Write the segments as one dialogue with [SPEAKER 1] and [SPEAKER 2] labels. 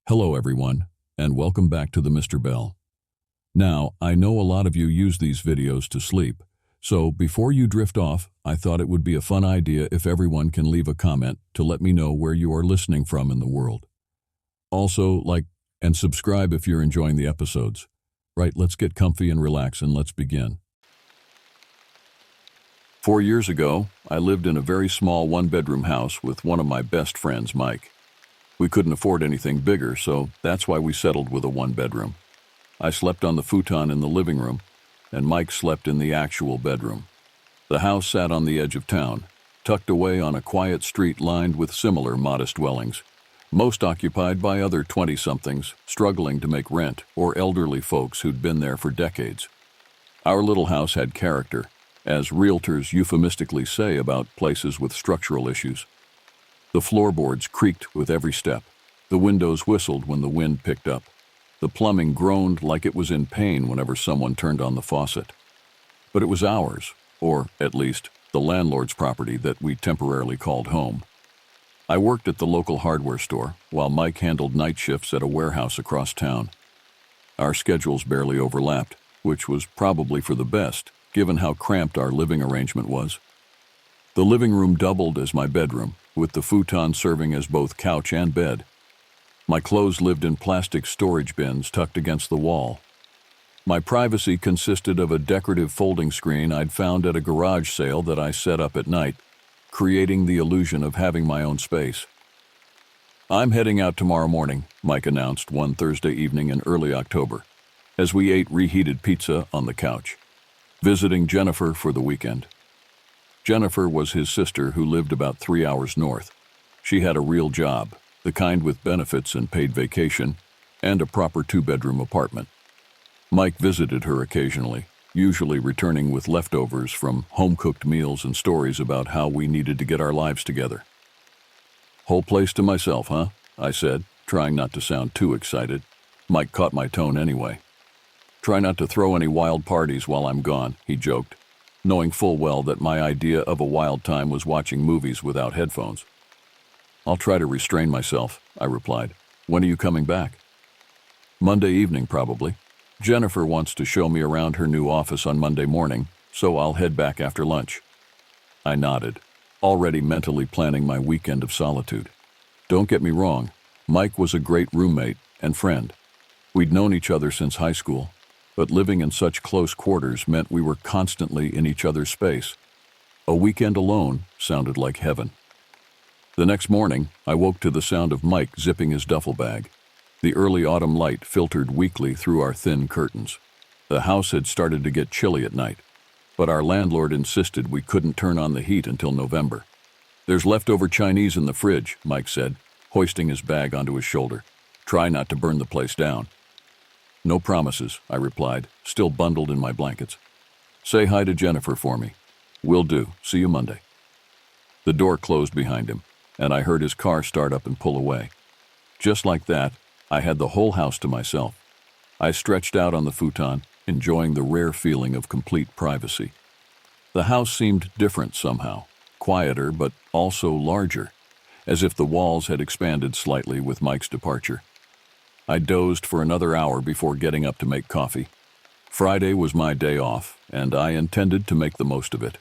[SPEAKER 1] Hello everyone, and welcome back to the Mr. Bell. Now, I know a lot of you use these videos to sleep, so before you drift off, I thought it would be a fun idea if everyone can leave a comment to let me know where you are listening from in the world. Also, like and subscribe if you're enjoying the episodes. Right, let's get comfy and relax and let's begin. 4 years ago, I lived in a very small one-bedroom house with one of my best friends, Mike. We couldn't afford anything bigger, so that's why we settled with a one-bedroom. I slept on the futon in the living room, and Mike slept in the actual bedroom. The house sat on the edge of town, tucked away on a quiet street lined with similar modest dwellings, most occupied by other 20-somethings struggling to make rent or elderly folks who'd been there for decades. Our little house had character, as realtors euphemistically say about places with structural issues. The floorboards creaked with every step. The windows whistled when the wind picked up. The plumbing groaned like it was in pain whenever someone turned on the faucet. But it was ours, or at least the landlord's property that we temporarily called home. I worked at the local hardware store, while Mike handled night shifts at a warehouse across town. Our schedules barely overlapped, which was probably for the best, given how cramped our living arrangement was. The living room doubled as my bedroom, with the futon serving as both couch and bed. My clothes lived in plastic storage bins tucked against the wall. My privacy consisted of a decorative folding screen I'd found at a garage sale that I set up at night, creating the illusion of having my own space. "I'm heading out tomorrow morning," Mike announced one Thursday evening in early October, as we ate reheated pizza on the couch, visiting Jennifer for the weekend. Jennifer was his sister who lived about 3 hours north. She had a real job, the kind with benefits and paid vacation, and a proper 2-bedroom apartment. Mike visited her occasionally, usually returning with leftovers from home-cooked meals and stories about how we needed to get our lives together. "Whole place to myself, huh?" I said, trying not to sound too excited. Mike caught my tone anyway. "Try not to throw any wild parties while I'm gone," he joked, knowing full well that my idea of a wild time was watching movies without headphones. "I'll try to restrain myself," I replied. "When are you coming back?" "Monday evening, probably. Jennifer wants to show me around her new office on Monday morning, so I'll head back after lunch." I nodded, already mentally planning my weekend of solitude. Don't get me wrong, Mike was a great roommate and friend. We'd known each other since high school, but living in such close quarters meant we were constantly in each other's space. A weekend alone sounded like heaven. The next morning, I woke to the sound of Mike zipping his duffel bag. The early autumn light filtered weakly through our thin curtains. The house had started to get chilly at night, but our landlord insisted we couldn't turn on the heat until November. "There's leftover Chinese in the fridge," Mike said, hoisting his bag onto his shoulder. "Try not to burn the place down." "No promises," I replied, still bundled in my blankets. "Say hi to Jennifer for me." "Will do. See you Monday." The door closed behind him, and I heard his car start up and pull away. Just like that, I had the whole house to myself. I stretched out on the futon, enjoying the rare feeling of complete privacy. The house seemed different somehow, quieter but also larger, as if the walls had expanded slightly with Mike's departure. I dozed for another hour before getting up to make coffee. Friday was my day off, and I intended to make the most of it.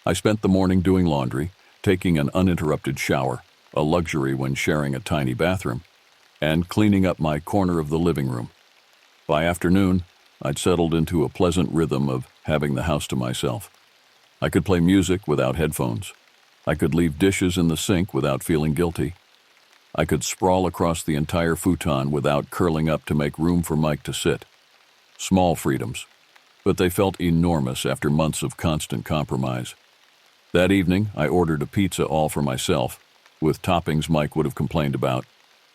[SPEAKER 1] I spent the morning doing laundry, taking an uninterrupted shower, a luxury when sharing a tiny bathroom, and cleaning up my corner of the living room. By afternoon, I'd settled into a pleasant rhythm of having the house to myself. I could play music without headphones. I could leave dishes in the sink without feeling guilty. I could sprawl across the entire futon without curling up to make room for Mike to sit. Small freedoms, but they felt enormous after months of constant compromise. That evening, I ordered a pizza all for myself, with toppings Mike would have complained about,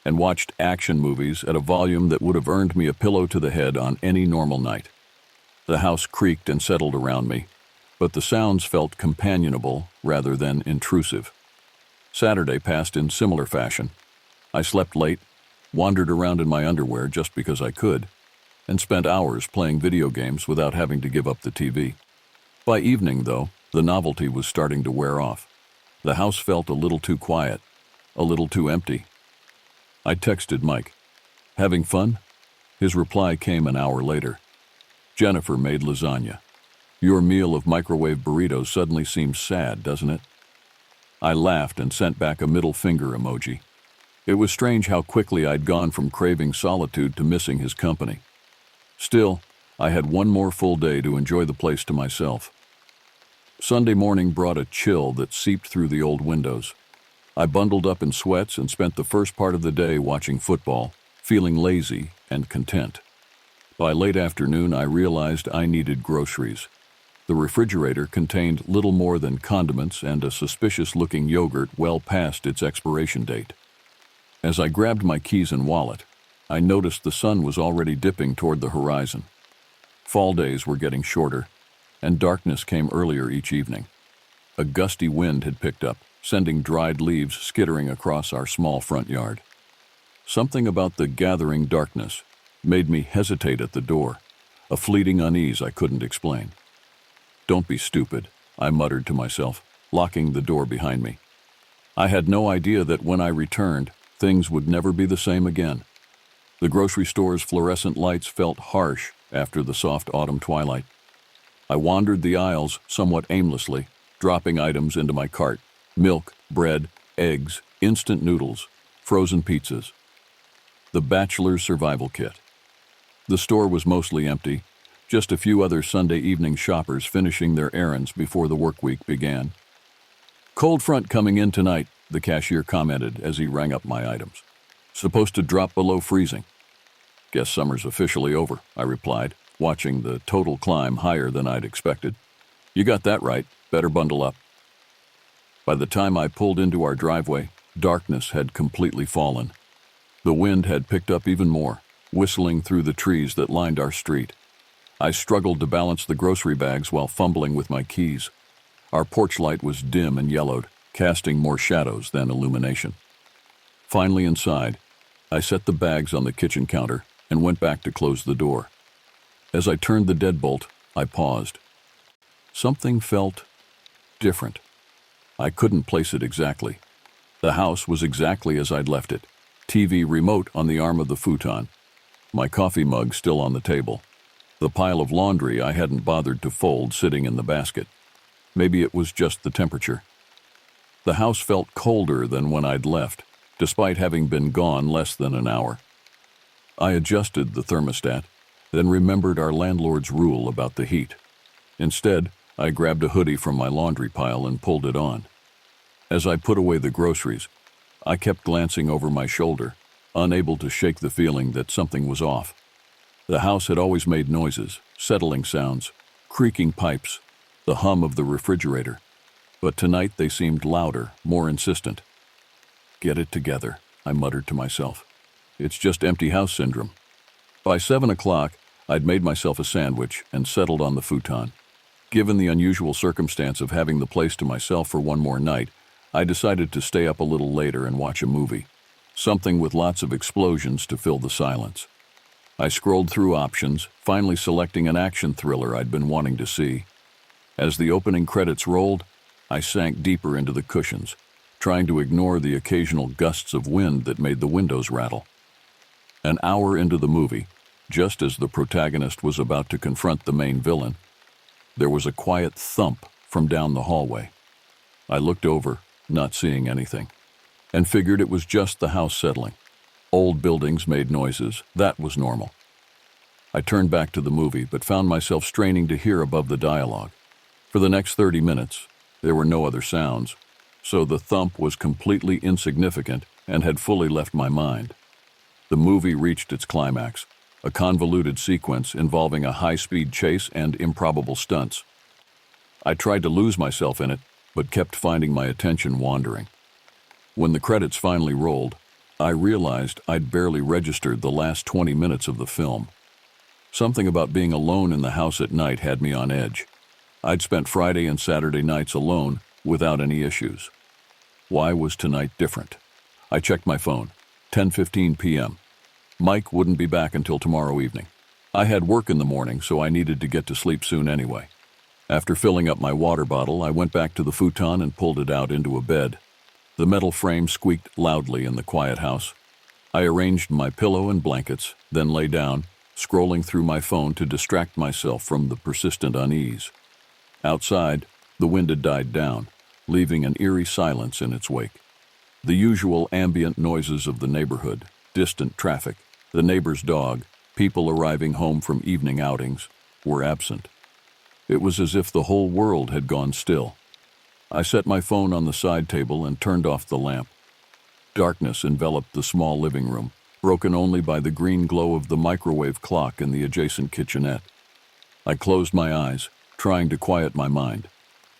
[SPEAKER 1] and watched action movies at a volume that would have earned me a pillow to the head on any normal night. The house creaked and settled around me, but the sounds felt companionable rather than intrusive. Saturday passed in similar fashion. I slept late, wandered around in my underwear just because I could, and spent hours playing video games without having to give up the TV. By evening, though, the novelty was starting to wear off. The house felt a little too quiet, a little too empty. I texted Mike, Having fun? His reply came an hour later. Jennifer made lasagna. Your meal of microwave burritos suddenly seems sad, doesn't it? I laughed and sent back a middle finger emoji. It was strange how quickly I'd gone from craving solitude to missing his company. Still, I had one more full day to enjoy the place to myself. Sunday morning brought a chill that seeped through the old windows. I bundled up in sweats and spent the first part of the day watching football, feeling lazy and content. By late afternoon, I realized I needed groceries. The refrigerator contained little more than condiments and a suspicious-looking yogurt well past its expiration date. As I grabbed my keys and wallet, I noticed the sun was already dipping toward the horizon. Fall days were getting shorter, and darkness came earlier each evening. A gusty wind had picked up, sending dried leaves skittering across our small front yard. Something about the gathering darkness made me hesitate at the door, a fleeting unease I couldn't explain. "Don't be stupid," I muttered to myself, locking the door behind me. I had no idea that when I returned, things would never be the same again. The grocery store's fluorescent lights felt harsh after the soft autumn twilight. I wandered the aisles somewhat aimlessly, dropping items into my cart: milk, bread, eggs, instant noodles, frozen pizzas. The bachelor's survival kit. The store was mostly empty, just a few other Sunday evening shoppers finishing their errands before the work week began. "Cold front coming in tonight," the cashier commented as he rang up my items. "Supposed to drop below freezing." "Guess summer's officially over," I replied, watching the total climb higher than I'd expected. "You got that right. Better bundle up." By the time I pulled into our driveway, darkness had completely fallen. The wind had picked up even more, whistling through the trees that lined our street. I struggled to balance the grocery bags while fumbling with my keys. Our porch light was dim and yellowed, casting more shadows than illumination. Finally inside, I set the bags on the kitchen counter and went back to close the door. As I turned the deadbolt, I paused. Something felt different. I couldn't place it exactly. The house was exactly as I'd left it. TV remote on the arm of the futon. My coffee mug still on the table. The pile of laundry I hadn't bothered to fold sitting in the basket. Maybe it was just the temperature. The house felt colder than when I'd left, despite having been gone less than an hour. I adjusted the thermostat, then remembered our landlord's rule about the heat. Instead, I grabbed a hoodie from my laundry pile and pulled it on. As I put away the groceries, I kept glancing over my shoulder, unable to shake the feeling that something was off. The house had always made noises, settling sounds, creaking pipes, the hum of the refrigerator. But tonight they seemed louder, more insistent. "Get it together," I muttered to myself. "It's just empty house syndrome." By 7 o'clock, I'd made myself a sandwich and settled on the futon. Given the unusual circumstance of having the place to myself for one more night, I decided to stay up a little later and watch a movie, something with lots of explosions to fill the silence. I scrolled through options, finally selecting an action thriller I'd been wanting to see. As the opening credits rolled, I sank deeper into the cushions, trying to ignore the occasional gusts of wind that made the windows rattle. An hour into the movie, just as the protagonist was about to confront the main villain, there was a quiet thump from down the hallway. I looked over, not seeing anything, and figured it was just the house settling. Old buildings made noises. That was normal. I turned back to the movie, but found myself straining to hear above the dialogue. For the next 30 minutes, there were no other sounds, so the thump was completely insignificant and had fully left my mind. The movie reached its climax, a convoluted sequence involving a high-speed chase and improbable stunts. I tried to lose myself in it, but kept finding my attention wandering. When the credits finally rolled, I realized I'd barely registered the last 20 minutes of the film. Something about being alone in the house at night had me on edge. I'd spent Friday and Saturday nights alone without any issues. Why was tonight different? I checked my phone. 10:15 p.m. Mike wouldn't be back until tomorrow evening. I had work in the morning, so I needed to get to sleep soon anyway. After filling up my water bottle, I went back to the futon and pulled it out into a bed. The metal frame squeaked loudly in the quiet house. I arranged my pillow and blankets, then lay down, scrolling through my phone to distract myself from the persistent unease. Outside, the wind had died down, leaving an eerie silence in its wake. The usual ambient noises of the neighborhood, distant traffic, the neighbor's dog, people arriving home from evening outings, were absent. It was as if the whole world had gone still. I set my phone on the side table and turned off the lamp. Darkness enveloped the small living room, broken only by the green glow of the microwave clock in the adjacent kitchenette. I closed my eyes, trying to quiet my mind.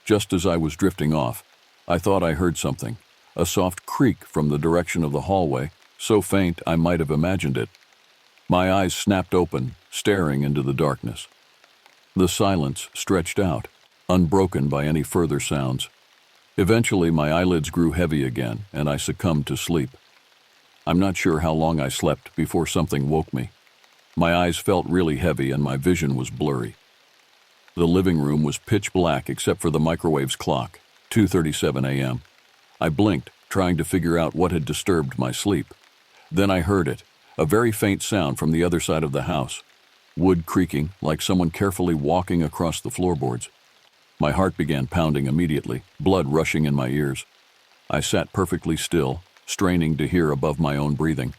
[SPEAKER 1] Just as I was drifting off, I thought I heard something, a soft creak from the direction of the hallway, so faint I might have imagined it. My eyes snapped open, staring into the darkness. The silence stretched out, unbroken by any further sounds. Eventually, my eyelids grew heavy again, and I succumbed to sleep. I'm not sure how long I slept before something woke me. My eyes felt really heavy and my vision was blurry. The living room was pitch black except for the microwave's clock, 2:37 a.m. I blinked, trying to figure out what had disturbed my sleep. Then I heard it, a very faint sound from the other side of the house. Wood creaking, like someone carefully walking across the floorboards. My heart began pounding immediately, blood rushing in my ears. I sat perfectly still, straining to hear above my own breathing.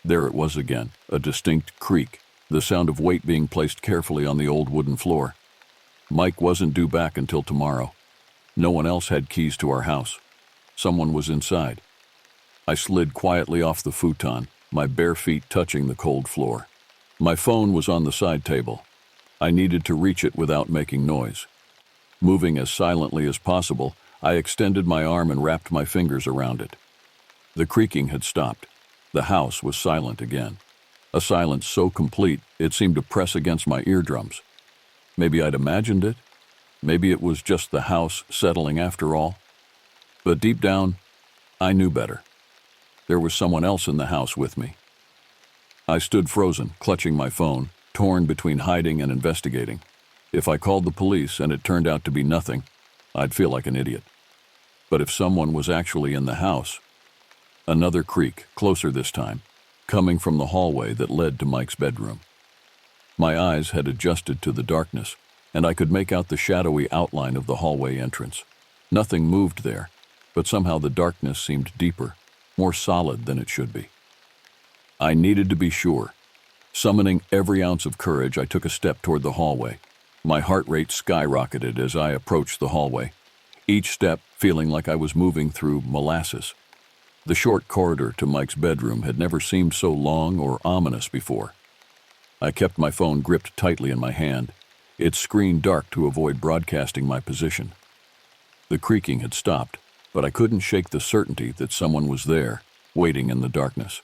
[SPEAKER 1] There it was again, a distinct creak, the sound of weight being placed carefully on the old wooden floor. Mike wasn't due back until tomorrow. No one else had keys to our house. Someone was inside. I slid quietly off the futon, my bare feet touching the cold floor. My phone was on the side table. I needed to reach it without making noise. Moving as silently as possible, I extended my arm and wrapped my fingers around it. The creaking had stopped. The house was silent again. A silence so complete it seemed to press against my eardrums. Maybe I'd imagined it. Maybe it was just the house settling after all. But deep down, I knew better. There was someone else in the house with me. I stood frozen, clutching my phone, torn between hiding and investigating. If I called the police and it turned out to be nothing, I'd feel like an idiot. But if someone was actually in the house... Another creak, closer this time, coming from the hallway that led to Mike's bedroom. My eyes had adjusted to the darkness, and I could make out the shadowy outline of the hallway entrance. Nothing moved there, but somehow the darkness seemed deeper, more solid than it should be. I needed to be sure. Summoning every ounce of courage, I took a step toward the hallway. My heart rate skyrocketed as I approached the hallway, each step feeling like I was moving through molasses. The short corridor to Mike's bedroom had never seemed so long or ominous before. I kept my phone gripped tightly in my hand, its screen dark to avoid broadcasting my position. The creaking had stopped, but I couldn't shake the certainty that someone was there, waiting in the darkness.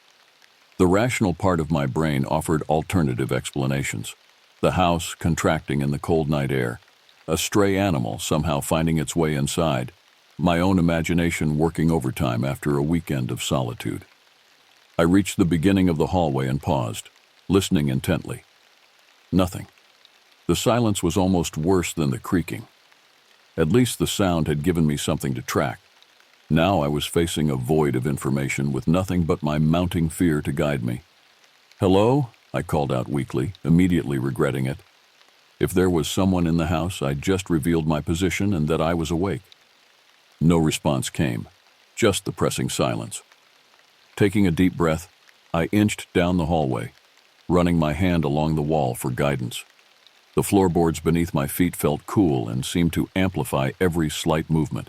[SPEAKER 1] The rational part of my brain offered alternative explanations. The house contracting in the cold night air, a stray animal somehow finding its way inside, my own imagination working overtime after a weekend of solitude. I reached the beginning of the hallway and paused, listening intently. Nothing. The silence was almost worse than the creaking. At least the sound had given me something to track. Now I was facing a void of information with nothing but my mounting fear to guide me. "Hello?" I called out weakly, immediately regretting it. If there was someone in the house, I'd just revealed my position and that I was awake. No response came, just the pressing silence. Taking a deep breath, I inched down the hallway, running my hand along the wall for guidance. The floorboards beneath my feet felt cool and seemed to amplify every slight movement.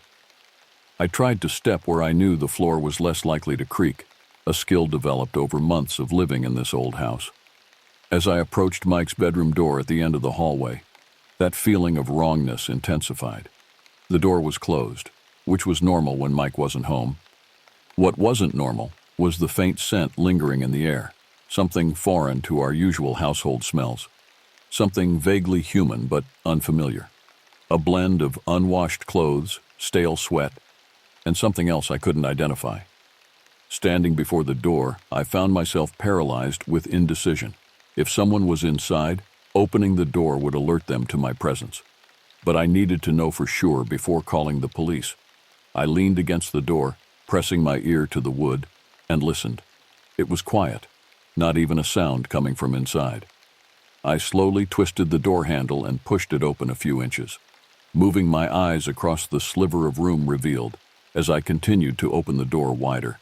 [SPEAKER 1] I tried to step where I knew the floor was less likely to creak, a skill developed over months of living in this old house. As I approached Mike's bedroom door at the end of the hallway, that feeling of wrongness intensified. The door was closed, which was normal when Mike wasn't home. What wasn't normal was the faint scent lingering in the air, something foreign to our usual household smells, something vaguely human but unfamiliar. A blend of unwashed clothes, stale sweat, and something else I couldn't identify. Standing before the door, I found myself paralyzed with indecision. If someone was inside, opening the door would alert them to my presence. But I needed to know for sure before calling the police. I leaned against the door, pressing my ear to the wood, and listened. It was quiet, not even a sound coming from inside. I slowly twisted the door handle and pushed it open a few inches, moving my eyes across the sliver of room revealed as I continued to open the door wider.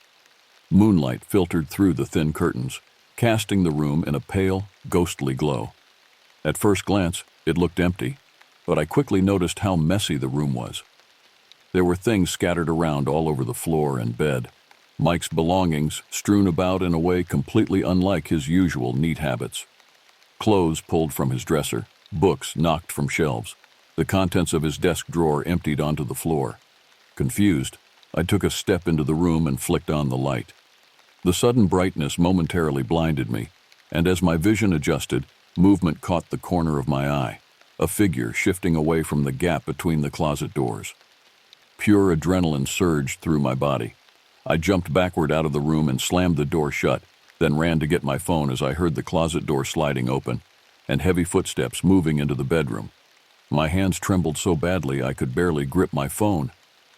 [SPEAKER 1] Moonlight filtered through the thin curtains, casting the room in a pale, ghostly glow. At first glance, it looked empty, but I quickly noticed how messy the room was. There were things scattered around all over the floor and bed, Mike's belongings strewn about in a way completely unlike his usual neat habits. Clothes pulled from his dresser, books knocked from shelves, the contents of his desk drawer emptied onto the floor. Confused, I took a step into the room and flicked on the light. The sudden brightness momentarily blinded me, and as my vision adjusted, movement caught the corner of my eye, a figure shifting away from the gap between the closet doors. Pure adrenaline surged through my body. I jumped backward out of the room and slammed the door shut, then ran to get my phone as I heard the closet door sliding open and heavy footsteps moving into the bedroom. My hands trembled so badly I could barely grip my phone.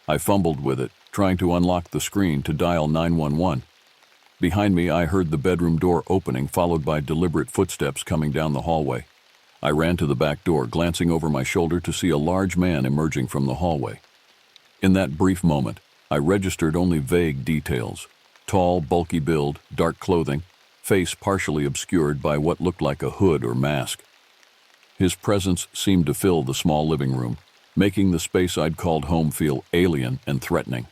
[SPEAKER 1] I fumbled with it, trying to unlock the screen to dial 911. Behind me, I heard the bedroom door opening, followed by deliberate footsteps coming down the hallway. I ran to the back door, glancing over my shoulder to see a large man emerging from the hallway. In that brief moment, I registered only vague details. Tall, bulky build, dark clothing, face partially obscured by what looked like a hood or mask. His presence seemed to fill the small living room, making the space I'd called home feel alien and threatening.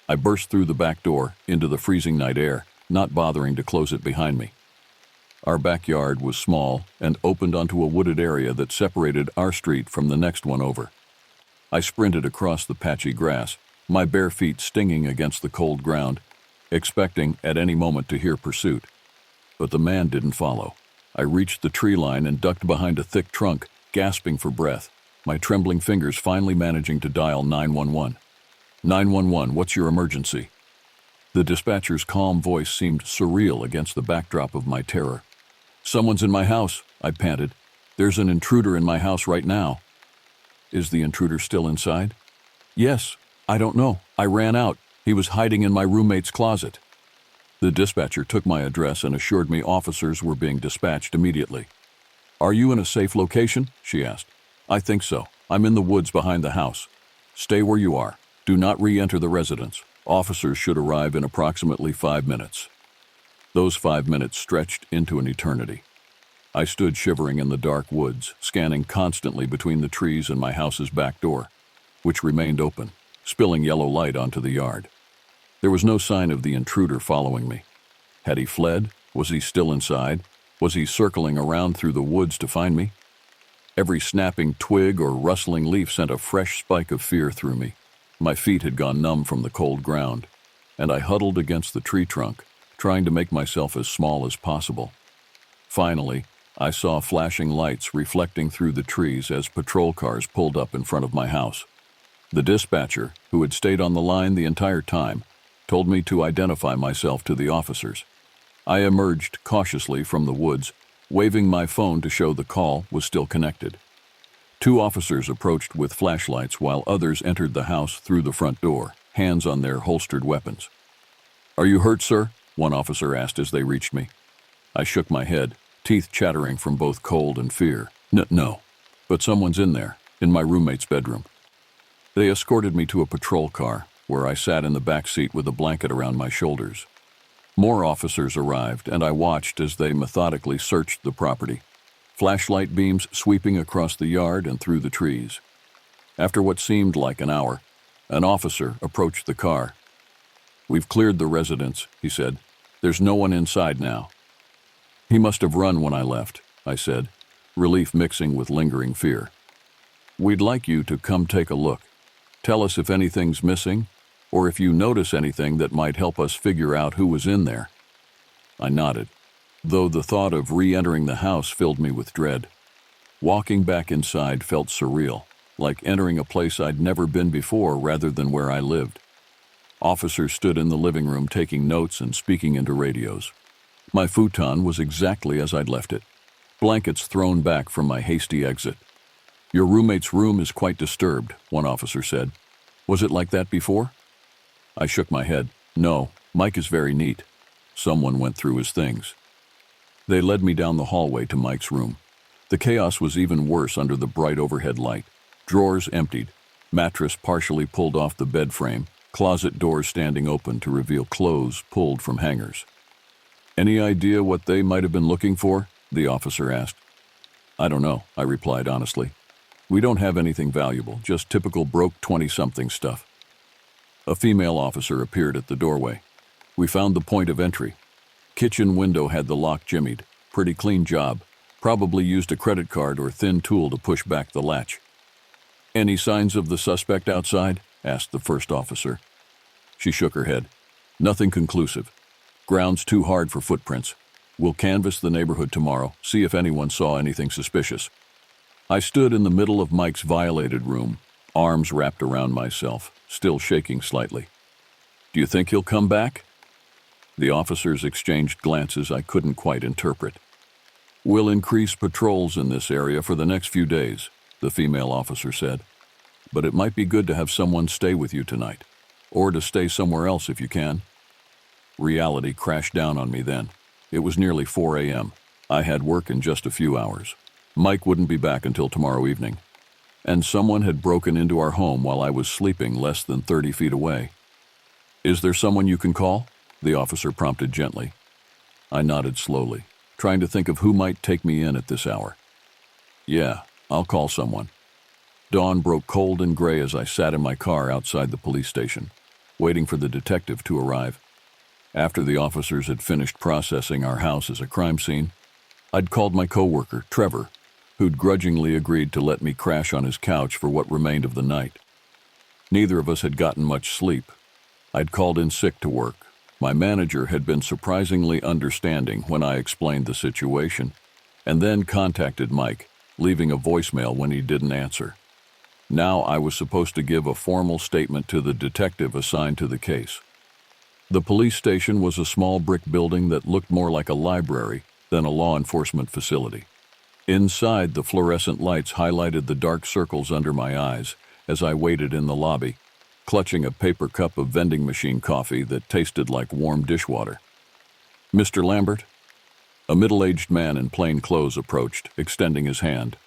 [SPEAKER 1] I burst through the back door into the freezing night air, not bothering to close it behind me. Our backyard was small and opened onto a wooded area that separated our street from the next one over. I sprinted across the patchy grass, my bare feet stinging against the cold ground, expecting at any moment to hear pursuit. But the man didn't follow. I reached the tree line and ducked behind a thick trunk, gasping for breath, my trembling fingers finally managing to dial 911. 911, what's your emergency? The dispatcher's calm voice seemed surreal against the backdrop of my terror. Someone's in my house, I panted. There's an intruder in my house right now. Is the intruder still inside? Yes, I don't know. I ran out. He was hiding in my roommate's closet. The dispatcher took my address and assured me officers were being dispatched immediately. Are you in a safe location? She asked. I think so. I'm in the woods behind the house. Stay where you are. Do not re-enter the residence. Officers should arrive in approximately 5 minutes. Those 5 minutes stretched into an eternity. I stood shivering in the dark woods, scanning constantly between the trees and my house's back door, which remained open, spilling yellow light onto the yard. There was no sign of the intruder following me. Had he fled? Was he still inside? Was he circling around through the woods to find me? Every snapping twig or rustling leaf sent a fresh spike of fear through me. My feet had gone numb from the cold ground, and I huddled against the tree trunk, trying to make myself as small as possible. Finally, I saw flashing lights reflecting through the trees as patrol cars pulled up in front of my house. The dispatcher, who had stayed on the line the entire time, told me to identify myself to the officers. I emerged cautiously from the woods, waving my phone to show the call was still connected. 2 officers approached with flashlights while others entered the house through the front door, hands on their holstered weapons. Are you hurt, sir? One officer asked as they reached me. I shook my head, teeth chattering from both cold and fear. No, but someone's in there, in my roommate's bedroom. They escorted me to a patrol car, where I sat in the back seat with a blanket around my shoulders. More officers arrived, and I watched as they methodically searched the property, flashlight beams sweeping across the yard and through the trees. After what seemed like an hour, an officer approached the car. We've cleared the residence, he said. There's no one inside now. He must have run when I left, I said, relief mixing with lingering fear. We'd like you to come take a look. Tell us if anything's missing, or if you notice anything that might help us figure out who was in there. I nodded, though the thought of re-entering the house filled me with dread. Walking back inside felt surreal, like entering a place I'd never been before rather than where I lived. Officers stood in the living room taking notes and speaking into radios. My futon was exactly as I'd left it, blankets thrown back from my hasty exit. Your roommate's room is quite disturbed, one officer said. Was it like that before? I shook my head. No, Mike is very neat. Someone went through his things. They led me down the hallway to Mike's room. The chaos was even worse under the bright overhead light. Drawers emptied, mattress partially pulled off the bed frame, closet doors standing open to reveal clothes pulled from hangers. "Any idea what they might have been looking for?" the officer asked. "I don't know," I replied honestly. "We don't have anything valuable, just typical broke 20-something stuff." A female officer appeared at the doorway. "We found the point of entry. Kitchen window had the lock jimmied. Pretty clean job. Probably used a credit card or thin tool to push back the latch." "Any signs of the suspect outside?" asked the first officer. She shook her head. "Nothing conclusive. Ground's too hard for footprints. We'll canvass the neighborhood tomorrow, see if anyone saw anything suspicious." I stood in the middle of Mike's violated room, arms wrapped around myself, still shaking slightly. "Do you think he'll come back?" The officers exchanged glances I couldn't quite interpret. "We'll increase patrols in this area for the next few days," the female officer said. "But it might be good to have someone stay with you tonight, or to stay somewhere else if you can." Reality crashed down on me then. It was nearly 4 a.m. I had work in just a few hours. Mike wouldn't be back until tomorrow evening. And someone had broken into our home while I was sleeping less than 30 feet away. "Is there someone you can call?" the officer prompted gently. I nodded slowly, trying to think of who might take me in at this hour. "Yeah, I'll call someone." Dawn broke cold and gray as I sat in my car outside the police station, waiting for the detective to arrive. After the officers had finished processing our house as a crime scene, I'd called my coworker, Trevor, who'd grudgingly agreed to let me crash on his couch for what remained of the night. Neither of us had gotten much sleep. I'd called in sick to work. My manager had been surprisingly understanding when I explained the situation, and then contacted Mike, leaving a voicemail when he didn't answer. Now I was supposed to give a formal statement to the detective assigned to the case. The police station was a small brick building that looked more like a library than a law enforcement facility. Inside, the fluorescent lights highlighted the dark circles under my eyes as I waited in the lobby, clutching a paper cup of vending machine coffee that tasted like warm dishwater. "Mr. Lambert?" A middle-aged man in plain clothes approached, extending his hand.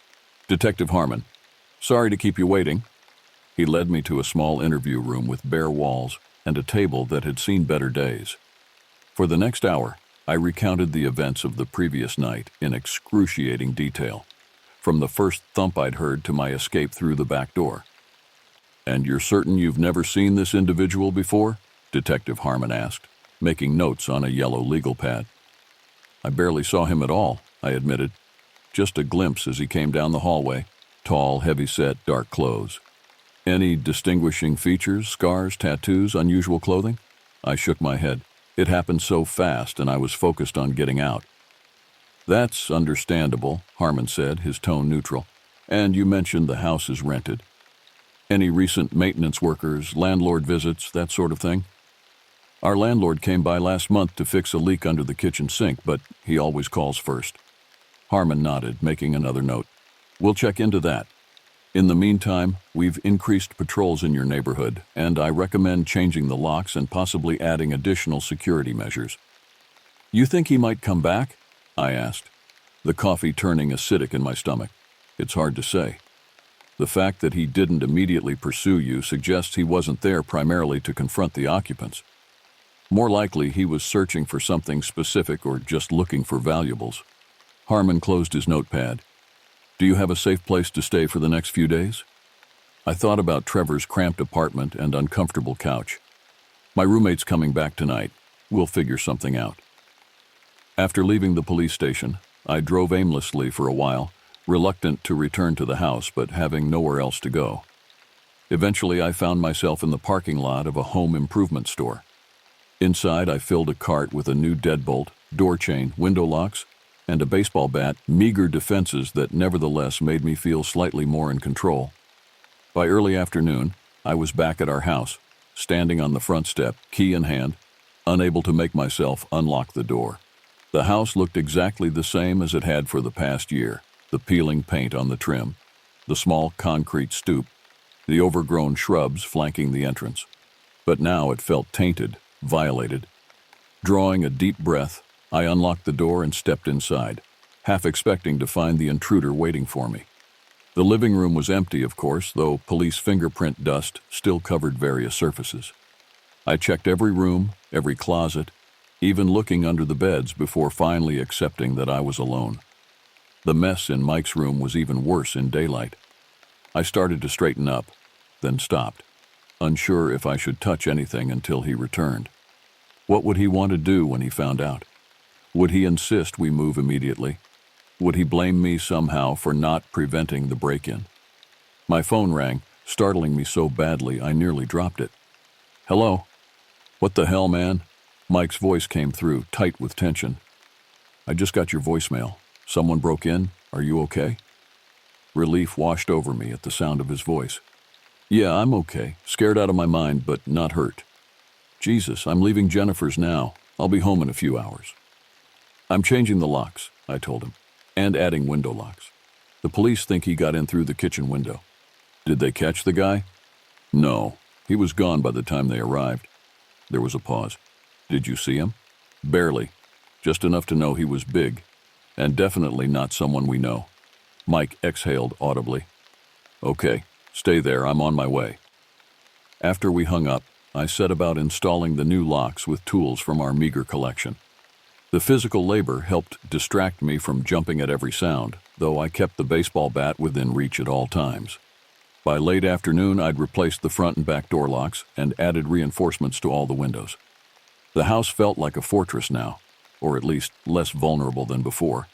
[SPEAKER 1] "Detective Harmon. Sorry to keep you waiting." He led me to a small interview room with bare walls and a table that had seen better days. For the next hour, I recounted the events of the previous night in excruciating detail, from the first thump I'd heard to my escape through the back door. "And you're certain you've never seen this individual before?" Detective Harmon asked, making notes on a yellow legal pad. "I barely saw him at all," I admitted. "Just a glimpse as he came down the hallway, tall, heavy-set, dark clothes." "Any distinguishing features, scars, tattoos, unusual clothing?" I shook my head. It happened so fast, and I was focused on getting out. "That's understandable," Harmon said, his tone neutral. "And you mentioned the house is rented. Any recent maintenance workers, landlord visits, that sort of thing?" "Our landlord came by last month to fix a leak under the kitchen sink, but he always calls first." Harmon nodded, making another note. "We'll check into that. In the meantime, we've increased patrols in your neighborhood, and I recommend changing the locks and possibly adding additional security measures." "You think he might come back?" I asked, the coffee turning acidic in my stomach. "It's hard to say. The fact that he didn't immediately pursue you suggests he wasn't there primarily to confront the occupants. More likely, he was searching for something specific or just looking for valuables." Harmon closed his notepad. "Do you have a safe place to stay for the next few days?" I thought about Trevor's cramped apartment and uncomfortable couch. "My roommate's coming back tonight. We'll figure something out." After leaving the police station, I drove aimlessly for a while, reluctant to return to the house but having nowhere else to go. Eventually, I found myself in the parking lot of a home improvement store. Inside, I filled a cart with a new deadbolt, door chain, window locks, and a baseball bat, meager defenses that nevertheless made me feel slightly more in control. By early afternoon, I was back at our house, standing on the front step, key in hand, unable to make myself unlock the door. The house looked exactly the same as it had for the past year, the peeling paint on the trim, the small concrete stoop, the overgrown shrubs flanking the entrance. But now it felt tainted, violated. Drawing a deep breath, I unlocked the door and stepped inside, half expecting to find the intruder waiting for me. The living room was empty, of course, though police fingerprint dust still covered various surfaces. I checked every room, every closet, even looking under the beds before finally accepting that I was alone. The mess in Mike's room was even worse in daylight. I started to straighten up, then stopped, unsure if I should touch anything until he returned. What would he want to do when he found out? Would he insist we move immediately? Would he blame me somehow for not preventing the break-in? My phone rang, startling me so badly I nearly dropped it. "Hello?" "What the hell, man?" Mike's voice came through, tight with tension. "I just got your voicemail. Someone broke in. Are you okay?" Relief washed over me at the sound of his voice. "Yeah, I'm okay. Scared out of my mind, but not hurt." "Jesus, I'm leaving Jennifer's now. I'll be home in a few hours." "I'm changing the locks," I told him, "and adding window locks. The police think he got in through the kitchen window." "Did they catch the guy?" "No. He was gone by the time they arrived." There was a pause. "Did you see him?" "Barely. Just enough to know he was big, and definitely not someone we know." Mike exhaled audibly. "Okay, stay there. I'm on my way." After we hung up, I set about installing the new locks with tools from our meager collection. The physical labor helped distract me from jumping at every sound, though I kept the baseball bat within reach at all times. By late afternoon, I'd replaced the front and back door locks and added reinforcements to all the windows. The house felt like a fortress now, or at least less vulnerable than before.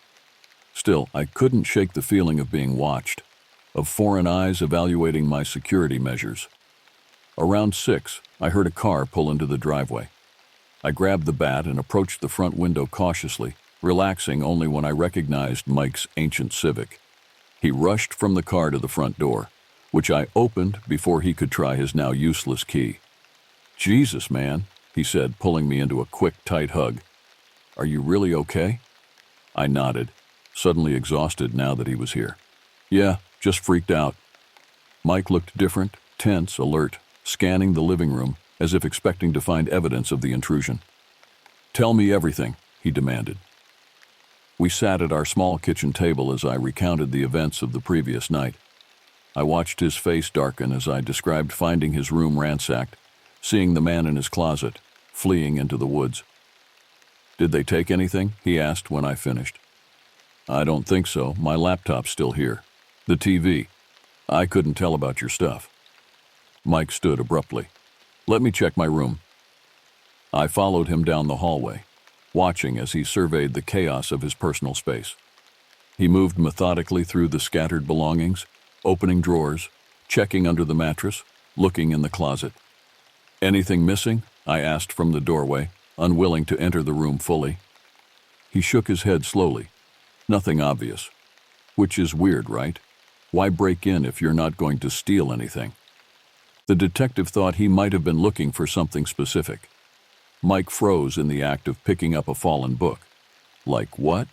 [SPEAKER 1] Still, I couldn't shake the feeling of being watched, of foreign eyes evaluating my security measures. Around 6, I heard a car pull into the driveway. I grabbed the bat and approached the front window cautiously, relaxing only when I recognized Mike's ancient Civic. He rushed from the car to the front door, which I opened before he could try his now useless key. "Jesus, man," he said, pulling me into a quick, tight hug. "Are you really okay?" I nodded, suddenly exhausted now that he was here. "Yeah, just freaked out." Mike looked different, tense, alert, scanning the living room as if expecting to find evidence of the intrusion. "Tell me everything," he demanded. We sat at our small kitchen table as I recounted the events of the previous night. I watched his face darken as I described finding his room ransacked, seeing the man in his closet, fleeing into the woods. "Did they take anything?" he asked when I finished. "I don't think so. My laptop's still here. The TV. I couldn't tell about your stuff." Mike stood abruptly. "Let me check my room." I followed him down the hallway, watching as he surveyed the chaos of his personal space. He moved methodically through the scattered belongings, opening drawers, checking under the mattress, looking in the closet. "Anything missing?" I asked from the doorway, unwilling to enter the room fully. He shook his head slowly. "Nothing obvious." Which is weird, right? Why break in if you're not going to steal anything? The detective thought he might have been looking for something specific. Mike froze in the act of picking up a fallen book. "Like what?"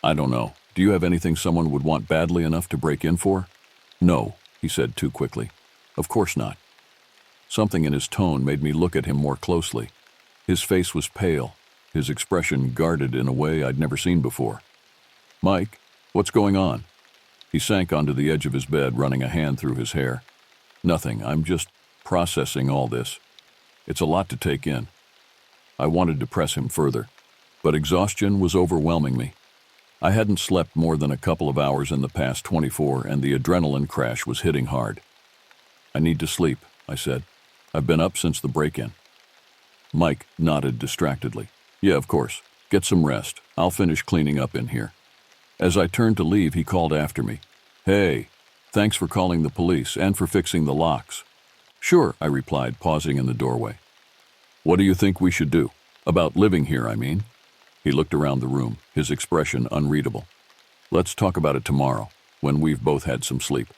[SPEAKER 1] "I don't know. Do you have anything someone would want badly enough to break in for?" "No," he said too quickly. "Of course not." Something in his tone made me look at him more closely. His face was pale, his expression guarded in a way I'd never seen before. "Mike, what's going on?" He sank onto the edge of his bed, running a hand through his hair. "Nothing. I'm just processing all this. It's a lot to take in." I wanted to press him further, but exhaustion was overwhelming me. I hadn't slept more than a couple of hours in the past 24, and the adrenaline crash was hitting hard. "I need to sleep," I said. "I've been up since the break-in." Mike nodded distractedly. "Yeah, of course. Get some rest. I'll finish cleaning up in here." As I turned to leave, he called after me. "Hey, thanks for calling the police and for fixing the locks." "Sure," I replied, pausing in the doorway. "What do you think we should do? About living here, I mean." He looked around the room, his expression unreadable. "Let's talk about it tomorrow, when we've both had some sleep."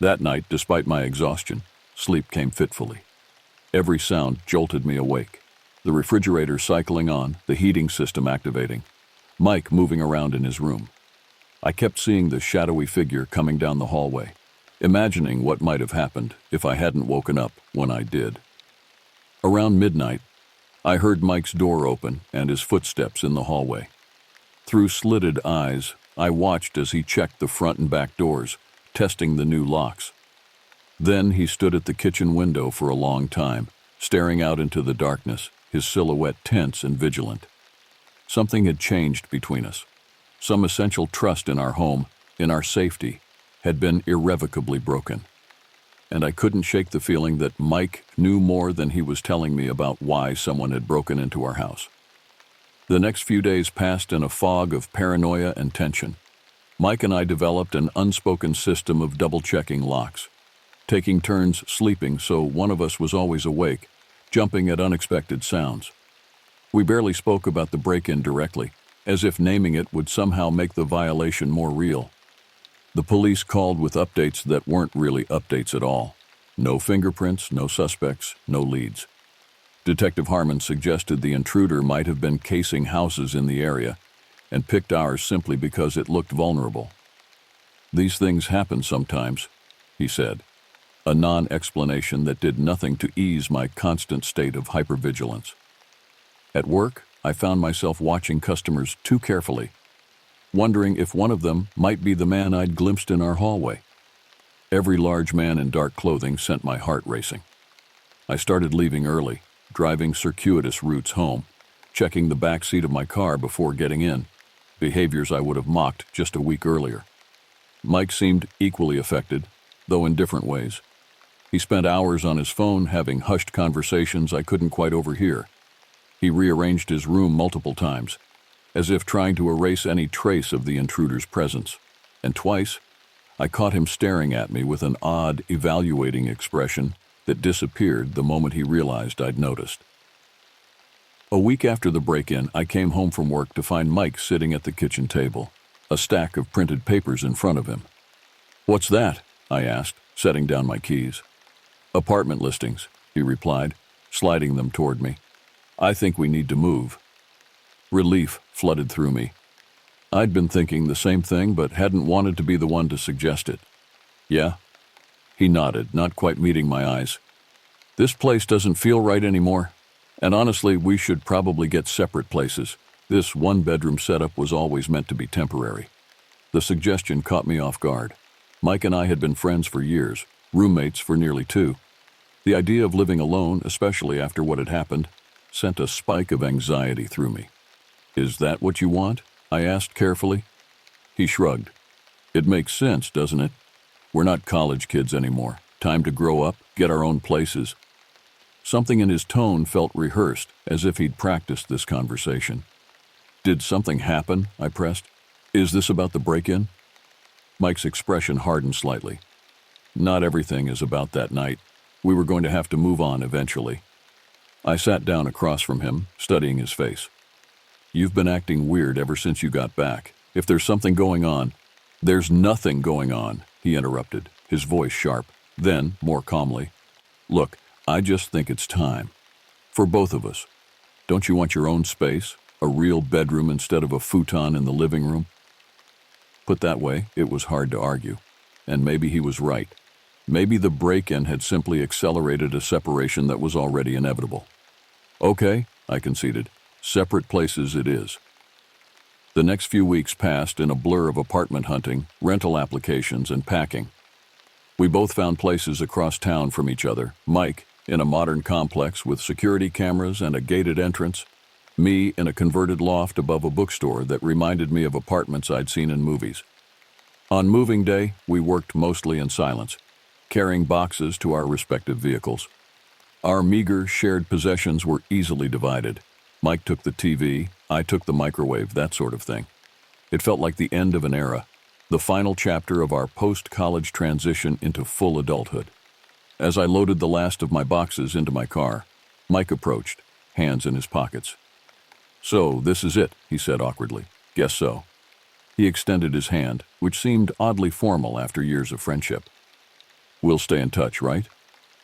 [SPEAKER 1] That night, despite my exhaustion, sleep came fitfully. Every sound jolted me awake. The refrigerator cycling on, the heating system activating, Mike moving around in his room. I kept seeing the shadowy figure coming down the hallway, imagining what might have happened if I hadn't woken up when I did. Around midnight, I heard Mike's door open and his footsteps in the hallway. Through slitted eyes, I watched as he checked the front and back doors, testing the new locks. Then he stood at the kitchen window for a long time, staring out into the darkness, his silhouette tense and vigilant. Something had changed between us. Some essential trust in our home, in our safety, had been irrevocably broken. And I couldn't shake the feeling that Mike knew more than he was telling me about why someone had broken into our house. The next few days passed in a fog of paranoia and tension. Mike and I developed an unspoken system of double-checking locks, taking turns sleeping so one of us was always awake, jumping at unexpected sounds. We barely spoke about the break-in directly, as if naming it would somehow make the violation more real. The police called with updates that weren't really updates at all. No fingerprints, no suspects, no leads. Detective Harmon suggested the intruder might have been casing houses in the area and picked ours simply because it looked vulnerable. "These things happen sometimes," he said, a non-explanation that did nothing to ease my constant state of hypervigilance. At work, I found myself watching customers too carefully, wondering if one of them might be the man I'd glimpsed in our hallway. Every large man in dark clothing sent my heart racing. I started leaving early, driving circuitous routes home, checking the back seat of my car before getting in, behaviors I would have mocked just a week earlier. Mike seemed equally affected, though in different ways. He spent hours on his phone having hushed conversations I couldn't quite overhear. He rearranged his room multiple times, as if trying to erase any trace of the intruder's presence. And twice, I caught him staring at me with an odd, evaluating expression that disappeared the moment he realized I'd noticed. A week after the break-in, I came home from work to find Mike sitting at the kitchen table, a stack of printed papers in front of him. "What's that?" I asked, setting down my keys. "Apartment listings," he replied, sliding them toward me. "I think we need to move." Relief flooded through me. I'd been thinking the same thing, but hadn't wanted to be the one to suggest it. "Yeah?" He nodded, not quite meeting my eyes. "This place doesn't feel right anymore. And honestly, we should probably get separate places. This one-bedroom setup was always meant to be temporary." The suggestion caught me off guard. Mike and I had been friends for years, roommates for nearly 2. The idea of living alone, especially after what had happened, sent a spike of anxiety through me. "Is that what you want?" I asked carefully. He shrugged. "It makes sense, doesn't it? We're not college kids anymore. Time to grow up, get our own places." Something in his tone felt rehearsed, as if he'd practiced this conversation. "Did something happen?" I pressed. "Is this about the break-in?" Mike's expression hardened slightly. "Not everything is about that night. We were going to have to move on eventually." I sat down across from him, studying his face. "You've been acting weird ever since you got back. If there's something going on—" "There's nothing going on," he interrupted, his voice sharp. Then, more calmly, "Look, I just think it's time. For both of us. Don't you want your own space? A real bedroom instead of a futon in the living room?" Put that way, it was hard to argue. And maybe he was right. Maybe the break-in had simply accelerated a separation that was already inevitable. "Okay," I conceded. "Separate places it is." The next few weeks passed in a blur of apartment hunting, rental applications, and packing. We both found places across town from each other. Mike, in a modern complex with security cameras and a gated entrance. Me, in a converted loft above a bookstore that reminded me of apartments I'd seen in movies. On moving day, we worked mostly in silence, carrying boxes to our respective vehicles. Our meager, shared possessions were easily divided. Mike took the TV, I took the microwave, that sort of thing. It felt like the end of an era, the final chapter of our post-college transition into full adulthood. As I loaded the last of my boxes into my car, Mike approached, hands in his pockets. "So, this is it," he said awkwardly. "Guess so." He extended his hand, which seemed oddly formal after years of friendship. "We'll stay in touch, right?"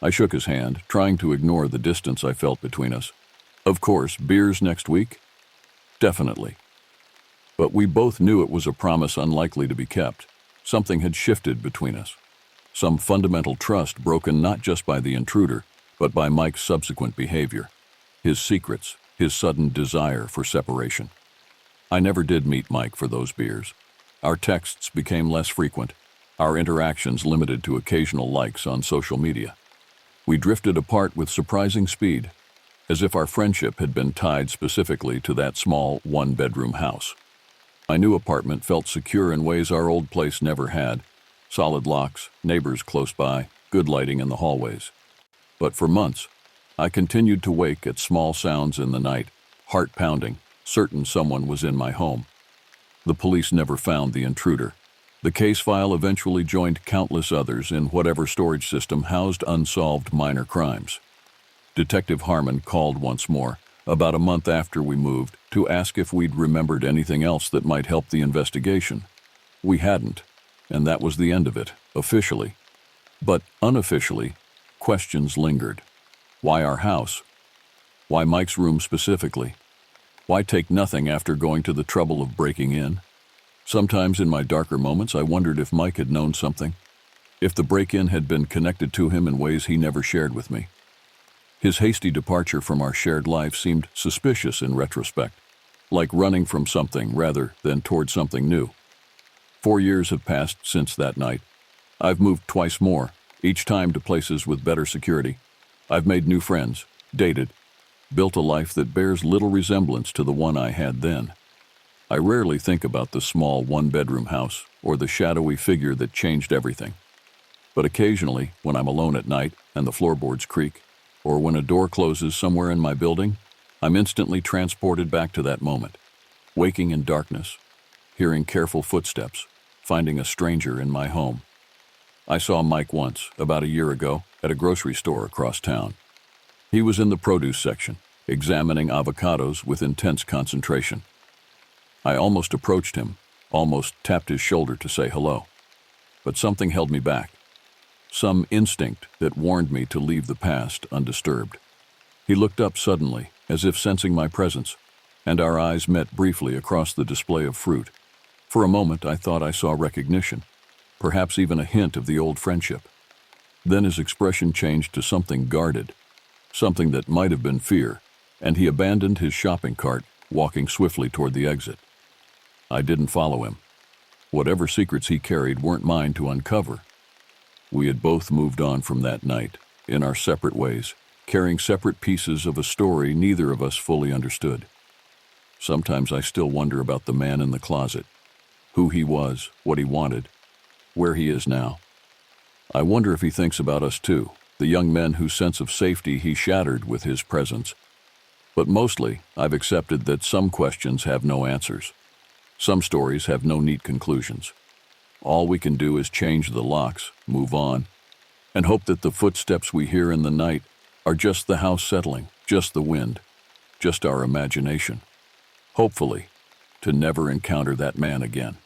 [SPEAKER 1] I shook his hand, trying to ignore the distance I felt between us. "Of course, beers next week?" "Definitely." But we both knew it was a promise unlikely to be kept. Something had shifted between us. Some fundamental trust broken not just by the intruder, but by Mike's subsequent behavior. his secrets, his sudden desire for separation. I never did meet Mike for those beers. Our texts became less frequent, our interactions limited to occasional likes on social media. We drifted apart with surprising speed, as if our friendship had been tied specifically to that small one-bedroom house. My new apartment felt secure in ways our old place never had. Solid locks, neighbors close by, good lighting in the hallways. But for months, I continued to wake at small sounds in the night, heart pounding, certain someone was in my home. The police never found the intruder. The case file eventually joined countless others in whatever storage system housed unsolved minor crimes. Detective Harmon called once more, about a month after we moved, to ask if we'd remembered anything else that might help the investigation. We hadn't, and that was the end of it, officially. But unofficially, questions lingered. Why our house? Why Mike's room specifically? Why take nothing after going to the trouble of breaking in? Sometimes in my darker moments, I wondered if Mike had known something, if the break-in had been connected to him in ways he never shared with me. His hasty departure from our shared life seemed suspicious in retrospect, like running from something rather than toward something new. 4 years have passed since that night. I've moved twice more, each time to places with better security. I've made new friends, dated, built a life that bears little resemblance to the one I had then. I rarely think about the small one-bedroom house or the shadowy figure that changed everything. But occasionally, when I'm alone at night and the floorboards creak, or when a door closes somewhere in my building, I'm instantly transported back to that moment, waking in darkness, hearing careful footsteps, finding a stranger in my home. I saw Mike once, about a year ago, at a grocery store across town. He was in the produce section, examining avocados with intense concentration. I almost approached him, almost tapped his shoulder to say hello. But something held me back. Some instinct that warned me to leave the past undisturbed. He looked up suddenly, as if sensing my presence, and our eyes met briefly across the display of fruit. For a moment, I thought I saw recognition, perhaps even a hint of the old friendship. Then his expression changed to something guarded, something that might have been fear, and he abandoned his shopping cart, walking swiftly toward the exit. I didn't follow him. Whatever secrets he carried weren't mine to uncover. We had both moved on from that night, in our separate ways, carrying separate pieces of a story neither of us fully understood. Sometimes I still wonder about the man in the closet, who he was, what he wanted, where he is now. I wonder if he thinks about us too, the young men whose sense of safety he shattered with his presence. But mostly, I've accepted that some questions have no answers. Some stories have no neat conclusions. All we can do is change the locks, move on, and hope that the footsteps we hear in the night are just the house settling, just the wind, just our imagination. Hopefully, to never encounter that man again.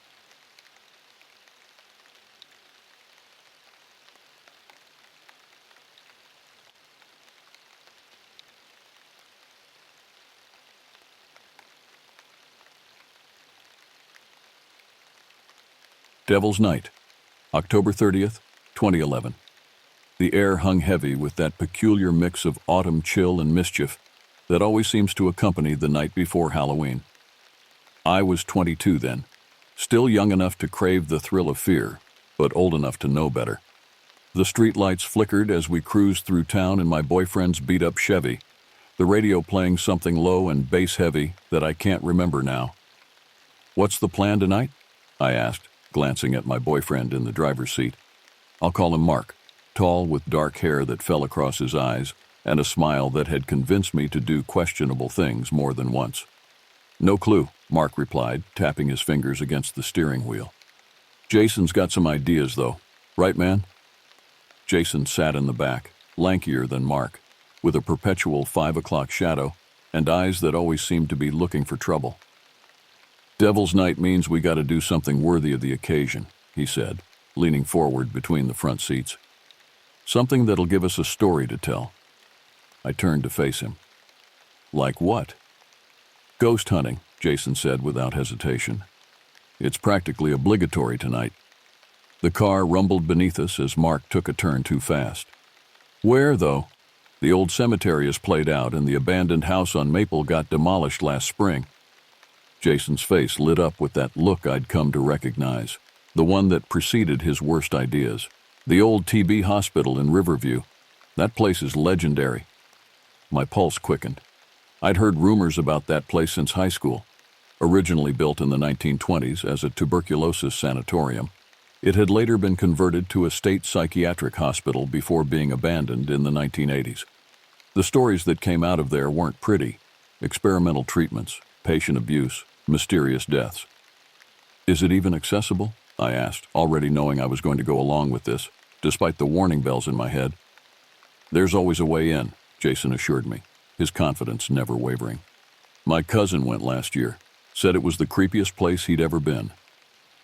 [SPEAKER 1] Devil's Night, October 30th, 2011. The air hung heavy with that peculiar mix of autumn chill and mischief that always seems to accompany the night before Halloween. I was 22 then, still young enough to crave the thrill of fear, but old enough to know better. The streetlights flickered as we cruised through town in my boyfriend's beat-up Chevy, the radio playing something low and bass-heavy that I can't remember now. "What's the plan tonight?" I asked, glancing at my boyfriend in the driver's seat. I'll call him Mark, tall with dark hair that fell across his eyes and a smile that had convinced me to do questionable things more than once. "No clue," Mark replied, tapping his fingers against the steering wheel. "Jason's got some ideas, though. Right, man?" Jason sat in the back, lankier than Mark, with a perpetual 5 o'clock shadow and eyes that always seemed to be looking for trouble. "Devil's Night means we gotta do something worthy of the occasion," he said, leaning forward between the front seats. "Something that'll give us a story to tell." I turned to face him. "Like what?" "Ghost hunting," Jason said without hesitation. "It's practically obligatory tonight." The car rumbled beneath us as Mark took a turn too fast. "Where, though?" The old cemetery is played out and the abandoned house on Maple got demolished last spring. Jason's face lit up with that look I'd come to recognize, the one that preceded his worst ideas. The old TB hospital in Riverview. That place is legendary. My pulse quickened. I'd heard rumors about that place since high school. Originally built in the 1920s as a tuberculosis sanatorium, it had later been converted to a state psychiatric hospital before being abandoned in the 1980s. The stories that came out of there weren't pretty. Experimental treatments, patient abuse, mysterious deaths. Is it even accessible? I asked, already knowing I was going to go along with this, despite the warning bells in my head. There's always a way in, Jason assured me, his confidence never wavering. My cousin went last year, said it was the creepiest place he'd ever been.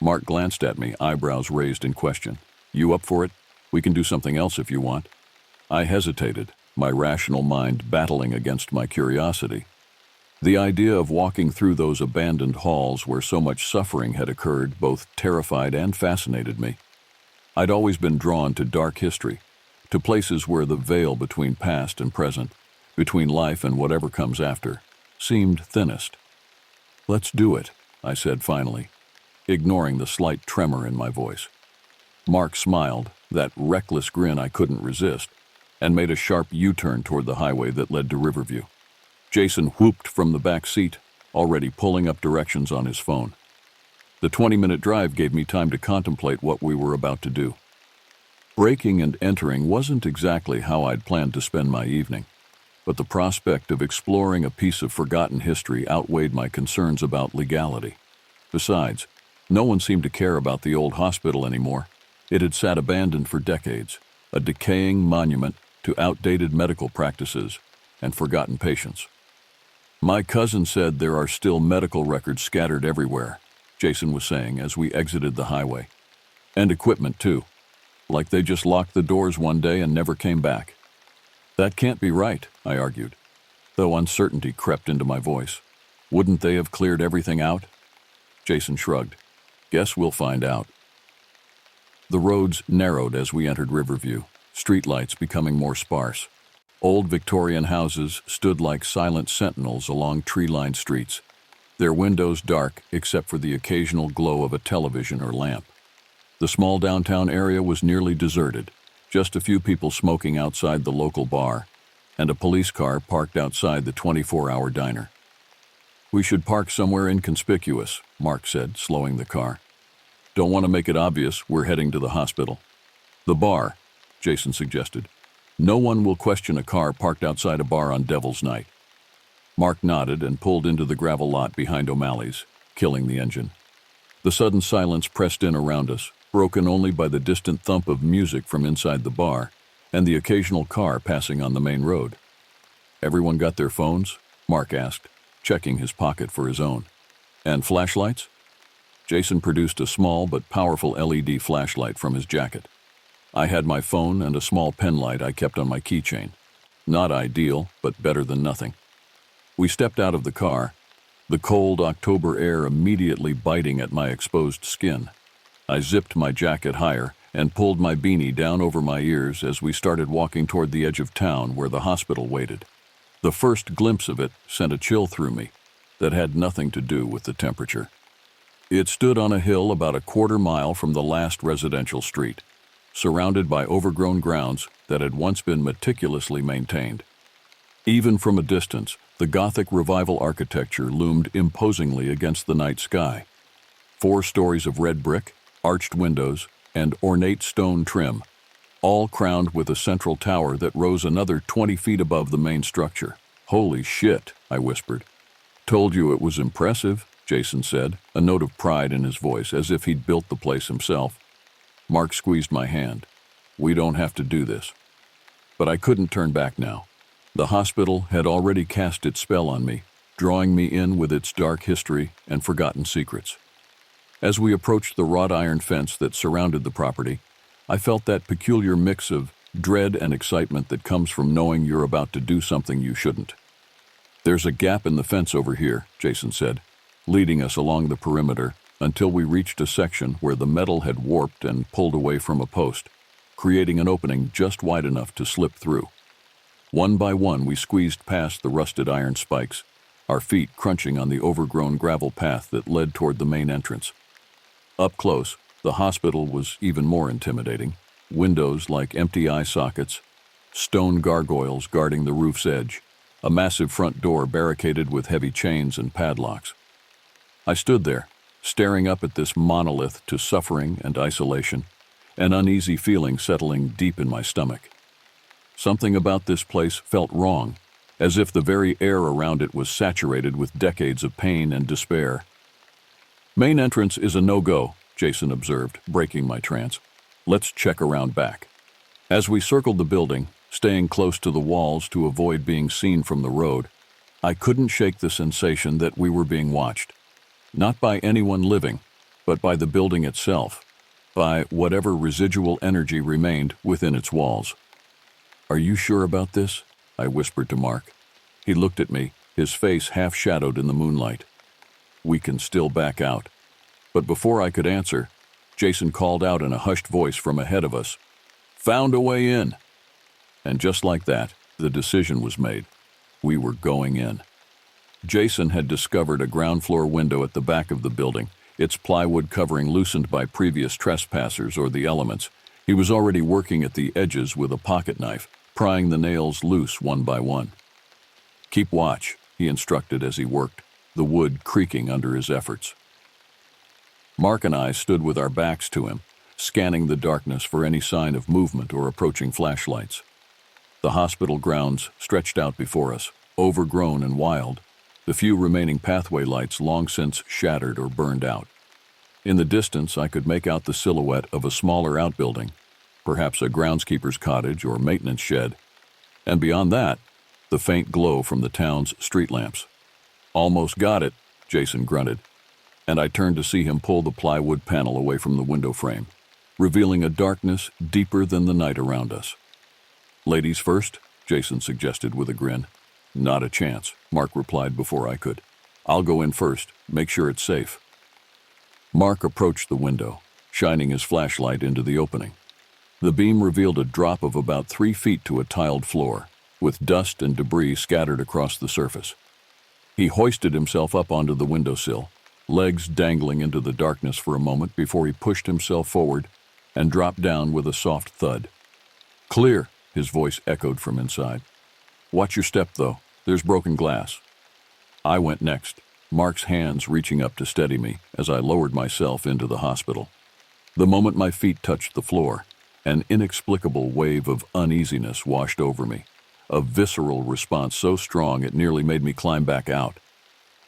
[SPEAKER 1] Mark glanced at me, eyebrows raised in question. You up for it? We can do something else if you want. I hesitated, my rational mind battling against my curiosity. The idea of walking through those abandoned halls where so much suffering had occurred both terrified and fascinated me. I'd always been drawn to dark history, to places where the veil between past and present, between life and whatever comes after, seemed thinnest. Let's do it, I said finally, ignoring the slight tremor in my voice. Mark smiled, that reckless grin I couldn't resist, and made a sharp U-turn toward the highway that led to Riverview. Jason whooped from the back seat, already pulling up directions on his phone. The 20-minute drive gave me time to contemplate what we were about to do. Breaking and entering wasn't exactly how I'd planned to spend my evening, but the prospect of exploring a piece of forgotten history outweighed my concerns about legality. Besides, no one seemed to care about the old hospital anymore. It had sat abandoned for decades, a decaying monument to outdated medical practices and forgotten patients. My cousin said there are still medical records scattered everywhere, Jason was saying as we exited the highway. And equipment too. Like they just locked the doors one day and never came back. That can't be right, I argued, though uncertainty crept into my voice. Wouldn't they have cleared everything out? Jason shrugged. Guess we'll find out. The roads narrowed as we entered Riverview, streetlights becoming more sparse. Old Victorian houses stood like silent sentinels along tree-lined streets, their windows dark except for the occasional glow of a television or lamp. The small downtown area was nearly deserted, just a few people smoking outside the local bar, and a police car parked outside the 24-hour diner. We should park somewhere inconspicuous, Mark said, slowing the car. Don't want to make it obvious we're heading to the hospital. The bar, Jason suggested. No one will question a car parked outside a bar on Devil's Night. Mark nodded and pulled into the gravel lot behind O'Malley's, killing the engine. The sudden silence pressed in around us, broken only by the distant thump of music from inside the bar and the occasional car passing on the main road. Everyone got their phones? Mark asked, checking his pocket for his own. And flashlights? Jason produced a small but powerful LED flashlight from his jacket. I had my phone and a small pen light I kept on my keychain. Not ideal, but better than nothing. We stepped out of the car, the cold October air immediately biting at my exposed skin. I zipped my jacket higher and pulled my beanie down over my ears as we started walking toward the edge of town where the hospital waited. The first glimpse of it sent a chill through me that had nothing to do with the temperature. It stood on a hill about a quarter-mile from the last residential street, surrounded by overgrown grounds that had once been meticulously maintained. Even from a distance, the Gothic Revival architecture loomed imposingly against the night sky. 4 stories of red brick, arched windows, and ornate stone trim, all crowned with a central tower that rose another 20 feet above the main structure. Holy shit, I whispered. Told you it was impressive, Jason said, a note of pride in his voice, as if he'd built the place himself. Mark squeezed my hand. We don't have to do this. But I couldn't turn back now. The hospital had already cast its spell on me, drawing me in with its dark history and forgotten secrets. As we approached the wrought iron fence that surrounded the property, I felt that peculiar mix of dread and excitement that comes from knowing you're about to do something you shouldn't. There's a gap in the fence over here, Jason said, leading us along the perimeter until we reached a section where the metal had warped and pulled away from a post, creating an opening just wide enough to slip through. One by one, we squeezed past the rusted iron spikes, our feet crunching on the overgrown gravel path that led toward the main entrance. Up close, the hospital was even more intimidating. Windows like empty eye sockets, stone gargoyles guarding the roof's edge, a massive front door barricaded with heavy chains and padlocks. I stood there, staring up at this monolith to suffering and isolation, an uneasy feeling settling deep in my stomach. Something about this place felt wrong, as if the very air around it was saturated with decades of pain and despair. "Main entrance is a no-go," Jason observed, breaking my trance. "Let's check around back." As we circled the building, staying close to the walls to avoid being seen from the road, I couldn't shake the sensation that we were being watched. Not by anyone living, but by the building itself, by whatever residual energy remained within its walls. "Are you sure about this?" I whispered to Mark. He looked at me, his face half-shadowed in the moonlight. "We can still back out." But before I could answer, Jason called out in a hushed voice from ahead of us, "Found a way in!" And just like that, the decision was made. We were going in. Jason had discovered a ground-floor window at the back of the building, its plywood covering loosened by previous trespassers or the elements. He was already working at the edges with a pocket knife, prying the nails loose one by one. "Keep watch," he instructed as he worked, the wood creaking under his efforts. Mark and I stood with our backs to him, scanning the darkness for any sign of movement or approaching flashlights. The hospital grounds stretched out before us, overgrown and wild, the few remaining pathway lights long since shattered or burned out. In the distance, I could make out the silhouette of a smaller outbuilding, perhaps a groundskeeper's cottage or maintenance shed, and beyond that, the faint glow from the town's street lamps. "Almost got it," Jason grunted, and I turned to see him pull the plywood panel away from the window frame, revealing a darkness deeper than the night around us. "Ladies first," Jason suggested with a grin. "Not a chance," Mark replied before I could. "I'll go in first, make sure it's safe." Mark approached the window, shining his flashlight into the opening. The beam revealed a drop of about 3 feet to a tiled floor, with dust and debris scattered across the surface. He hoisted himself up onto the windowsill, legs dangling into the darkness for a moment before he pushed himself forward and dropped down with a soft thud. "Clear," his voice echoed from inside. "Watch your step, though. There's broken glass." I went next, Mark's hands reaching up to steady me as I lowered myself into the hospital. The moment my feet touched the floor, an inexplicable wave of uneasiness washed over me, a visceral response so strong it nearly made me climb back out.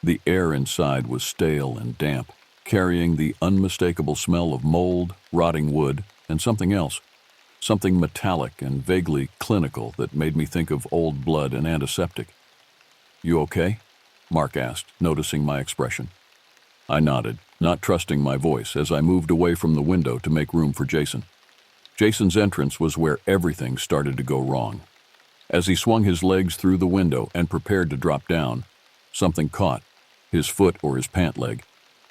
[SPEAKER 1] The air inside was stale and damp, carrying the unmistakable smell of mold, rotting wood, and something else, something metallic and vaguely clinical that made me think of old blood and antiseptic. "You okay?" Mark asked, noticing my expression. I nodded, not trusting my voice as I moved away from the window to make room for Jason. Jason's entrance was where everything started to go wrong. As he swung his legs through the window and prepared to drop down, something caught, his foot or his pant leg,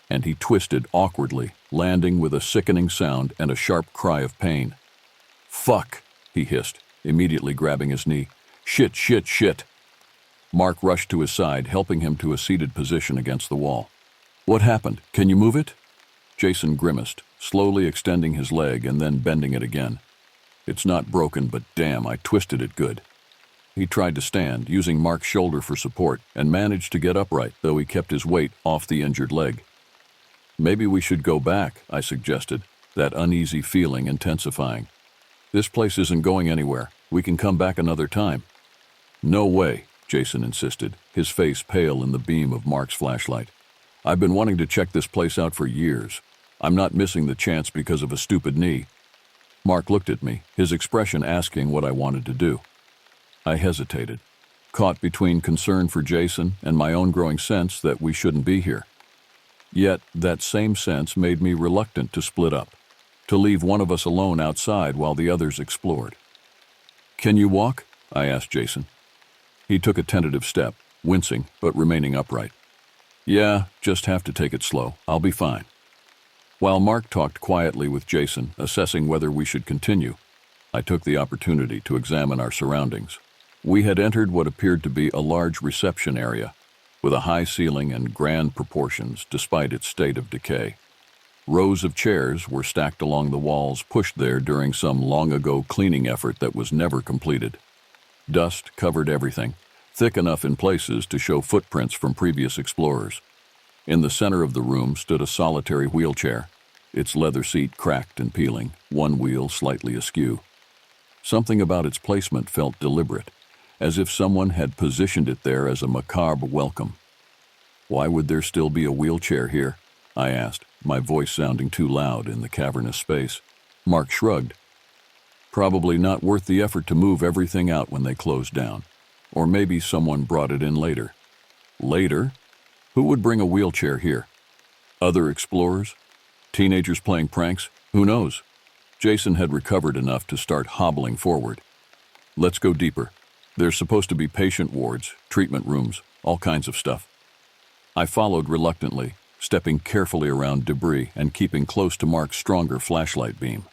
[SPEAKER 1] and he twisted awkwardly, landing with a sickening sound and a sharp cry of pain. "Fuck," he hissed, immediately grabbing his knee. "Shit, shit, shit." Mark rushed to his side, helping him to a seated position against the wall. "What happened? Can you move it?" Jason grimaced, slowly extending his leg and then bending it again. "It's not broken, but damn, I twisted it good." He tried to stand, using Mark's shoulder for support, and managed to get upright, though he kept his weight off the injured leg. "Maybe we should go back," I suggested, that uneasy feeling intensifying. "This place isn't going anywhere. We can come back another time." "No way," Jason insisted, his face pale in the beam of Mark's flashlight. "I've been wanting to check this place out for years. I'm not missing the chance because of a stupid knee." Mark looked at me, his expression asking what I wanted to do. I hesitated, caught between concern for Jason and my own growing sense that we shouldn't be here. Yet that same sense made me reluctant to split up, to leave one of us alone outside while the others explored. "Can you walk?" I asked Jason. He took a tentative step, wincing but remaining upright. "Yeah, just have to take it slow. I'll be fine." While Mark talked quietly with Jason, assessing whether we should continue, I took the opportunity to examine our surroundings. We had entered what appeared to be a large reception area, with a high ceiling and grand proportions despite its state of decay. Rows of chairs were stacked along the walls, pushed there during some long-ago cleaning effort that was never completed. Dust covered everything, thick enough in places to show footprints from previous explorers. In the center of the room stood a solitary wheelchair, its leather seat cracked and peeling, one wheel slightly askew. Something about its placement felt deliberate, as if someone had positioned it there as a macabre welcome. "Why would there still be a wheelchair here?" I asked, my voice sounding too loud in the cavernous space. Mark shrugged. "Probably not worth the effort to move everything out when they closed down. Or maybe someone brought it in later." "Later? Who would bring a wheelchair here? Other explorers? Teenagers playing pranks? Who knows?" Jason had recovered enough to start hobbling forward. "Let's go deeper. There's supposed to be patient wards, treatment rooms, all kinds of stuff." I followed reluctantly, stepping carefully around debris and keeping close to Mark's stronger flashlight beam.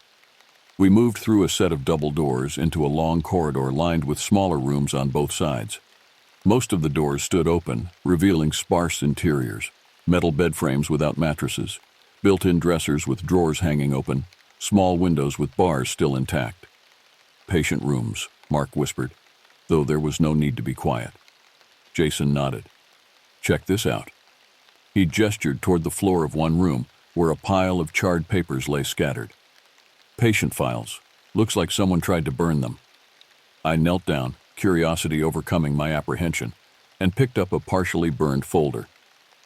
[SPEAKER 1] We moved through a set of double doors into a long corridor lined with smaller rooms on both sides. Most of the doors stood open, revealing sparse interiors, metal bed frames without mattresses, built-in dressers with drawers hanging open, small windows with bars still intact. "Patient rooms," Mark whispered, though there was no need to be quiet. Jason nodded. "Check this out." He gestured toward the floor of one room, where a pile of charred papers lay scattered. "Patient files. Looks like someone tried to burn them." I knelt down, curiosity overcoming my apprehension, and picked up a partially burned folder.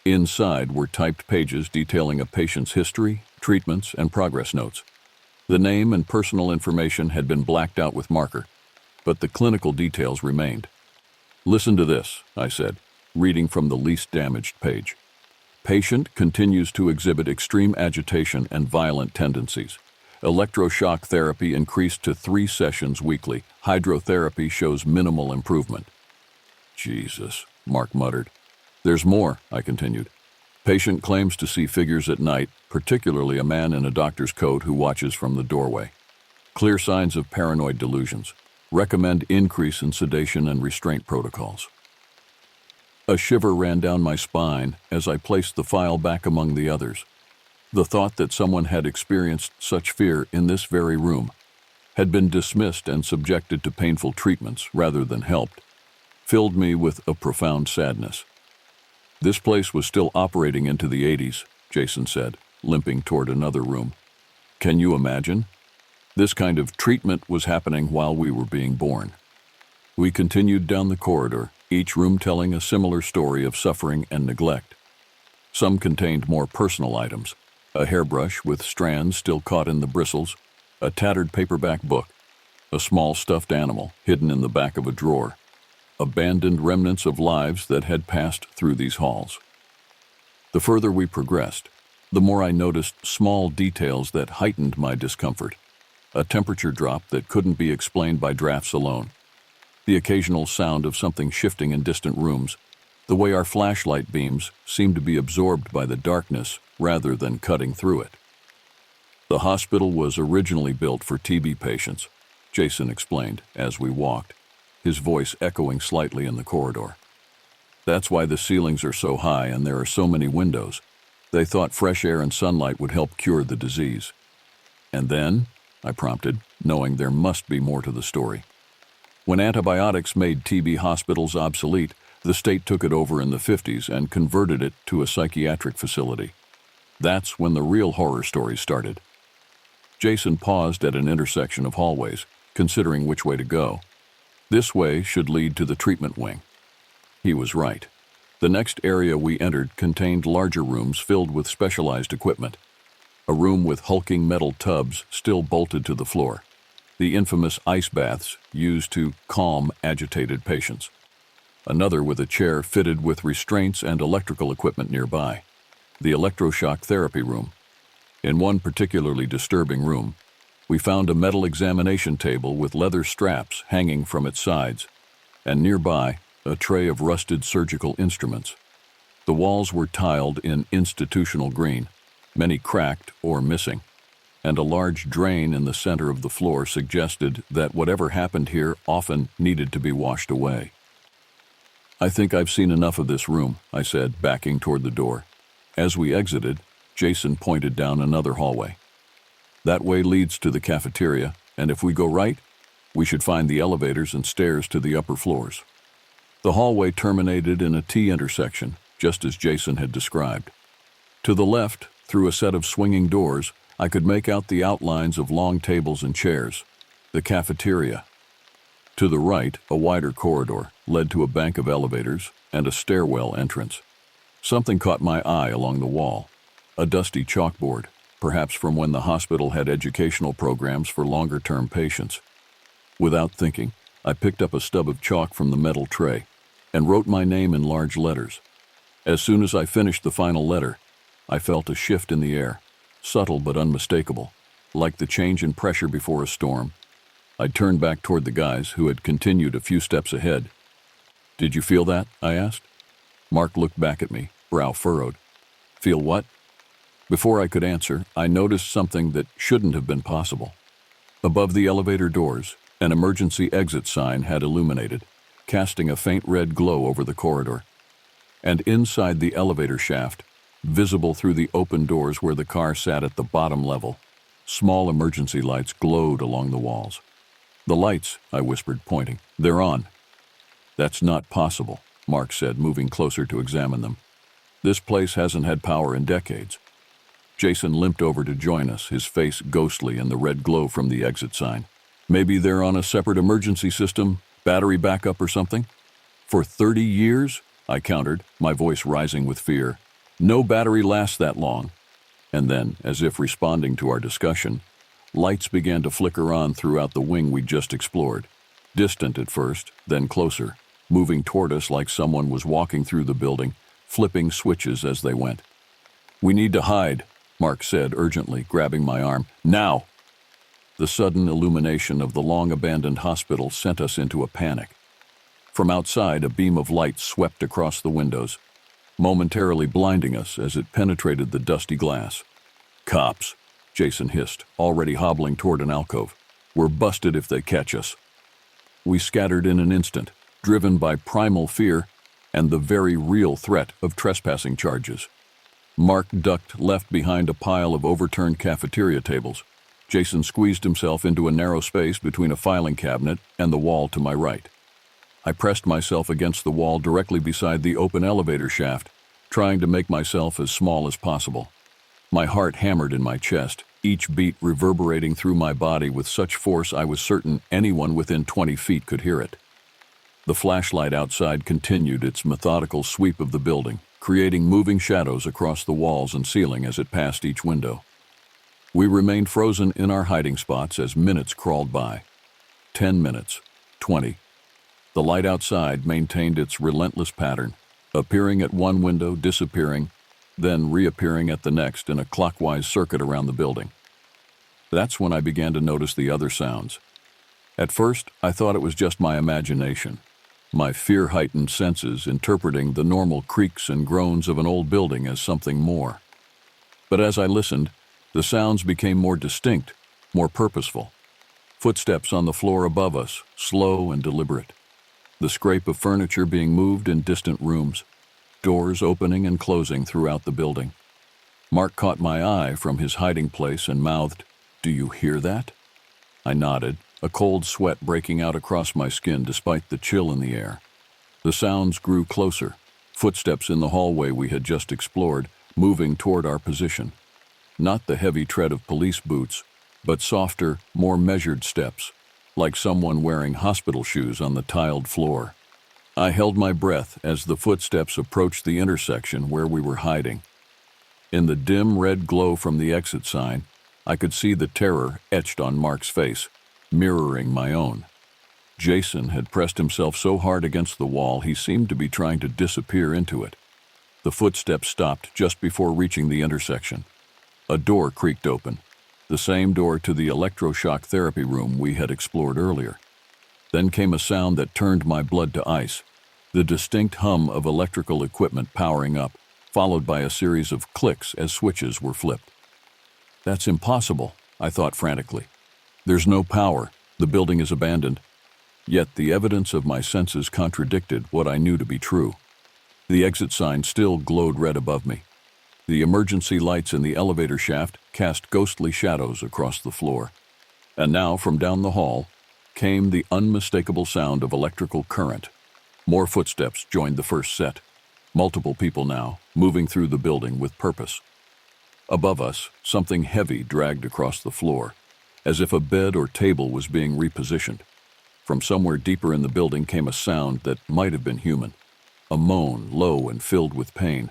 [SPEAKER 1] Inside were typed pages detailing a patient's history, treatments, and progress notes. The name and personal information had been blacked out with marker, but the clinical details remained. "Listen to this," I said, reading from the least damaged page. "Patient continues to exhibit extreme agitation and violent tendencies. Electroshock therapy increased to 3 sessions weekly. Hydrotherapy shows minimal improvement." "Jesus," Mark muttered. "There's more," I continued. "Patient claims to see figures at night, particularly a man in a doctor's coat who watches from the doorway. Clear signs of paranoid delusions. Recommend increase in sedation and restraint protocols." A shiver ran down my spine as I placed the file back among the others. The thought that someone had experienced such fear in this very room, had been dismissed and subjected to painful treatments rather than helped, filled me with a profound sadness. "This place was still operating into the 80s, Jason said, limping toward another room. "Can you imagine? This kind of treatment was happening while we were being born." We continued down the corridor, each room telling a similar story of suffering and neglect. Some contained more personal items, a hairbrush with strands still caught in the bristles, a tattered paperback book, a small stuffed animal hidden in the back of a drawer, abandoned remnants of lives that had passed through these halls. The further we progressed, the more I noticed small details that heightened my discomfort. A temperature drop that couldn't be explained by drafts alone, the occasional sound of something shifting in distant rooms, the way our flashlight beams seemed to be absorbed by the darkness rather than cutting through it. "The hospital was originally built for TB patients," Jason explained as we walked, his voice echoing slightly in the corridor. "That's why the ceilings are so high and there are so many windows. They thought fresh air and sunlight would help cure the disease." "And then?" I prompted, knowing there must be more to the story. "When antibiotics made TB hospitals obsolete, the state took it over in the 50s and converted it to a psychiatric facility. That's when the real horror stories started." Jason paused at an intersection of hallways, considering which way to go. This way should lead to the treatment wing. He was right. The next area we entered contained larger rooms filled with specialized equipment. A room with hulking metal tubs still bolted to the floor, the infamous ice baths used to calm agitated patients. Another with a chair fitted with restraints and electrical equipment nearby, the electroshock therapy room. In one particularly disturbing room, we found a metal examination table with leather straps hanging from its sides, and nearby, a tray of rusted surgical instruments. The walls were tiled in institutional green, many cracked or missing. and a large drain in the center of the floor suggested that whatever happened here often needed to be washed away. "I think I've seen enough of this room," I said, backing toward the door. As we exited, Jason pointed down another hallway. "That way leads to the cafeteria, and if we go right, we should find the elevators and stairs to the upper floors." The hallway terminated in a T intersection, just as Jason had described. To the left, through a set of swinging doors, I could make out the outlines of long tables and chairs. The cafeteria. To the right, a wider corridor led to a bank of elevators and a stairwell entrance. Something caught my eye along the wall. A dusty chalkboard, perhaps from when the hospital had educational programs for longer-term patients. Without thinking, I picked up a stub of chalk from the metal tray and wrote my name in large letters. As soon as I finished the final letter, I felt a shift in the air, subtle but unmistakable, like the change in pressure before a storm. I turned back toward the guys, who had continued a few steps ahead. "Did you feel that?" I asked. Mark looked back at me, brow furrowed. "Feel what?" Before I could answer, I noticed something that shouldn't have been possible. Above the elevator doors, an emergency exit sign had illuminated, casting a faint red glow over the corridor. And inside the elevator shaft, visible through the open doors where the car sat at the bottom level, small emergency lights glowed along the walls. "The lights," I whispered, pointing. "They're on." "That's not possible," Mark said, moving closer to examine them. "This place hasn't had power in decades." Jason limped over to join us, his face ghostly in the red glow from the exit sign. "Maybe they're on a separate emergency system, battery backup or something?" "For 30 years?" I countered, my voice rising with fear. "No battery lasts that long." And then, as if responding to our discussion, lights began to flicker on throughout the wing we'd just explored. Distant at first, then closer, moving toward us like someone was walking through the building, flipping switches as they went. "We need to hide," Mark said urgently, grabbing my arm. "Now!" The sudden illumination of the long-abandoned hospital sent us into a panic. From outside, a beam of light swept across the windows, momentarily blinding us as it penetrated the dusty glass. "Cops," Jason hissed, already hobbling toward an alcove. "We're busted if they catch us." We scattered in an instant, driven by primal fear and the very real threat of trespassing charges. Mark ducked left behind a pile of overturned cafeteria tables. Jason squeezed himself into a narrow space between a filing cabinet and the wall to my right. I pressed myself against the wall directly beside the open elevator shaft, trying to make myself as small as possible. My heart hammered in my chest, each beat reverberating through my body with such force I was certain anyone within 20 feet could hear it. The flashlight outside continued its methodical sweep of the building, creating moving shadows across the walls and ceiling as it passed each window. We remained frozen in our hiding spots as minutes crawled by. 10 minutes, 20. The light outside maintained its relentless pattern, appearing at one window, disappearing, then reappearing at the next in a clockwise circuit around the building. That's when I began to notice the other sounds. At first, I thought it was just my imagination, my fear-heightened senses interpreting the normal creaks and groans of an old building as something more. But as I listened, the sounds became more distinct, more purposeful. Footsteps on the floor above us, slow and deliberate. The scrape of furniture being moved in distant rooms, doors opening and closing throughout the building. Mark caught my eye from his hiding place and mouthed, "Do you hear that?" I nodded, a cold sweat breaking out across my skin despite the chill in the air. The sounds grew closer, footsteps in the hallway we had just explored, moving toward our position. Not the heavy tread of police boots, but softer, more measured steps, like someone wearing hospital shoes on the tiled floor. I held my breath as the footsteps approached the intersection where we were hiding. In the dim red glow from the exit sign, I could see the terror etched on Mark's face, mirroring my own. Jason had pressed himself so hard against the wall he seemed to be trying to disappear into it. The footsteps stopped just before reaching the intersection. A door creaked open, the same door to the electroshock therapy room we had explored earlier. Then came a sound that turned my blood to ice, the distinct hum of electrical equipment powering up, followed by a series of clicks as switches were flipped. "That's impossible," I thought frantically. There's no power. The building is abandoned. Yet the evidence of my senses contradicted what I knew to be true. The exit sign still glowed red above me. The emergency lights in the elevator shaft cast ghostly shadows across the floor. And now, from down the hall, came the unmistakable sound of electrical current. More footsteps joined the first set. Multiple people now, moving through the building with purpose. Above us, something heavy dragged across the floor, as if a bed or table was being repositioned. From somewhere deeper in the building came a sound that might have been human. A moan, low and filled with pain.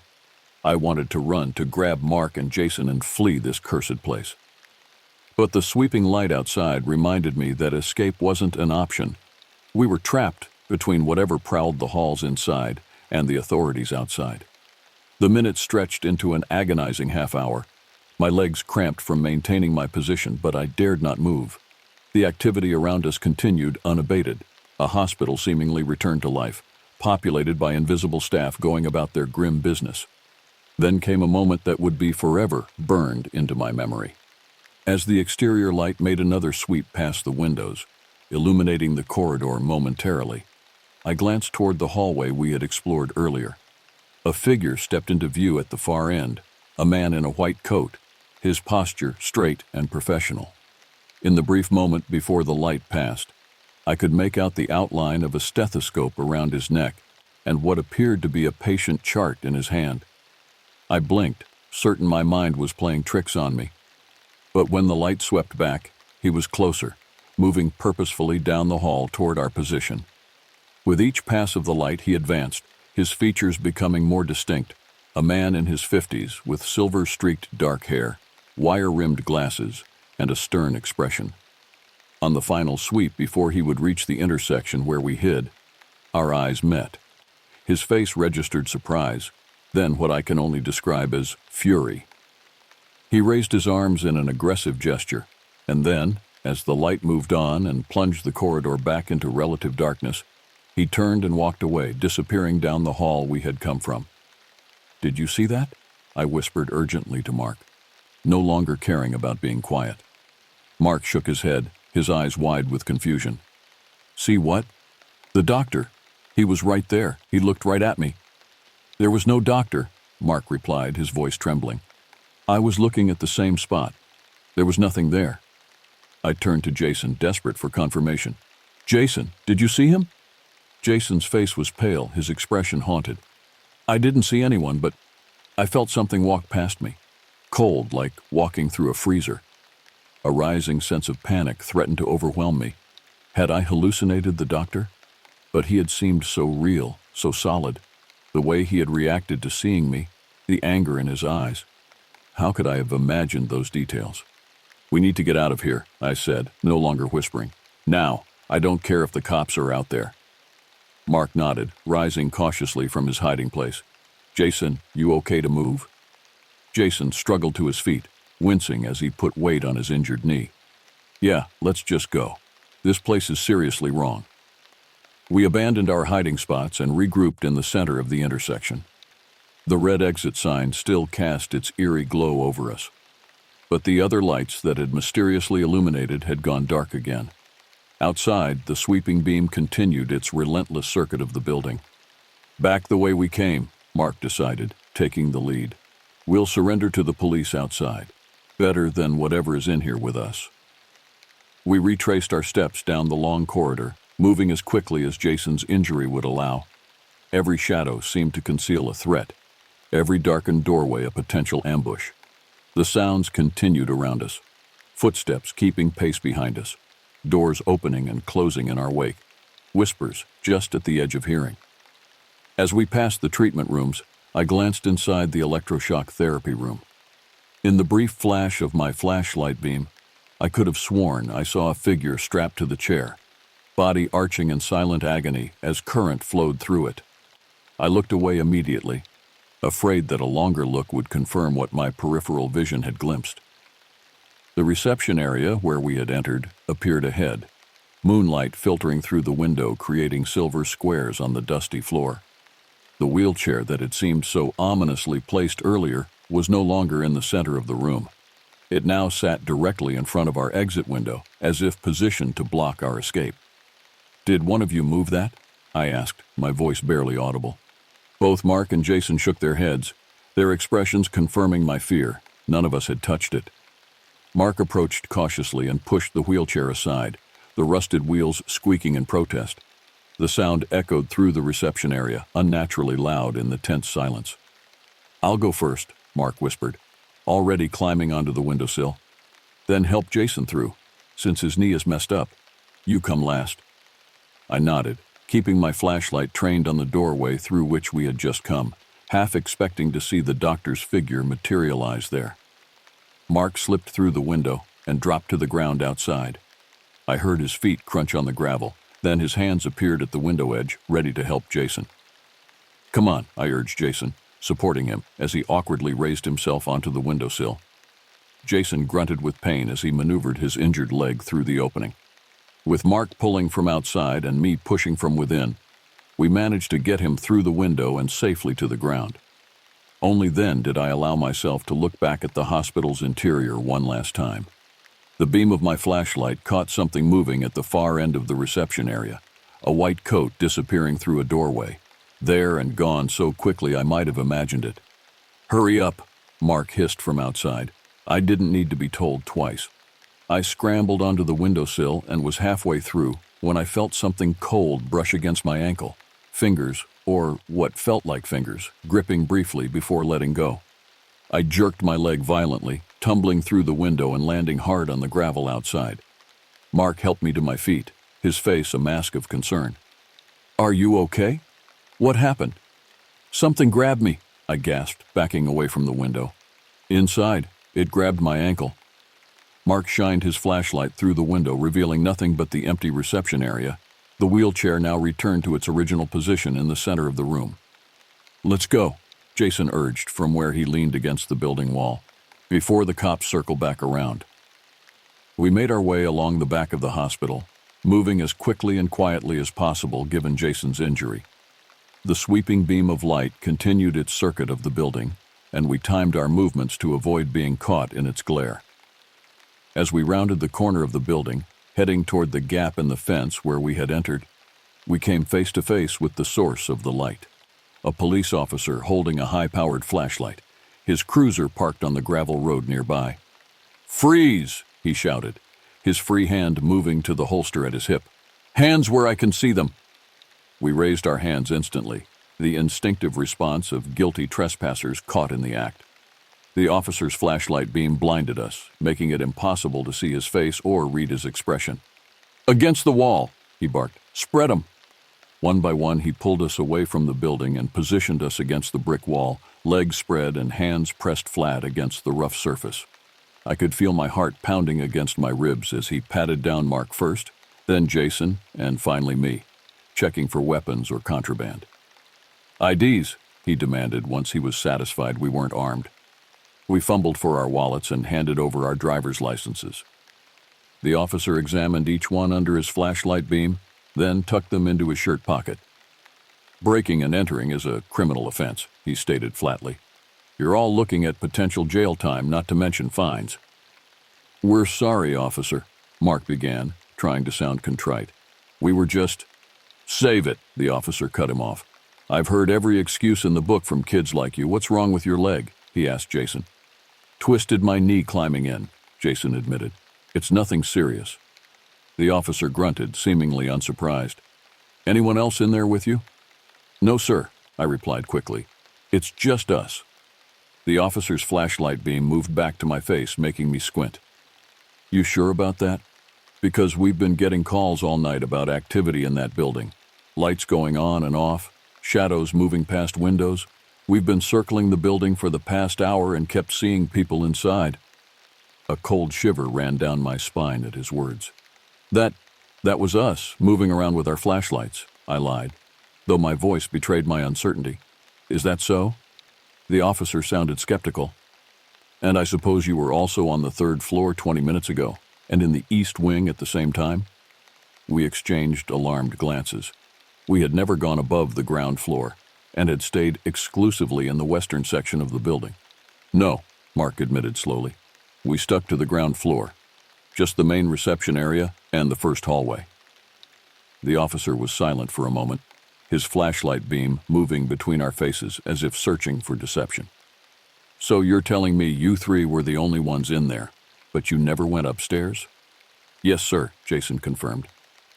[SPEAKER 1] I wanted to run, to grab Mark and Jason and flee this cursed place. But the sweeping light outside reminded me that escape wasn't an option. We were trapped between whatever prowled the halls inside and the authorities outside. The minutes stretched into an agonizing half-hour. My legs cramped from maintaining my position, but I dared not move. The activity around us continued unabated. A hospital seemingly returned to life, populated by invisible staff going about their grim business. Then came a moment that would be forever burned into my memory. As the exterior light made another sweep past the windows, illuminating the corridor momentarily, I glanced toward the hallway we had explored earlier. A figure stepped into view at the far end, a man in a white coat, his posture straight and professional. In the brief moment before the light passed, I could make out the outline of a stethoscope around his neck and what appeared to be a patient chart in his hand. I blinked, certain my mind was playing tricks on me. But when the light swept back, he was closer, moving purposefully down the hall toward our position. With each pass of the light, he advanced, his features becoming more distinct. A man in his 50s with silver-streaked dark hair, wire-rimmed glasses, and a stern expression. On the final sweep before he would reach the intersection where we hid, our eyes met. His face registered surprise, then what I can only describe as fury. He raised his arms in an aggressive gesture, and then, as the light moved on and plunged the corridor back into relative darkness, he turned and walked away, disappearing down the hall we had come from. "Did you see that?" I whispered urgently to Mark, no longer caring about being quiet. Mark shook his head, his eyes wide with confusion. "See what?" "The doctor. He was right there. He looked right at me." "There was no doctor," Mark replied, his voice trembling. "I was looking at the same spot. There was nothing there." I turned to Jason, desperate for confirmation. "Jason, did you see him?" Jason's face was pale, his expression haunted. "I didn't see anyone, but I felt something walk past me. Cold, like walking through a freezer." A rising sense of panic threatened to overwhelm me. Had I hallucinated the doctor? But he had seemed so real, so solid. The way he had reacted to seeing me, the anger in his eyes. How could I have imagined those details? "We need to get out of here," I said, no longer whispering. "Now, I don't care if the cops are out there." Mark nodded, rising cautiously from his hiding place. "Jason, you okay to move?" Jason struggled to his feet, wincing as he put weight on his injured knee. "Yeah, let's just go. This place is seriously wrong." We abandoned our hiding spots and regrouped in the center of the intersection. The red exit sign still cast its eerie glow over us, but the other lights that had mysteriously illuminated had gone dark again. Outside, the sweeping beam continued its relentless circuit of the building. "Back the way we came," Mark decided, taking the lead. "We'll surrender to the police outside. Better than whatever is in here with us." We retraced our steps down the long corridor, moving as quickly as Jason's injury would allow. Every shadow seemed to conceal a threat, every darkened doorway a potential ambush. The sounds continued around us, footsteps keeping pace behind us, doors opening and closing in our wake, whispers just at the edge of hearing. As we passed the treatment rooms, I glanced inside the electroshock therapy room. In the brief flash of my flashlight beam, I could have sworn I saw a figure strapped to the chair, body arching in silent agony as current flowed through it. I looked away immediately, afraid that a longer look would confirm what my peripheral vision had glimpsed. The reception area where we had entered appeared ahead, moonlight filtering through the window creating silver squares on the dusty floor. The wheelchair that had seemed so ominously placed earlier was no longer in the center of the room. It now sat directly in front of our exit window, as if positioned to block our escape. "Did one of you move that?" I asked, my voice barely audible. Both Mark and Jason shook their heads, their expressions confirming my fear. None of us had touched it. Mark approached cautiously and pushed the wheelchair aside, the rusted wheels squeaking in protest. The sound echoed through the reception area, unnaturally loud in the tense silence. "I'll go first," Mark whispered, already climbing onto the windowsill. "Then help Jason through, since his knee is messed up. You come last." I nodded, keeping my flashlight trained on the doorway through which we had just come, half expecting to see the doctor's figure materialize there. Mark slipped through the window and dropped to the ground outside. I heard his feet crunch on the gravel, then his hands appeared at the window edge, ready to help Jason. "Come on," I urged Jason, supporting him as he awkwardly raised himself onto the windowsill. Jason grunted with pain as he maneuvered his injured leg through the opening. With Mark pulling from outside and me pushing from within, we managed to get him through the window and safely to the ground. Only then did I allow myself to look back at the hospital's interior one last time. The beam of my flashlight caught something moving at the far end of the reception area, a white coat disappearing through a doorway, there and gone so quickly I might have imagined it. "Hurry up," Mark hissed from outside. I didn't need to be told twice. I scrambled onto the windowsill and was halfway through when I felt something cold brush against my ankle, fingers, or what felt like fingers, gripping briefly before letting go. I jerked my leg violently, tumbling through the window and landing hard on the gravel outside. Mark helped me to my feet, his face a mask of concern. "Are you okay? What happened?" "Something grabbed me," I gasped, backing away from the window. "Inside, it grabbed my ankle." Mark shined his flashlight through the window, revealing nothing but the empty reception area. The wheelchair now returned to its original position in the center of the room. "Let's go," Jason urged from where he leaned against the building wall, before the cops circled back around. We made our way along the back of the hospital, moving as quickly and quietly as possible given Jason's injury. The sweeping beam of light continued its circuit of the building, and we timed our movements to avoid being caught in its glare. As we rounded the corner of the building, heading toward the gap in the fence where we had entered, we came face to face with the source of the light. A police officer holding a high-powered flashlight, his cruiser parked on the gravel road nearby. "Freeze!" he shouted, his free hand moving to the holster at his hip. "Hands where I can see them!" We raised our hands instantly, the instinctive response of guilty trespassers caught in the act. The officer's flashlight beam blinded us, making it impossible to see his face or read his expression. "Against the wall!" he barked. "Spread 'em!" One by one, he pulled us away from the building and positioned us against the brick wall, legs spread and hands pressed flat against the rough surface. I could feel my heart pounding against my ribs as he patted down Mark first, then Jason, and finally me, checking for weapons or contraband. "IDs," he demanded once he was satisfied we weren't armed. We fumbled for our wallets and handed over our driver's licenses. The officer examined each one under his flashlight beam, then tucked them into his shirt pocket. "Breaking and entering is a criminal offense," he stated flatly. "You're all looking at potential jail time, not to mention fines." "We're sorry, officer," Mark began, trying to sound contrite. "We were just—" "Save it," the officer cut him off. "I've heard every excuse in the book from kids like you. What's wrong with your leg?" he asked Jason. "Twisted my knee climbing in," Jason admitted. "It's nothing serious." The officer grunted, seemingly unsurprised. "Anyone else in there with you?" "No, sir," I replied quickly. "It's just us." The officer's flashlight beam moved back to my face, making me squint. "You sure about that? Because we've been getting calls all night about activity in that building. Lights going on and off, shadows moving past windows. We've been circling the building for the past hour and kept seeing people inside." A cold shiver ran down my spine at his words. That was us, moving around with our flashlights," I lied, though my voice betrayed my uncertainty. "Is that so?" The officer sounded skeptical. "And I suppose you were also on the 3rd floor 20 minutes ago, and in the east wing at the same time?" We exchanged alarmed glances. We had never gone above the ground floor, and had stayed exclusively in the western section of the building. "No," Mark admitted slowly. We stuck to the ground floor, just the main reception area and the first hallway. The officer was silent for a moment, his flashlight beam moving between our faces as if searching for deception. So you're telling me you three were the only ones in there, but you never went upstairs? Yes, sir, Jason confirmed.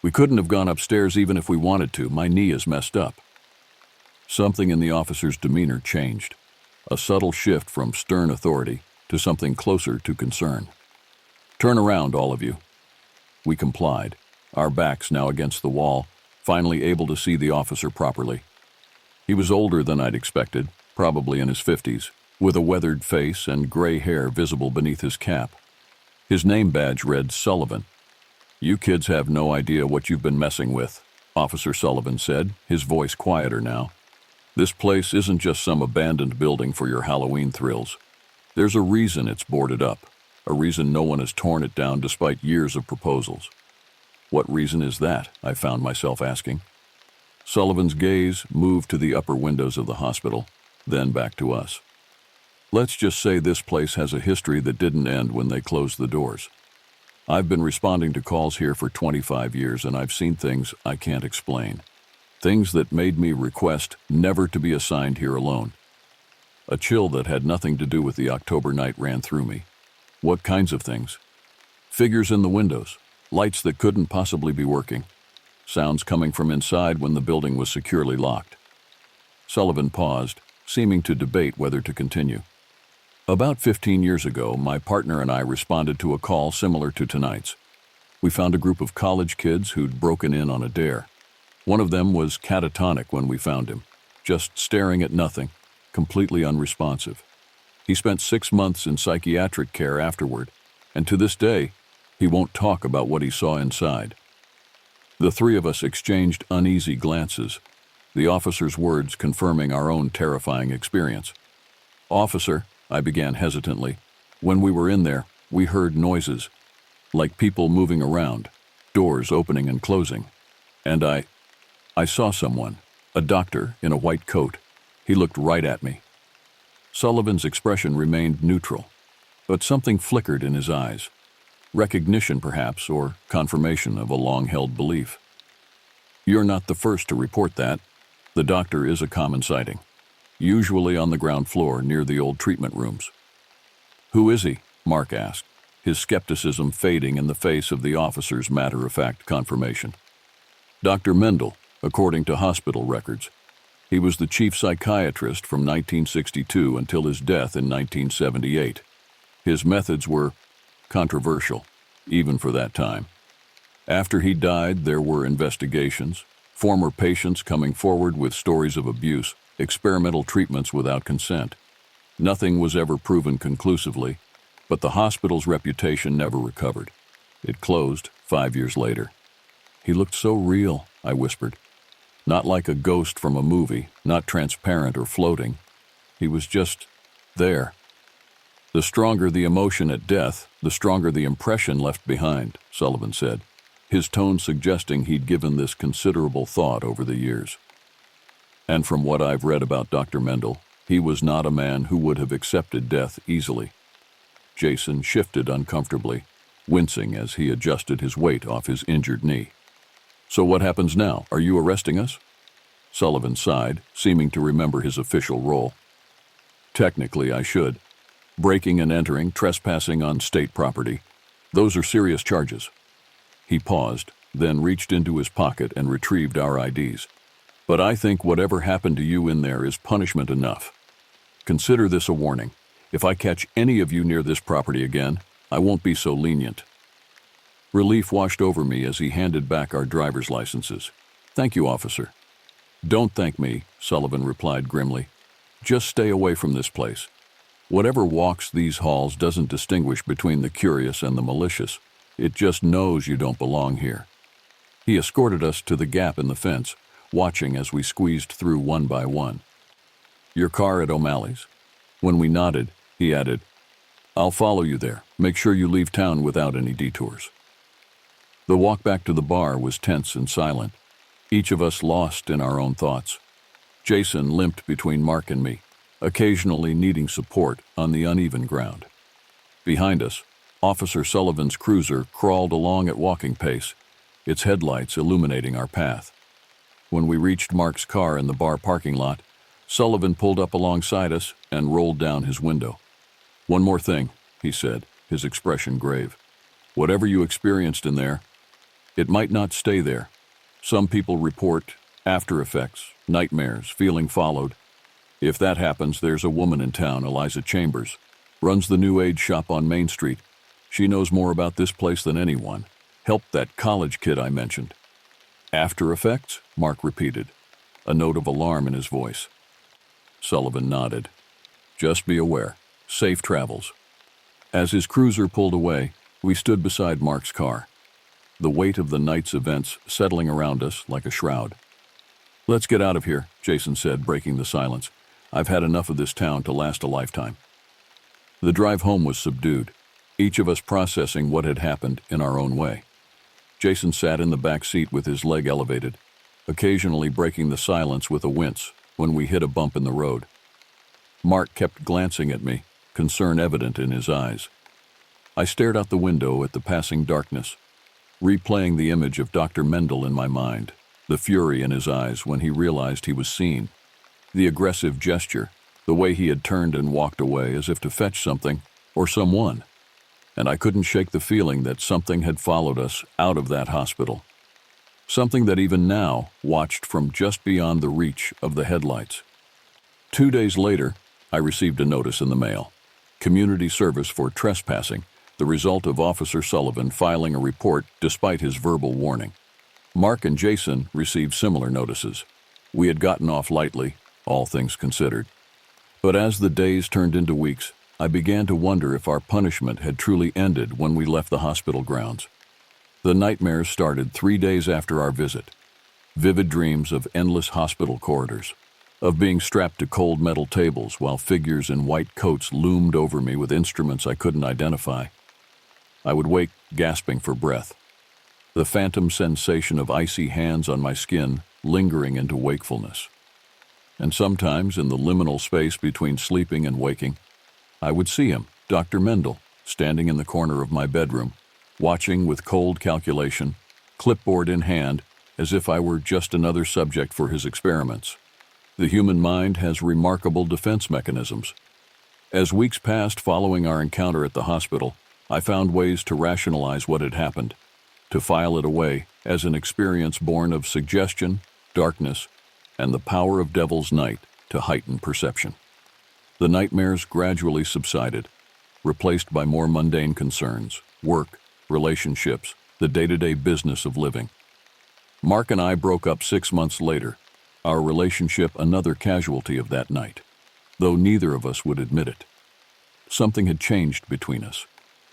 [SPEAKER 1] We couldn't have gone upstairs even if we wanted to. My knee is messed up. Something in the officer's demeanor changed, a subtle shift from stern authority to something closer to concern. Turn around, all of you. We complied, our backs now against the wall, finally able to see the officer properly. He was older than I'd expected, probably in his 50s, with a weathered face and gray hair visible beneath his cap. His name badge read Sullivan. You kids have no idea what you've been messing with, Officer Sullivan said, his voice quieter now. This place isn't just some abandoned building for your Halloween thrills. There's a reason it's boarded up, a reason no one has torn it down despite years of proposals. What reason is that? I found myself asking. Sullivan's gaze moved to the upper windows of the hospital, then back to us. Let's just say this place has a history that didn't end when they closed the doors. I've been responding to calls here for 25 years, and I've seen things I can't explain. Things that made me request never to be assigned here alone. A chill that had nothing to do with the October night ran through me. What kinds of things? Figures in the windows, lights that couldn't possibly be working, sounds coming from inside when the building was securely locked. Sullivan paused, seeming to debate whether to continue. About 15 years ago, my partner and I responded to a call similar to tonight's. We found a group of college kids who'd broken in on a dare. One of them was catatonic when we found him, just staring at nothing, completely unresponsive. He spent 6 months in psychiatric care afterward, and to this day, he won't talk about what he saw inside. The three of us exchanged uneasy glances, the officer's words confirming our own terrifying experience. Officer, I began hesitantly, when we were in there, we heard noises, like people moving around, doors opening and closing. And I saw someone, a doctor in a white coat. He looked right at me. Sullivan's expression remained neutral, but something flickered in his eyes. Recognition, perhaps, or confirmation of a long-held belief. You're not the first to report that. The doctor is a common sighting, usually on the ground floor near the old treatment rooms. Who is he? Mark asked, his skepticism fading in the face of the officer's matter-of-fact confirmation. Dr. Mendel, according to hospital records. He was the chief psychiatrist from 1962 until his death in 1978. His methods were controversial, even for that time. After he died, there were investigations, former patients coming forward with stories of abuse, experimental treatments without consent. Nothing was ever proven conclusively, but the hospital's reputation never recovered. It closed 5 years later. He looked so real, I whispered. Not like a ghost from a movie, not transparent or floating. He was just there. The stronger the emotion at death, the stronger the impression left behind, Sullivan said, his tone suggesting he'd given this considerable thought over the years. And from what I've read about Dr. Mendel, he was not a man who would have accepted death easily. Jason shifted uncomfortably, wincing as he adjusted his weight off his injured knee. So what happens now? Are you arresting us? Sullivan sighed, seeming to remember his official role. Technically, I should. Breaking and entering, trespassing on state property. Those are serious charges. He paused, then reached into his pocket and retrieved our IDs. But I think whatever happened to you in there is punishment enough. Consider this a warning. If I catch any of you near this property again, I won't be so lenient. Relief washed over me as he handed back our driver's licenses. Thank you, officer. Don't thank me, Sullivan replied grimly. Just stay away from this place. Whatever walks these halls doesn't distinguish between the curious and the malicious. It just knows you don't belong here. He escorted us to the gap in the fence, watching as we squeezed through one by one. Your car at O'Malley's? When we nodded, he added, I'll follow you there. Make sure you leave town without any detours. The walk back to the bar was tense and silent, each of us lost in our own thoughts. Jason limped between Mark and me, occasionally needing support on the uneven ground. Behind us, Officer Sullivan's cruiser crawled along at walking pace, its headlights illuminating our path. When we reached Mark's car in the bar parking lot, Sullivan pulled up alongside us and rolled down his window. "One more thing," he said, his expression grave. "Whatever you experienced in there, it might not stay there. Some people report after effects, nightmares, feeling followed. If that happens, there's a woman in town, Eliza Chambers, runs the New Age shop on Main Street. She knows more about this place than anyone. Helped that college kid I mentioned." "After effects?" Mark repeated, a note of alarm in his voice. Sullivan nodded. "Just be aware. Safe travels." As his cruiser pulled away, we stood beside Mark's car, the weight of the night's events settling around us like a shroud. "Let's get out of here," Jason said, breaking the silence. "I've had enough of this town to last a lifetime." The drive home was subdued, each of us processing what had happened in our own way. Jason sat in the back seat with his leg elevated, occasionally breaking the silence with a wince when we hit a bump in the road. Mark kept glancing at me, concern evident in his eyes. I stared out the window at the passing darkness, replaying the image of Dr. Mendel in my mind, the fury in his eyes when he realized he was seen, the aggressive gesture, the way he had turned and walked away as if to fetch something or someone. And I couldn't shake the feeling that something had followed us out of that hospital. Something that even now watched from just beyond the reach of the headlights. 2 days later, I received a notice in the mail. Community service for trespassing, the result of Officer Sullivan filing a report despite his verbal warning. Mark and Jason received similar notices. We had gotten off lightly, all things considered. But as the days turned into weeks, I began to wonder if our punishment had truly ended when we left the hospital grounds. The nightmares started 3 days after our visit. Vivid dreams of endless hospital corridors, of being strapped to cold metal tables while figures in white coats loomed over me with instruments I couldn't identify. I would wake gasping for breath, the phantom sensation of icy hands on my skin lingering into wakefulness. And sometimes, in the liminal space between sleeping and waking, I would see him, Dr. Mendel, standing in the corner of my bedroom, watching with cold calculation, clipboard in hand, as if I were just another subject for his experiments. The human mind has remarkable defense mechanisms. As weeks passed following our encounter at the hospital, I found ways to rationalize what had happened, to file it away as an experience born of suggestion, darkness, and the power of Devil's Night to heighten perception. The nightmares gradually subsided, replaced by more mundane concerns, work, relationships, the day-to-day business of living. Mark and I broke up 6 months later, our relationship another casualty of that night, though neither of us would admit it. Something had changed between us,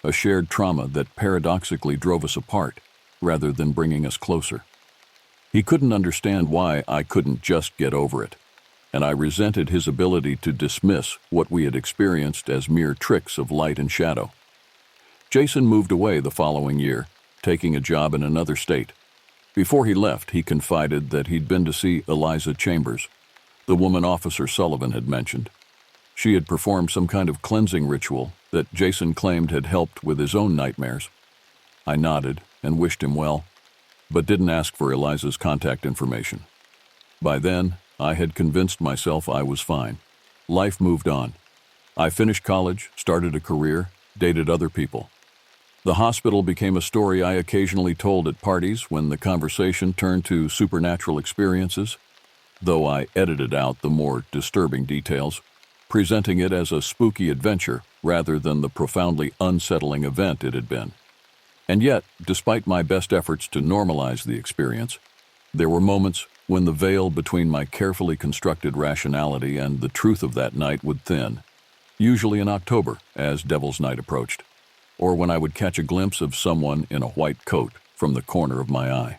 [SPEAKER 1] a shared trauma that paradoxically drove us apart rather than bringing us closer. He couldn't understand why I couldn't just get over it, and I resented his ability to dismiss what we had experienced as mere tricks of light and shadow. Jason moved away the following year, taking a job in another state. Before he left, he confided that he'd been to see Eliza Chambers, the woman Officer Sullivan had mentioned. She had performed some kind of cleansing ritual that Jason claimed had helped with his own nightmares. I nodded and wished him well, but didn't ask for Eliza's contact information. By then, I had convinced myself I was fine. Life moved on. I finished college, started a career, dated other people. The hospital became a story I occasionally told at parties when the conversation turned to supernatural experiences, though I edited out the more disturbing details, presenting it as a spooky adventure rather than the profoundly unsettling event it had been. And yet, despite my best efforts to normalize the experience, there were moments when the veil between my carefully constructed rationality and the truth of that night would thin, usually in October as Devil's Night approached, or when I would catch a glimpse of someone in a white coat from the corner of my eye.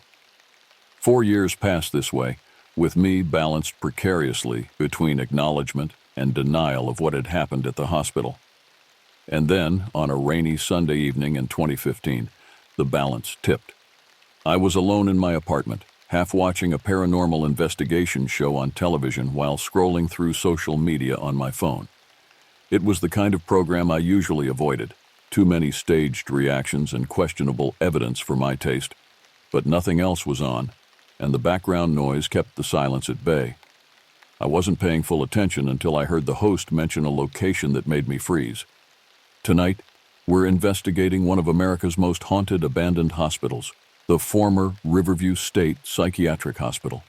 [SPEAKER 1] 4 years passed this way, with me balanced precariously between acknowledgement and denial of what had happened at the hospital. And then, on a rainy Sunday evening in 2015, the balance tipped. I was alone in my apartment, half watching a paranormal investigation show on television while scrolling through social media on my phone. It was the kind of program I usually avoided, too many staged reactions and questionable evidence for my taste, but nothing else was on, and the background noise kept the silence at bay. I wasn't paying full attention until I heard the host mention a location that made me freeze. Tonight, we're investigating one of America's most haunted abandoned hospitals, the former Riverview State Psychiatric Hospital.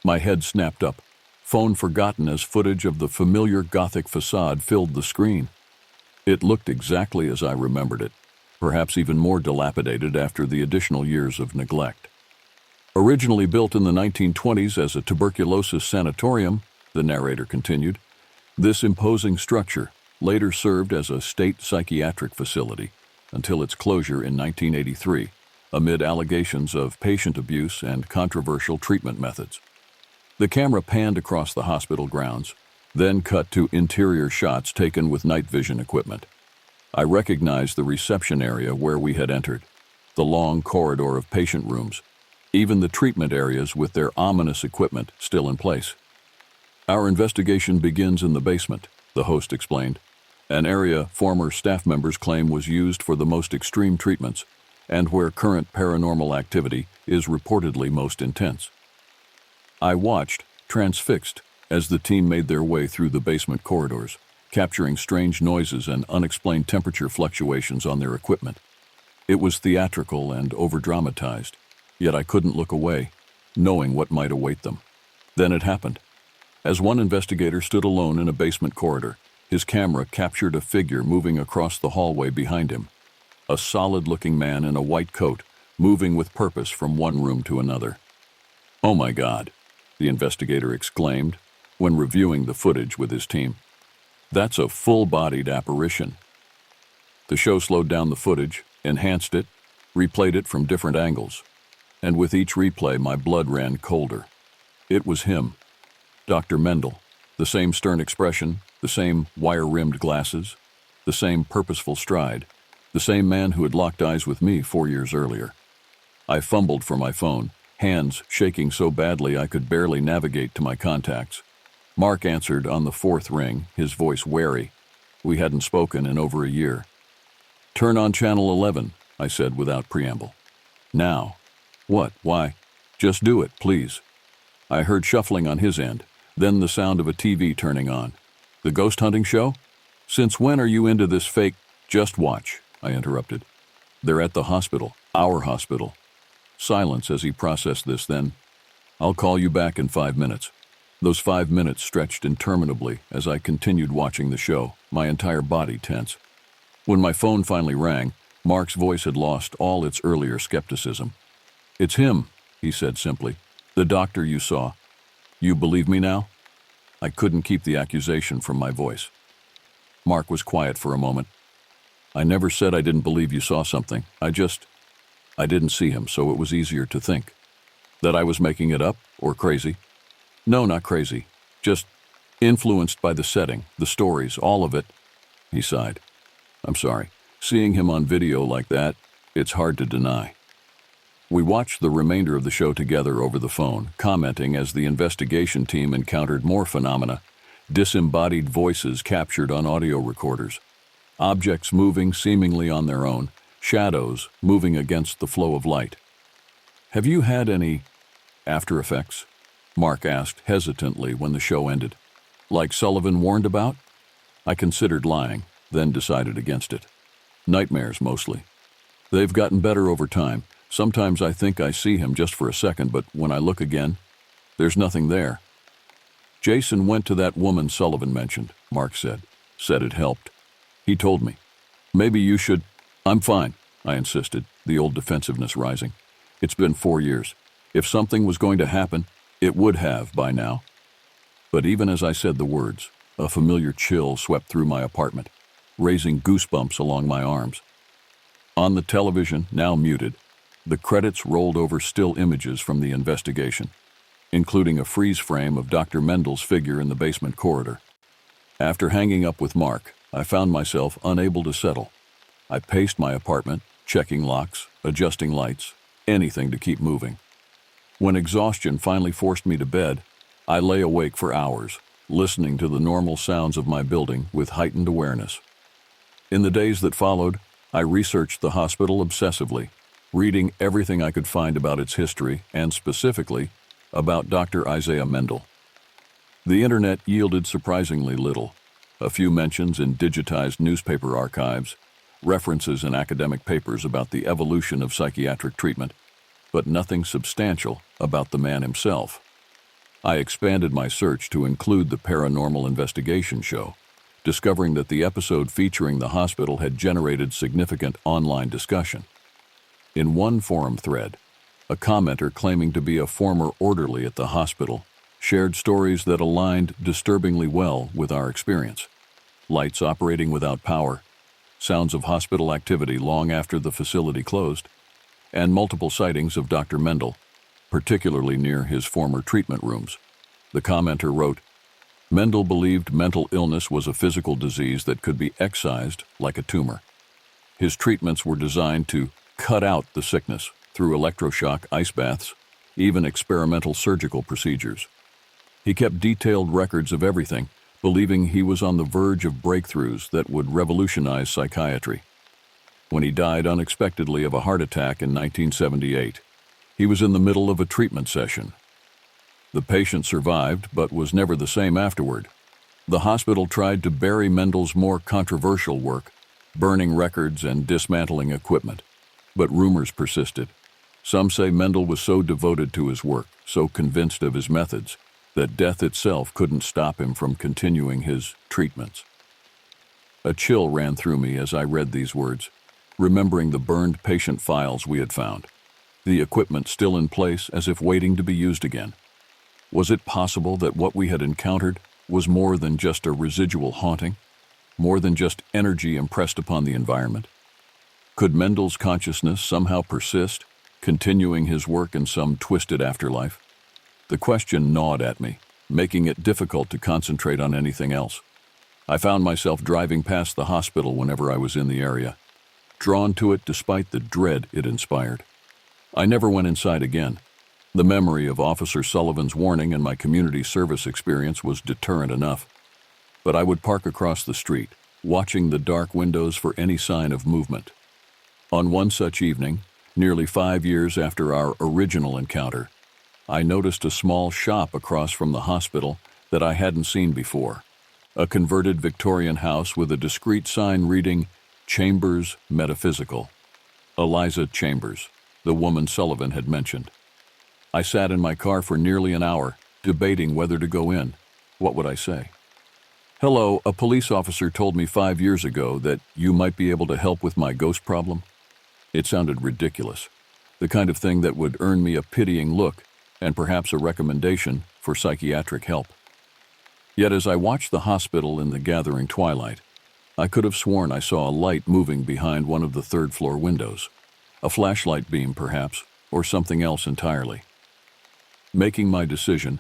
[SPEAKER 1] My head snapped up, phone forgotten as footage of the familiar Gothic facade filled the screen. It looked exactly as I remembered it, perhaps even more dilapidated after the additional years of neglect. Originally built in the 1920s as a tuberculosis sanatorium, the narrator continued, this imposing structure later served as a state psychiatric facility until its closure in 1983, amid allegations of patient abuse and controversial treatment methods. The camera panned across the hospital grounds, then cut to interior shots taken with night vision equipment. I recognized the reception area where we had entered, the long corridor of patient rooms, even the treatment areas with their ominous equipment still in place. Our investigation begins in the basement, the host explained, an area former staff members claim was used for the most extreme treatments and where current paranormal activity is reportedly most intense. I watched, transfixed, as the team made their way through the basement corridors, capturing strange noises and unexplained temperature fluctuations on their equipment. It was theatrical and overdramatized, yet I couldn't look away, knowing what might await them. Then it happened. As one investigator stood alone in a basement corridor, his camera captured a figure moving across the hallway behind him. A solid-looking man in a white coat, moving with purpose from one room to another. "Oh my God," the investigator exclaimed when reviewing the footage with his team. "That's a full-bodied apparition." The show slowed down the footage, enhanced it, replayed it from different angles, and with each replay my blood ran colder. It was him, Dr. Mendel, the same stern expression, the same wire-rimmed glasses, the same purposeful stride, the same man who had locked eyes with me 4 years earlier. I fumbled for my phone, hands shaking so badly I could barely navigate to my contacts. Mark answered on the fourth ring, his voice wary. We hadn't spoken in over a year. "Turn on channel 11, I said without preamble. "Now." "What? Why?" "Just do it, please." I heard shuffling on his end, then the sound of a TV turning on. "The ghost hunting show? Since when are you into this fake—" "Just watch," I interrupted. "They're at the hospital, our hospital." Silence as he processed this, then, "I'll call you back in 5 minutes. Those 5 minutes stretched interminably as I continued watching the show, my entire body tense. When my phone finally rang, Mark's voice had lost all its earlier skepticism. "It's him," he said simply. "The doctor you saw. You believe me now?" I couldn't keep the accusation from my voice. Mark was quiet for a moment. "I never said I didn't believe you saw something. I didn't see him, so it was easier to think. That I was making it up, or crazy? No, not crazy. Just influenced by the setting, the stories, all of it." He sighed. "I'm sorry. Seeing him on video like that, it's hard to deny." We watched the remainder of the show together over the phone, commenting as the investigation team encountered more phenomena, disembodied voices captured on audio recorders, objects moving seemingly on their own, shadows moving against the flow of light. "Have you had any after effects?" Mark asked hesitantly when the show ended. "Like Sullivan warned about?" I considered lying, then decided against it. "Nightmares, mostly. They've gotten better over time. Sometimes I think I see him just for a second, but when I look again, there's nothing there." "Jason went to that woman Sullivan mentioned," Mark said it helped. "He told me. Maybe you should—" "I'm fine," I insisted, the old defensiveness rising. "It's been 4 years. If something was going to happen, it would have by now." But even as I said the words, a familiar chill swept through my apartment, raising goosebumps along my arms. On the television, now muted, the credits rolled over still images from the investigation, including a freeze frame of Dr. Mendel's figure in the basement corridor. After hanging up with Mark, I found myself unable to settle. I paced my apartment, checking locks, adjusting lights, anything to keep moving. When exhaustion finally forced me to bed, I lay awake for hours, listening to the normal sounds of my building with heightened awareness. In the days that followed, I researched the hospital obsessively, reading everything I could find about its history and specifically about Dr. Isaiah Mendel. The internet yielded surprisingly little. A few mentions in digitized newspaper archives, references in academic papers about the evolution of psychiatric treatment, but nothing substantial about the man himself. I expanded my search to include the paranormal investigation show, discovering that the episode featuring the hospital had generated significant online discussion. In one forum thread, a commenter claiming to be a former orderly at the hospital shared stories that aligned disturbingly well with our experience. Lights operating without power, sounds of hospital activity long after the facility closed, and multiple sightings of Dr. Mendel, particularly near his former treatment rooms. The commenter wrote, "Mendel believed mental illness was a physical disease that could be excised like a tumor. His treatments were designed to cut out the sickness through electroshock ice baths, even experimental surgical procedures. He kept detailed records of everything, believing he was on the verge of breakthroughs that would revolutionize psychiatry. When he died unexpectedly of a heart attack in 1978, he was in the middle of a treatment session. The patient survived, but was never the same afterward. The hospital tried to bury Mendel's more controversial work, burning records and dismantling equipment. But rumors persisted. Some say Mendel was so devoted to his work, so convinced of his methods, that death itself couldn't stop him from continuing his treatments." A chill ran through me as I read these words, remembering the burned patient files we had found, the equipment still in place as if waiting to be used again. Was it possible that what we had encountered was more than just a residual haunting, more than just energy impressed upon the environment? Could Mendel's consciousness somehow persist, continuing his work in some twisted afterlife? The question gnawed at me, making it difficult to concentrate on anything else. I found myself driving past the hospital whenever I was in the area, drawn to it despite the dread it inspired. I never went inside again. The memory of Officer Sullivan's warning and my community service experience was deterrent enough. But I would park across the street, watching the dark windows for any sign of movement. On one such evening, nearly 5 years after our original encounter, I noticed a small shop across from the hospital that I hadn't seen before. A converted Victorian house with a discreet sign reading, "Chambers Metaphysical." Eliza Chambers, the woman Sullivan had mentioned. I sat in my car for nearly an hour, debating whether to go in. What would I say? "Hello, a police officer told me 5 years ago that you might be able to help with my ghost problem." It sounded ridiculous, the kind of thing that would earn me a pitying look and perhaps a recommendation for psychiatric help. Yet as I watched the hospital in the gathering twilight, I could have sworn I saw a light moving behind one of the third-floor windows. A flashlight beam, perhaps, or something else entirely. Making my decision,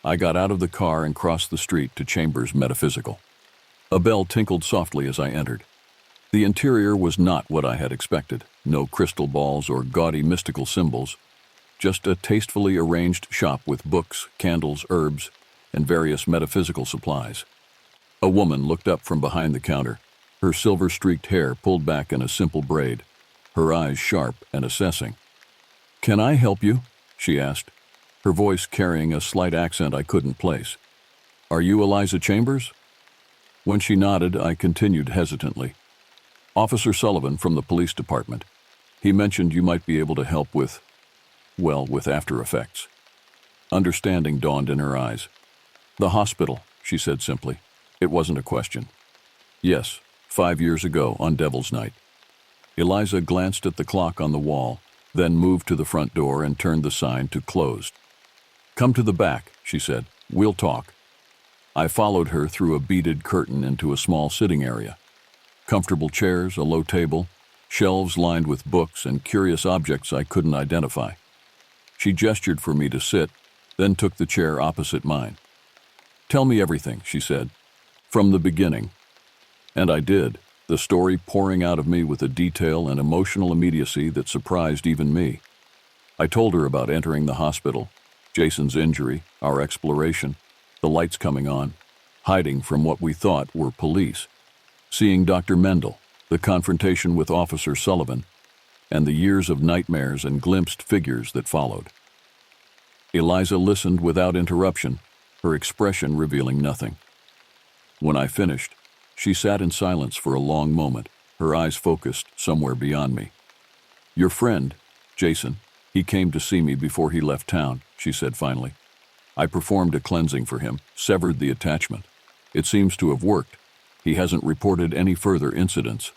[SPEAKER 1] I got out of the car and crossed the street to Chambers Metaphysical. A bell tinkled softly as I entered. The interior was not what I had expected. No crystal balls or gaudy mystical symbols, just a tastefully arranged shop with books, candles, herbs, and various metaphysical supplies. A woman looked up from behind the counter, her silver-streaked hair pulled back in a simple braid, her eyes sharp and assessing. "Can I help you?" she asked, her voice carrying a slight accent I couldn't place. "Are you Eliza Chambers?" When she nodded, I continued hesitantly. "Officer Sullivan from the police department. He mentioned you might be able to help with after effects." Understanding dawned in her eyes. "The hospital," she said simply. It wasn't a question. "Yes, 5 years ago on Devil's Night." Eliza glanced at the clock on the wall, then moved to the front door and turned the sign to closed. "Come to the back," she said. "We'll talk." I followed her through a beaded curtain into a small sitting area. Comfortable chairs, a low table, shelves lined with books and curious objects I couldn't identify. She gestured for me to sit, then took the chair opposite mine. "Tell me everything," she said, "from the beginning." And I did, the story pouring out of me with a detail and emotional immediacy that surprised even me. I told her about entering the hospital, Jason's injury, our exploration, the lights coming on, hiding from what we thought were police, seeing Dr. Mendel, the confrontation with Officer Sullivan, and the years of nightmares and glimpsed figures that followed. Eliza listened without interruption, her expression revealing nothing. When I finished, she sat in silence for a long moment, her eyes focused somewhere beyond me. "Your friend, Jason, he came to see me before he left town," she said finally. "I performed a cleansing for him, severed the attachment. It seems to have worked. He hasn't reported any further incidents."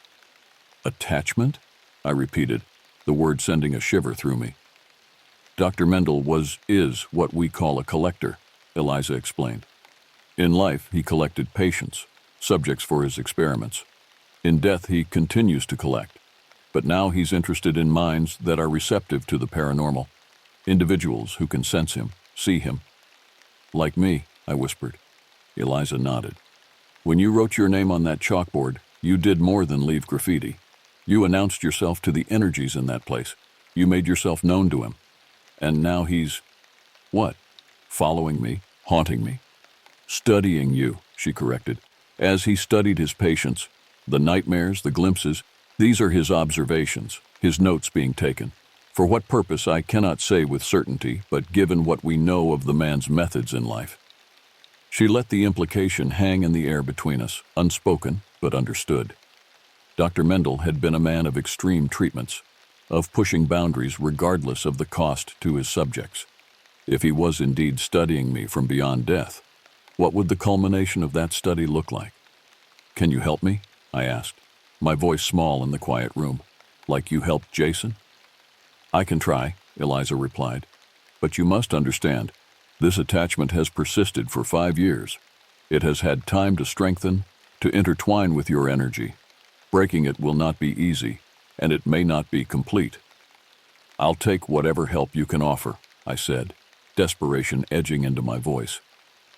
[SPEAKER 1] "Attachment?" I repeated, the word sending a shiver through me. "Dr. Mendel is what we call a collector," Eliza explained. "In life, he collected patients, subjects for his experiments. In death, he continues to collect. But now he's interested in minds that are receptive to the paranormal, individuals who can sense him, see him." "Like me," I whispered. Eliza nodded. "When you wrote your name on that chalkboard, you did more than leave graffiti. You announced yourself to the energies in that place. You made yourself known to him. And now he's... what? Following me, haunting me." "Studying you," she corrected. "As he studied his patients, the nightmares, the glimpses, these are his observations, his notes being taken. For what purpose I cannot say with certainty, but given what we know of the man's methods in life." She let the implication hang in the air between us, unspoken but understood. Dr. Mendel had been a man of extreme treatments, of pushing boundaries regardless of the cost to his subjects. If he was indeed studying me from beyond death, what would the culmination of that study look like? "Can you help me?" I asked, my voice small in the quiet room. "Like you helped Jason?" "I can try," Eliza replied. "But you must understand, this attachment has persisted for 5 years. It has had time to strengthen, to intertwine with your energy. Breaking it will not be easy, and it may not be complete." "I'll take whatever help you can offer," I said, desperation edging into my voice.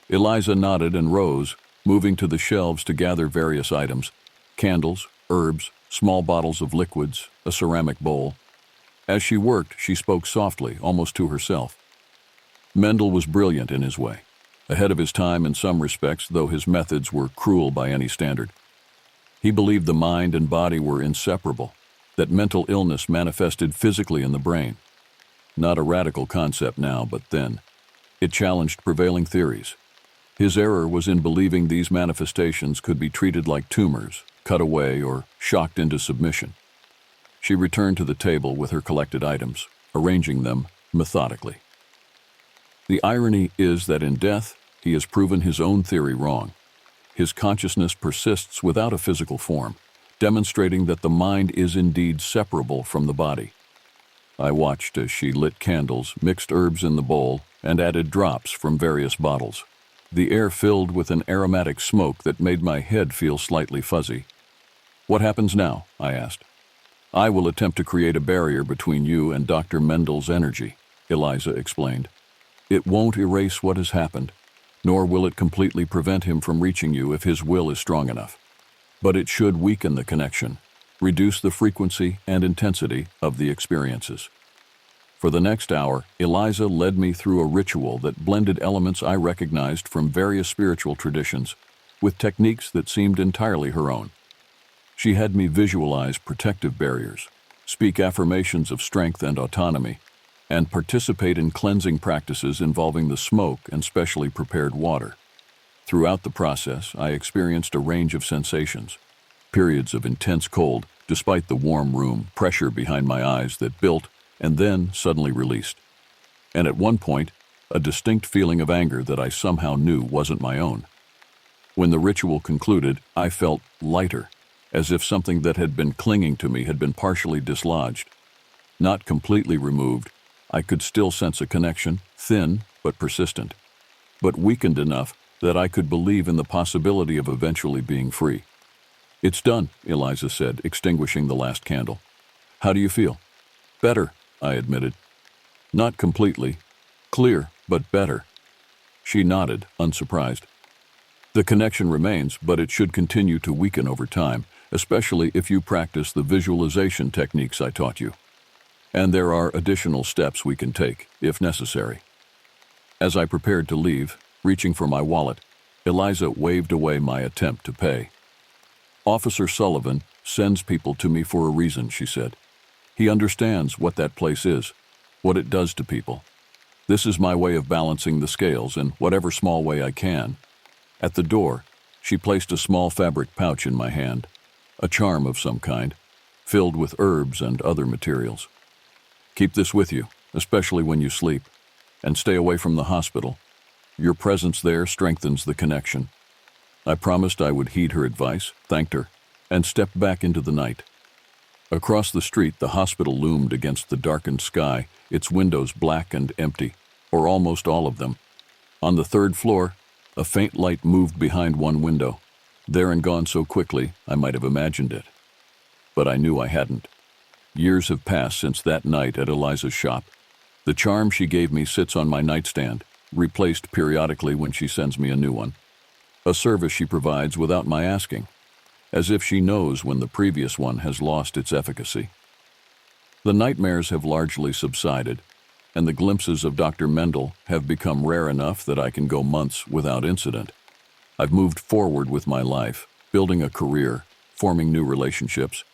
[SPEAKER 1] Eliza nodded and rose, moving to the shelves to gather various items: candles, herbs, small bottles of liquids, a ceramic bowl. As she worked, she spoke softly, almost to herself. "Mendel was brilliant in his way, ahead of his time in some respects, though his methods were cruel by any standard. He believed the mind and body were inseparable, that mental illness manifested physically in the brain. Not a radical concept now, but then. It challenged prevailing theories. His error was in believing these manifestations could be treated like tumors, cut away, or shocked into submission." She returned to the table with her collected items, arranging them methodically. "The irony is that in death, he has proven his own theory wrong. His consciousness persists without a physical form, demonstrating that the mind is indeed separable from the body." I watched as she lit candles, mixed herbs in the bowl, and added drops from various bottles. The air filled with an aromatic smoke that made my head feel slightly fuzzy. "What happens now?" I asked. "I will attempt to create a barrier between you and Dr. Mendel's energy," Eliza explained. "It won't erase what has happened, nor will it completely prevent him from reaching you if his will is strong enough. But it should weaken the connection, reduce the frequency and intensity of the experiences." For the next hour, Eliza led me through a ritual that blended elements I recognized from various spiritual traditions with techniques that seemed entirely her own. She had me visualize protective barriers, speak affirmations of strength and autonomy, and participate in cleansing practices involving the smoke and specially prepared water. Throughout the process, I experienced a range of sensations: periods of intense cold, despite the warm room, pressure behind my eyes that built and then suddenly released. And at one point, a distinct feeling of anger that I somehow knew wasn't my own. When the ritual concluded, I felt lighter, as if something that had been clinging to me had been partially dislodged. Not completely removed, I could still sense a connection, thin but persistent, but weakened enough that I could believe in the possibility of eventually being free. "It's done," Eliza said, extinguishing the last candle. "How do you feel?" "Better," I admitted. "Not completely. Clear, but better." She nodded, unsurprised. "The connection remains, but it should continue to weaken over time, especially if you practice the visualization techniques I taught you. And there are additional steps we can take, if necessary." As I prepared to leave, reaching for my wallet, Eliza waved away my attempt to pay. "Officer Sullivan sends people to me for a reason," she said. "He understands what that place is, what it does to people. This is my way of balancing the scales in whatever small way I can." At the door, she placed a small fabric pouch in my hand, a charm of some kind, filled with herbs and other materials. "Keep this with you, especially when you sleep, and stay away from the hospital. Your presence there strengthens the connection." I promised I would heed her advice, thanked her, and stepped back into the night. Across the street, the hospital loomed against the darkened sky, its windows black and empty, or almost all of them. On the third floor, a faint light moved behind one window, there and gone so quickly I might have imagined it. But I knew I hadn't. Years have passed since that night at Eliza's shop. The charm she gave me sits on my nightstand, replaced periodically when she sends me a new one. A service she provides without my asking, as if she knows when the previous one has lost its efficacy. The nightmares have largely subsided, and the glimpses of Dr. Mendel have become rare enough that I can go months without incident. I've moved forward with my life, building a career, forming new relationships,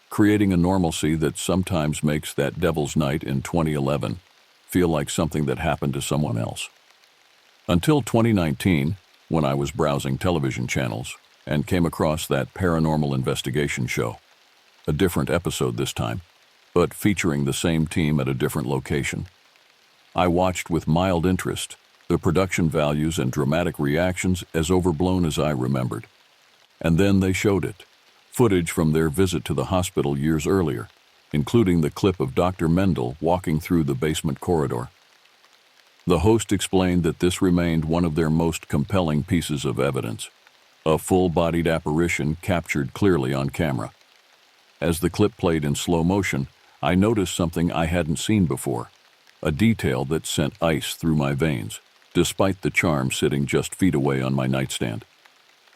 [SPEAKER 1] creating a normalcy that sometimes makes that devil's night in 2011 feel like something that happened to someone else. Until 2019, when I was browsing television channels and came across that paranormal investigation show. A different episode this time, but featuring the same team at a different location. I watched with mild interest, the production values and dramatic reactions as overblown as I remembered. And then they showed it, footage from their visit to the hospital years earlier, including the clip of Dr. Mendel walking through the basement corridor. The host explained that this remained one of their most compelling pieces of evidence, a full-bodied apparition captured clearly on camera. As the clip played in slow motion, I noticed something I hadn't seen before, a detail that sent ice through my veins, despite the charm sitting just feet away on my nightstand.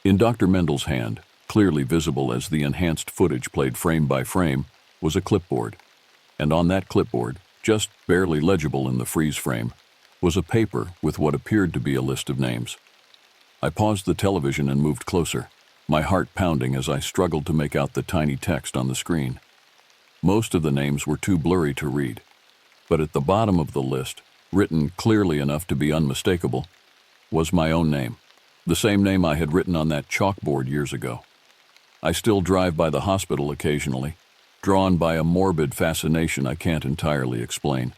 [SPEAKER 1] In Dr. Mendel's hand, clearly visible as the enhanced footage played frame by frame, was a clipboard. And on that clipboard, just barely legible in the freeze frame, was a paper with what appeared to be a list of names. I paused the television and moved closer, my heart pounding as I struggled to make out the tiny text on the screen. Most of the names were too blurry to read, but at the bottom of the list, written clearly enough to be unmistakable, was my own name, the same name I had written on that chalkboard years ago. I still drive by the hospital occasionally, drawn by a morbid fascination I can't entirely explain.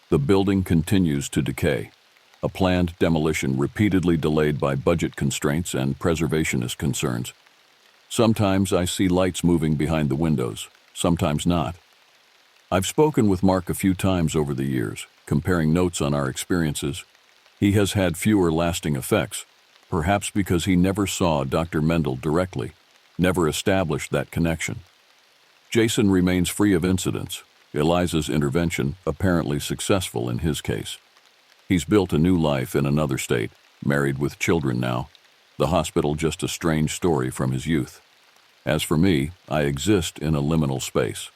[SPEAKER 1] The building continues to decay, a planned demolition repeatedly delayed by budget constraints and preservationist concerns. Sometimes I see lights moving behind the windows, sometimes not. I've spoken with Mark a few times over the years, comparing notes on our experiences. He has had fewer lasting effects, perhaps because he never saw Dr. Mendel directly, never established that connection. Jason remains free of incidents, Eliza's intervention apparently successful in his case. He's built a new life in another state, married with children now, the hospital just a strange story from his youth. As for me, I exist in a liminal space.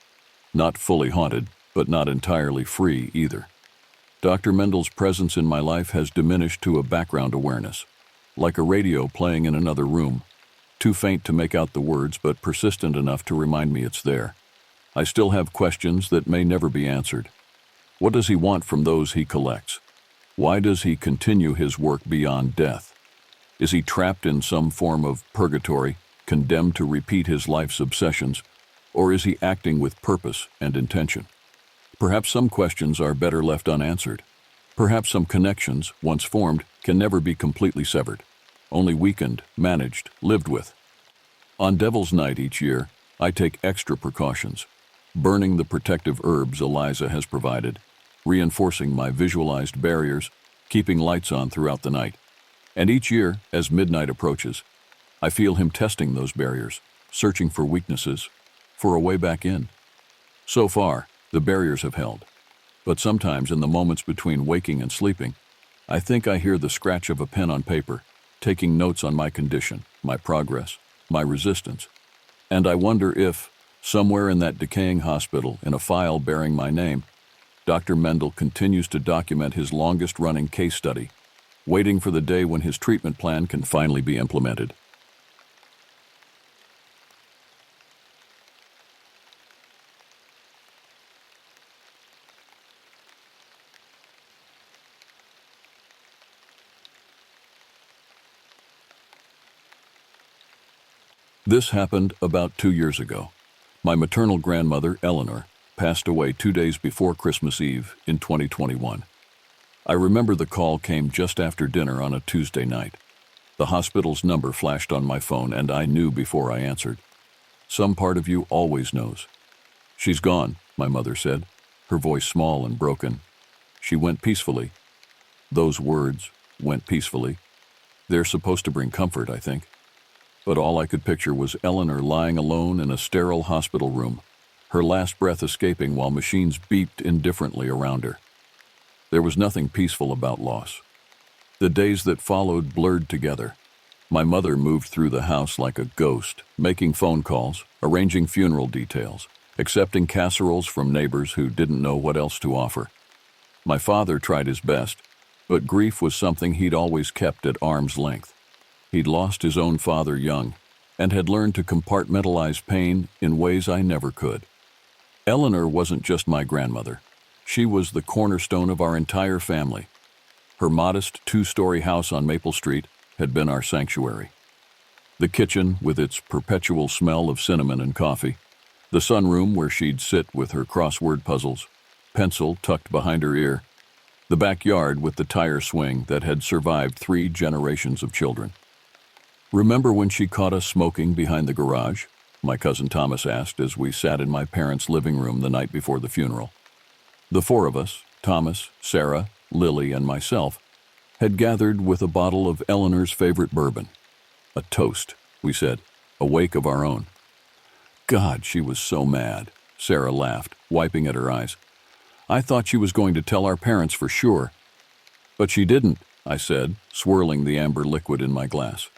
[SPEAKER 1] Not fully haunted, but not entirely free either. Dr. Mendel's presence in my life has diminished to a background awareness, like a radio playing in another room, too faint to make out the words but persistent enough to remind me it's there. I still have questions that may never be answered. What does he want from those he collects? Why does he continue his work beyond death? Is he trapped in some form of purgatory, condemned to repeat his life's obsessions, or is he acting with purpose and intention? Perhaps some questions are better left unanswered. Perhaps some connections, once formed, can never be completely severed, only weakened, managed, lived with. On Devil's Night each year, I take extra precautions, burning the protective herbs Eliza has provided, reinforcing my visualized barriers, keeping lights on throughout the night. And each year, as midnight approaches, I feel him testing those barriers, searching for weaknesses, for a way back in. So far, the barriers have held. But sometimes in the moments between waking and sleeping, I think I hear the scratch of a pen on paper, taking notes on my condition, my progress, my resistance. And I wonder if, somewhere in that decaying hospital, in a file bearing my name, Dr. Mendel continues to document his longest-running case study, waiting for the day when his treatment plan can finally be implemented. This happened about 2 years ago. My maternal grandmother, Eleanor, passed away 2 days before Christmas Eve in 2021. I remember the call came just after dinner on a Tuesday night. The hospital's number flashed on my phone, and I knew before I answered. Some part of you always knows. "She's gone," my mother said, her voice small and broken. "She went peacefully." Those words, "went peacefully," they're supposed to bring comfort, I think. But all I could picture was Eleanor lying alone in a sterile hospital room, her last breath escaping while machines beeped indifferently around her. There was nothing peaceful about loss. The days that followed blurred together. My mother moved through the house like a ghost, making phone calls, arranging funeral details, accepting casseroles from neighbors who didn't know what else to offer. My father tried his best, but grief was something he'd always kept at arm's length. He'd lost his own father young, and had learned to compartmentalize pain in ways I never could. Eleanor wasn't just my grandmother. She was the cornerstone of our entire family. Her modest 2-story house on Maple Street had been our sanctuary. The kitchen, with its perpetual smell of cinnamon and coffee, the sunroom where she'd sit with her crossword puzzles, pencil tucked behind her ear, the backyard with the tire swing that had survived 3 generations of children. "Remember when she caught us smoking behind the garage?" my cousin Thomas asked as we sat in my parents' living room the night before the funeral. The 4 of us, Thomas, Sarah, Lily, and myself, had gathered with a bottle of Eleanor's favorite bourbon. "A toast," we said, a wake of our own. "God, she was so mad," Sarah laughed, wiping at her eyes. "I thought she was going to tell our parents for sure." "But she didn't," I said, swirling the amber liquid in my glass.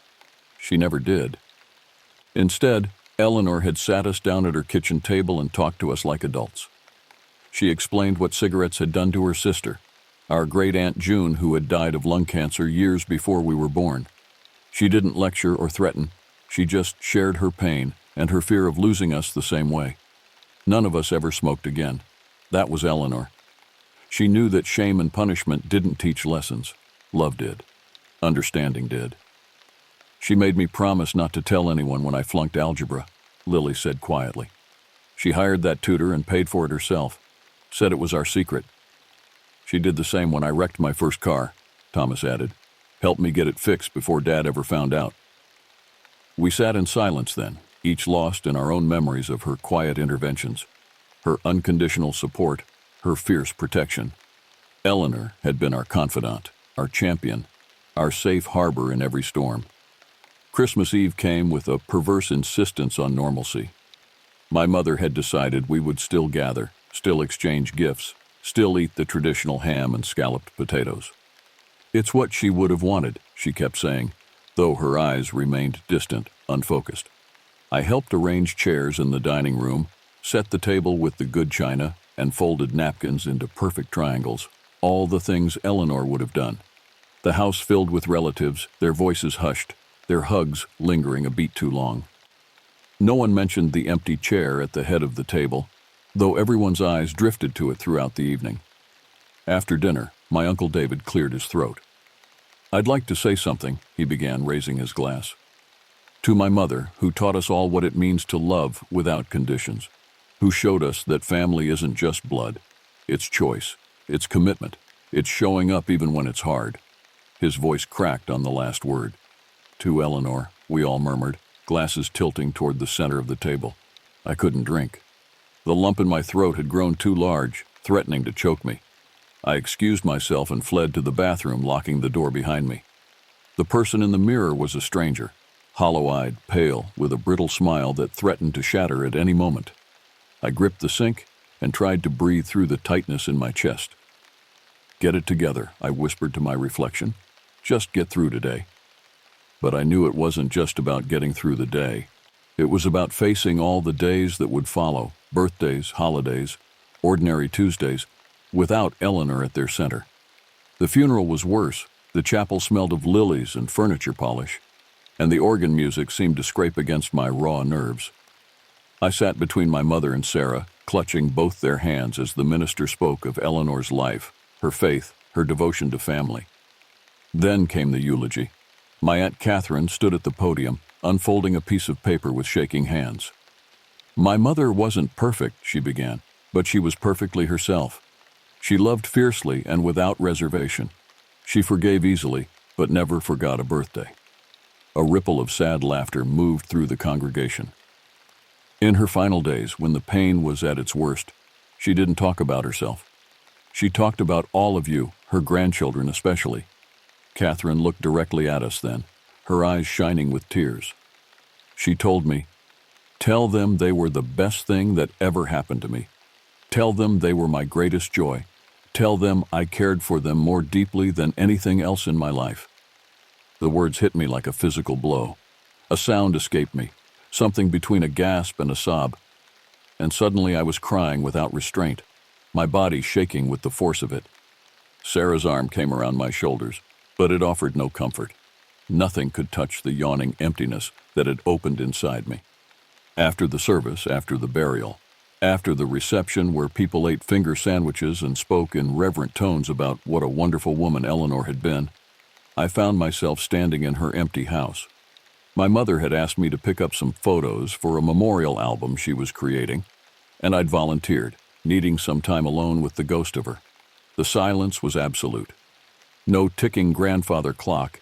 [SPEAKER 1] "She never did." Instead, Eleanor had sat us down at her kitchen table and talked to us like adults. She explained what cigarettes had done to her sister, our great-aunt June, who had died of lung cancer years before we were born. She didn't lecture or threaten. She just shared her pain and her fear of losing us the same way. None of us ever smoked again. That was Eleanor. She knew that shame and punishment didn't teach lessons. Love did. Understanding did. "She made me promise not to tell anyone when I flunked algebra," Lily said quietly. "She hired that tutor and paid for it herself. Said it was our secret." "She did the same when I wrecked my first car," Thomas added. "Helped me get it fixed before Dad ever found out." We sat in silence then, each lost in our own memories of her quiet interventions, her unconditional support, her fierce protection. Eleanor had been our confidant, our champion, our safe harbor in every storm. Christmas Eve came with a perverse insistence on normalcy. My mother had decided we would still gather, still exchange gifts, still eat the traditional ham and scalloped potatoes. "It's what she would have wanted," she kept saying, though her eyes remained distant, unfocused. I helped arrange chairs in the dining room, set the table with the good china, and folded napkins into perfect triangles, all the things Eleanor would have done. The house filled with relatives, their voices hushed, their hugs lingering a beat too long. No one mentioned the empty chair at the head of the table, though everyone's eyes drifted to it throughout the evening. After dinner, my Uncle David cleared his throat. "I'd like to say something," he began, raising his glass. "To my mother, who taught us all what it means to love without conditions, who showed us that family isn't just blood, it's choice, it's commitment, it's showing up even when it's hard." His voice cracked on the last word. "To Eleanor," we all murmured, glasses tilting toward the center of the table. I couldn't drink. The lump in my throat had grown too large, threatening to choke me. I excused myself and fled to the bathroom, locking the door behind me. The person in the mirror was a stranger, hollow-eyed, pale, with a brittle smile that threatened to shatter at any moment. I gripped the sink and tried to breathe through the tightness in my chest. "Get it together," I whispered to my reflection. "Just get through today." But I knew it wasn't just about getting through the day. It was about facing all the days that would follow, birthdays, holidays, ordinary Tuesdays, without Eleanor at their center. The funeral was worse. The chapel smelled of lilies and furniture polish, and the organ music seemed to scrape against my raw nerves. I sat between my mother and Sarah, clutching both their hands as the minister spoke of Eleanor's life, her faith, her devotion to family. Then came the eulogy. My Aunt Catherine stood at the podium, unfolding a piece of paper with shaking hands. "My mother wasn't perfect," she began, "but she was perfectly herself. She loved fiercely and without reservation. She forgave easily, but never forgot a birthday." A ripple of sad laughter moved through the congregation. In her final days, when the pain was at its worst, she didn't talk about herself. She talked about all of you, her grandchildren especially. Catherine looked directly at us then, her eyes shining with tears. She told me, "Tell them they were the best thing that ever happened to me. Tell them they were my greatest joy. Tell them I cared for them more deeply than anything else in my life." The words hit me like a physical blow. A sound escaped me, something between a gasp and a sob. And suddenly I was crying without restraint, my body shaking with the force of it. Sarah's arm came around my shoulders, but it offered no comfort. Nothing could touch the yawning emptiness that had opened inside me. After the service, after the burial, after the reception where people ate finger sandwiches and spoke in reverent tones about what a wonderful woman Eleanor had been, I found myself standing in her empty house. My mother had asked me to pick up some photos for a memorial album she was creating, and I'd volunteered, needing some time alone with the ghost of her. The silence was absolute. No ticking grandfather clock.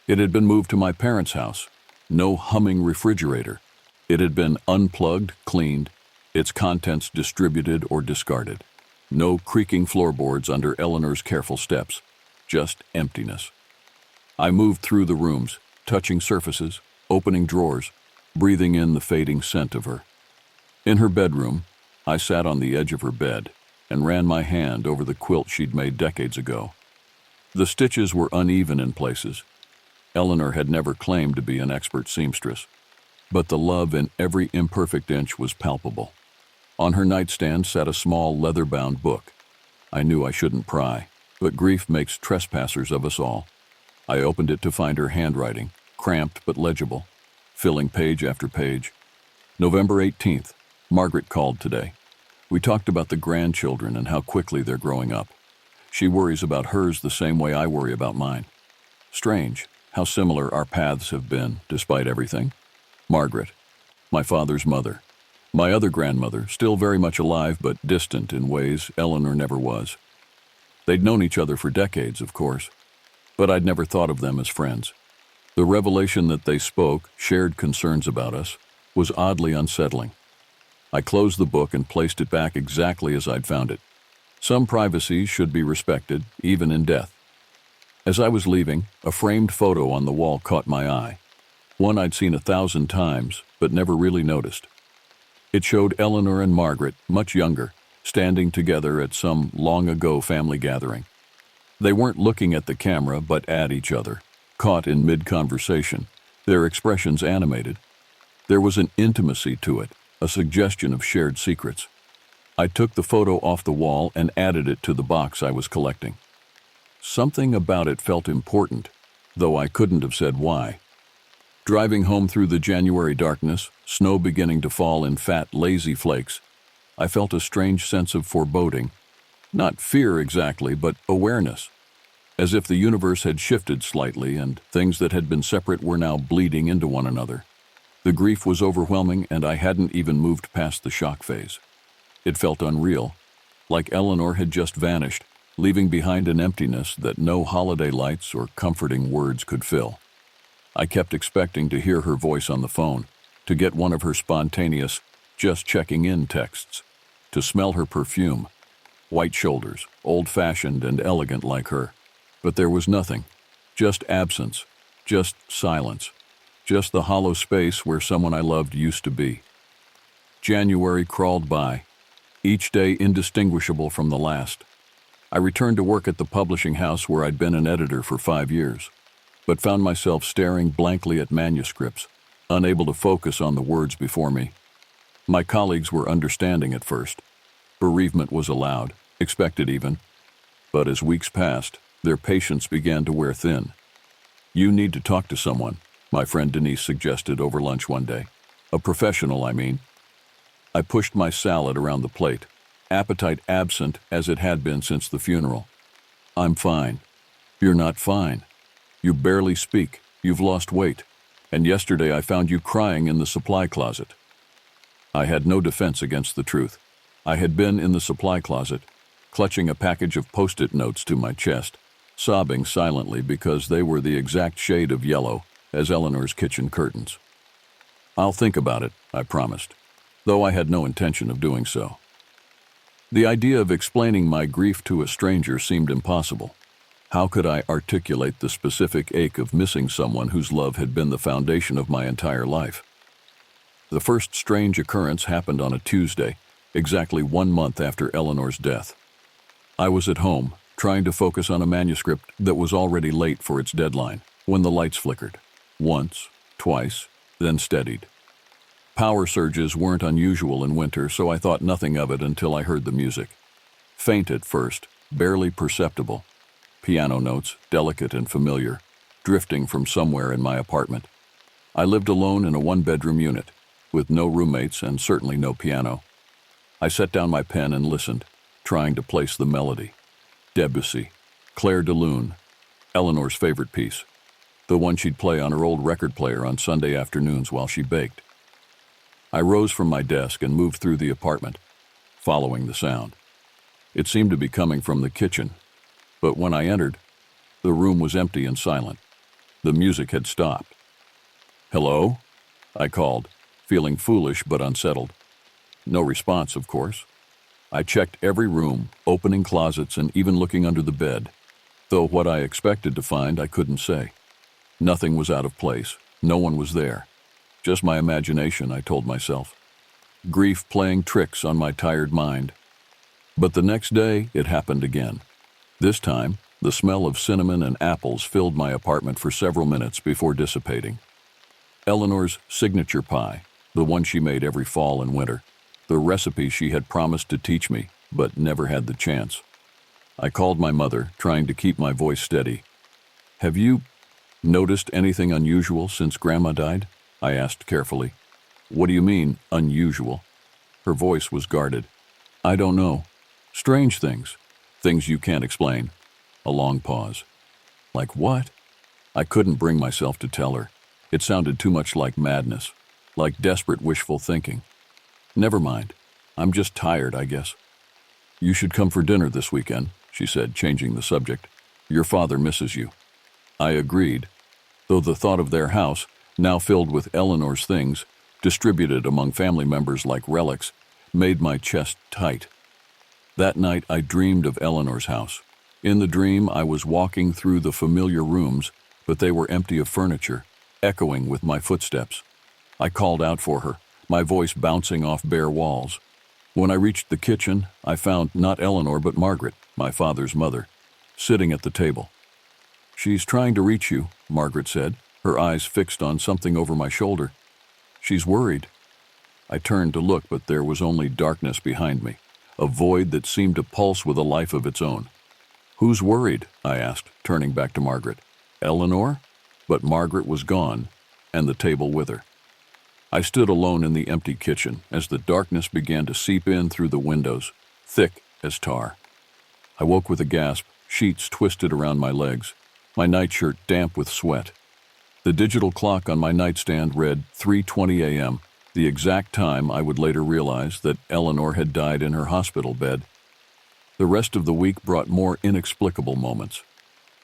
[SPEAKER 1] It had been moved to my parents' house. No humming refrigerator. It had been unplugged, cleaned, its contents distributed or discarded. No creaking floorboards under Eleanor's careful steps. Just emptiness. I moved through the rooms, touching surfaces, opening drawers, breathing in the fading scent of her. In her bedroom, I sat on the edge of her bed and ran my hand over the quilt she'd made decades ago. The stitches were uneven in places. Eleanor had never claimed to be an expert seamstress, but the love in every imperfect inch was palpable. On her nightstand sat a small leather-bound book. I knew I shouldn't pry, but grief makes trespassers of us all. I opened it to find her handwriting, cramped but legible, filling page after page. November 18th, Margaret called today. We talked about the grandchildren and how quickly they're growing up. She worries about hers the same way I worry about mine. Strange how similar our paths have been, despite everything. Margaret, my father's mother. My other grandmother, still very much alive but distant in ways Eleanor never was. They'd known each other for decades, of course, but I'd never thought of them as friends. The revelation that they spoke, shared concerns about us, was oddly unsettling. I closed the book and placed it back exactly as I'd found it. Some privacy should be respected, even in death. As I was leaving, a framed photo on the wall caught my eye. One I'd seen 1,000 times, but never really noticed. It showed Eleanor and Margaret, much younger, standing together at some long-ago family gathering. They weren't looking at the camera, but at each other, caught in mid-conversation, their expressions animated. There was an intimacy to it, a suggestion of shared secrets. I took the photo off the wall and added it to the box I was collecting. Something about it felt important, though I couldn't have said why. Driving home through the January darkness, snow beginning to fall in fat, lazy flakes, I felt a strange sense of foreboding. Not fear exactly, but awareness. As if the universe had shifted slightly and things that had been separate were now bleeding into one another. The grief was overwhelming and I hadn't even moved past the shock phase. It felt unreal, like Eleanor had just vanished, leaving behind an emptiness that no holiday lights or comforting words could fill. I kept expecting to hear her voice on the phone, to get one of her spontaneous, just checking in texts, to smell her perfume, white shoulders, old-fashioned and elegant like her. But there was nothing, just absence, just silence, just the hollow space where someone I loved used to be. January crawled by, each day indistinguishable from the last. I returned to work at the publishing house where I'd been an editor for 5 years, but found myself staring blankly at manuscripts, unable to focus on the words before me. My colleagues were understanding at first. Bereavement was allowed, expected even. But as weeks passed, their patience began to wear thin. "You need to talk to someone," my friend Denise suggested over lunch one day. "A professional, I mean." I pushed my salad around the plate, appetite absent as it had been since the funeral. "I'm fine." "You're not fine. You barely speak. You've lost weight." And yesterday I found you crying in the supply closet." I had no defense against the truth. I had been in the supply closet, clutching a package of Post-it notes to my chest, sobbing silently because they were the exact shade of yellow as Eleanor's kitchen curtains. "I'll think about it," I promised, though I had no intention of doing so. The idea of explaining my grief to a stranger seemed impossible. How could I articulate the specific ache of missing someone whose love had been the foundation of my entire life? The first strange occurrence happened on a Tuesday, exactly 1 month after Eleanor's death. I was at home, trying to focus on a manuscript that was already late for its deadline, when the lights flickered. Once, twice, then steadied. Power surges weren't unusual in winter, so I thought nothing of it until I heard the music. Faint at first, barely perceptible. Piano notes, delicate and familiar, drifting from somewhere in my apartment. I lived alone in a 1-bedroom unit, with no roommates and certainly no piano. I set down my pen and listened, trying to place the melody. Debussy, Clair de Lune, Eleanor's favorite piece, the one she'd play on her old record player on Sunday afternoons while she baked. I rose from my desk and moved through the apartment, following the sound. It seemed to be coming from the kitchen, but when I entered, the room was empty and silent. The music had stopped. "Hello?" I called, feeling foolish but unsettled. No response, of course. I checked every room, opening closets and even looking under the bed, though what I expected to find I couldn't say. Nothing was out of place. No one was there. Just my imagination, I told myself. Grief playing tricks on my tired mind. But the next day, it happened again. This time, the smell of cinnamon and apples filled my apartment for several minutes before dissipating. Eleanor's signature pie, the one she made every fall and winter, the recipe she had promised to teach me, but never had the chance. I called my mother, trying to keep my voice steady. "Have you noticed anything unusual since Grandma died?" I asked carefully. "What do you mean, unusual?" Her voice was guarded. "I don't know. Strange things. Things you can't explain." A long pause. "Like what?" I couldn't bring myself to tell her. It sounded too much like madness, like desperate wishful thinking. "Never mind. I'm just tired, I guess." "You should come for dinner this weekend," she said, changing the subject. "Your father misses you." I agreed, though the thought of their house, now filled with Eleanor's things, distributed among family members like relics, made my chest tight. That night I dreamed of Eleanor's house. In the dream I was walking through the familiar rooms, but they were empty of furniture, echoing with my footsteps. I called out for her, my voice bouncing off bare walls. When I reached the kitchen, I found not Eleanor but Margaret, my father's mother, sitting at the table. "She's trying to reach you," Margaret said, her eyes fixed on something over my shoulder. "She's worried." I turned to look, but there was only darkness behind me, a void that seemed to pulse with a life of its own. "Who's worried?" I asked, turning back to Margaret. "Eleanor?" But Margaret was gone, and the table with her. I stood alone in the empty kitchen as the darkness began to seep in through the windows, thick as tar. I woke with a gasp, sheets twisted around my legs, my nightshirt damp with sweat. The digital clock on my nightstand read 3:20 a.m., the exact time I would later realize that Eleanor had died in her hospital bed. The rest of the week brought more inexplicable moments.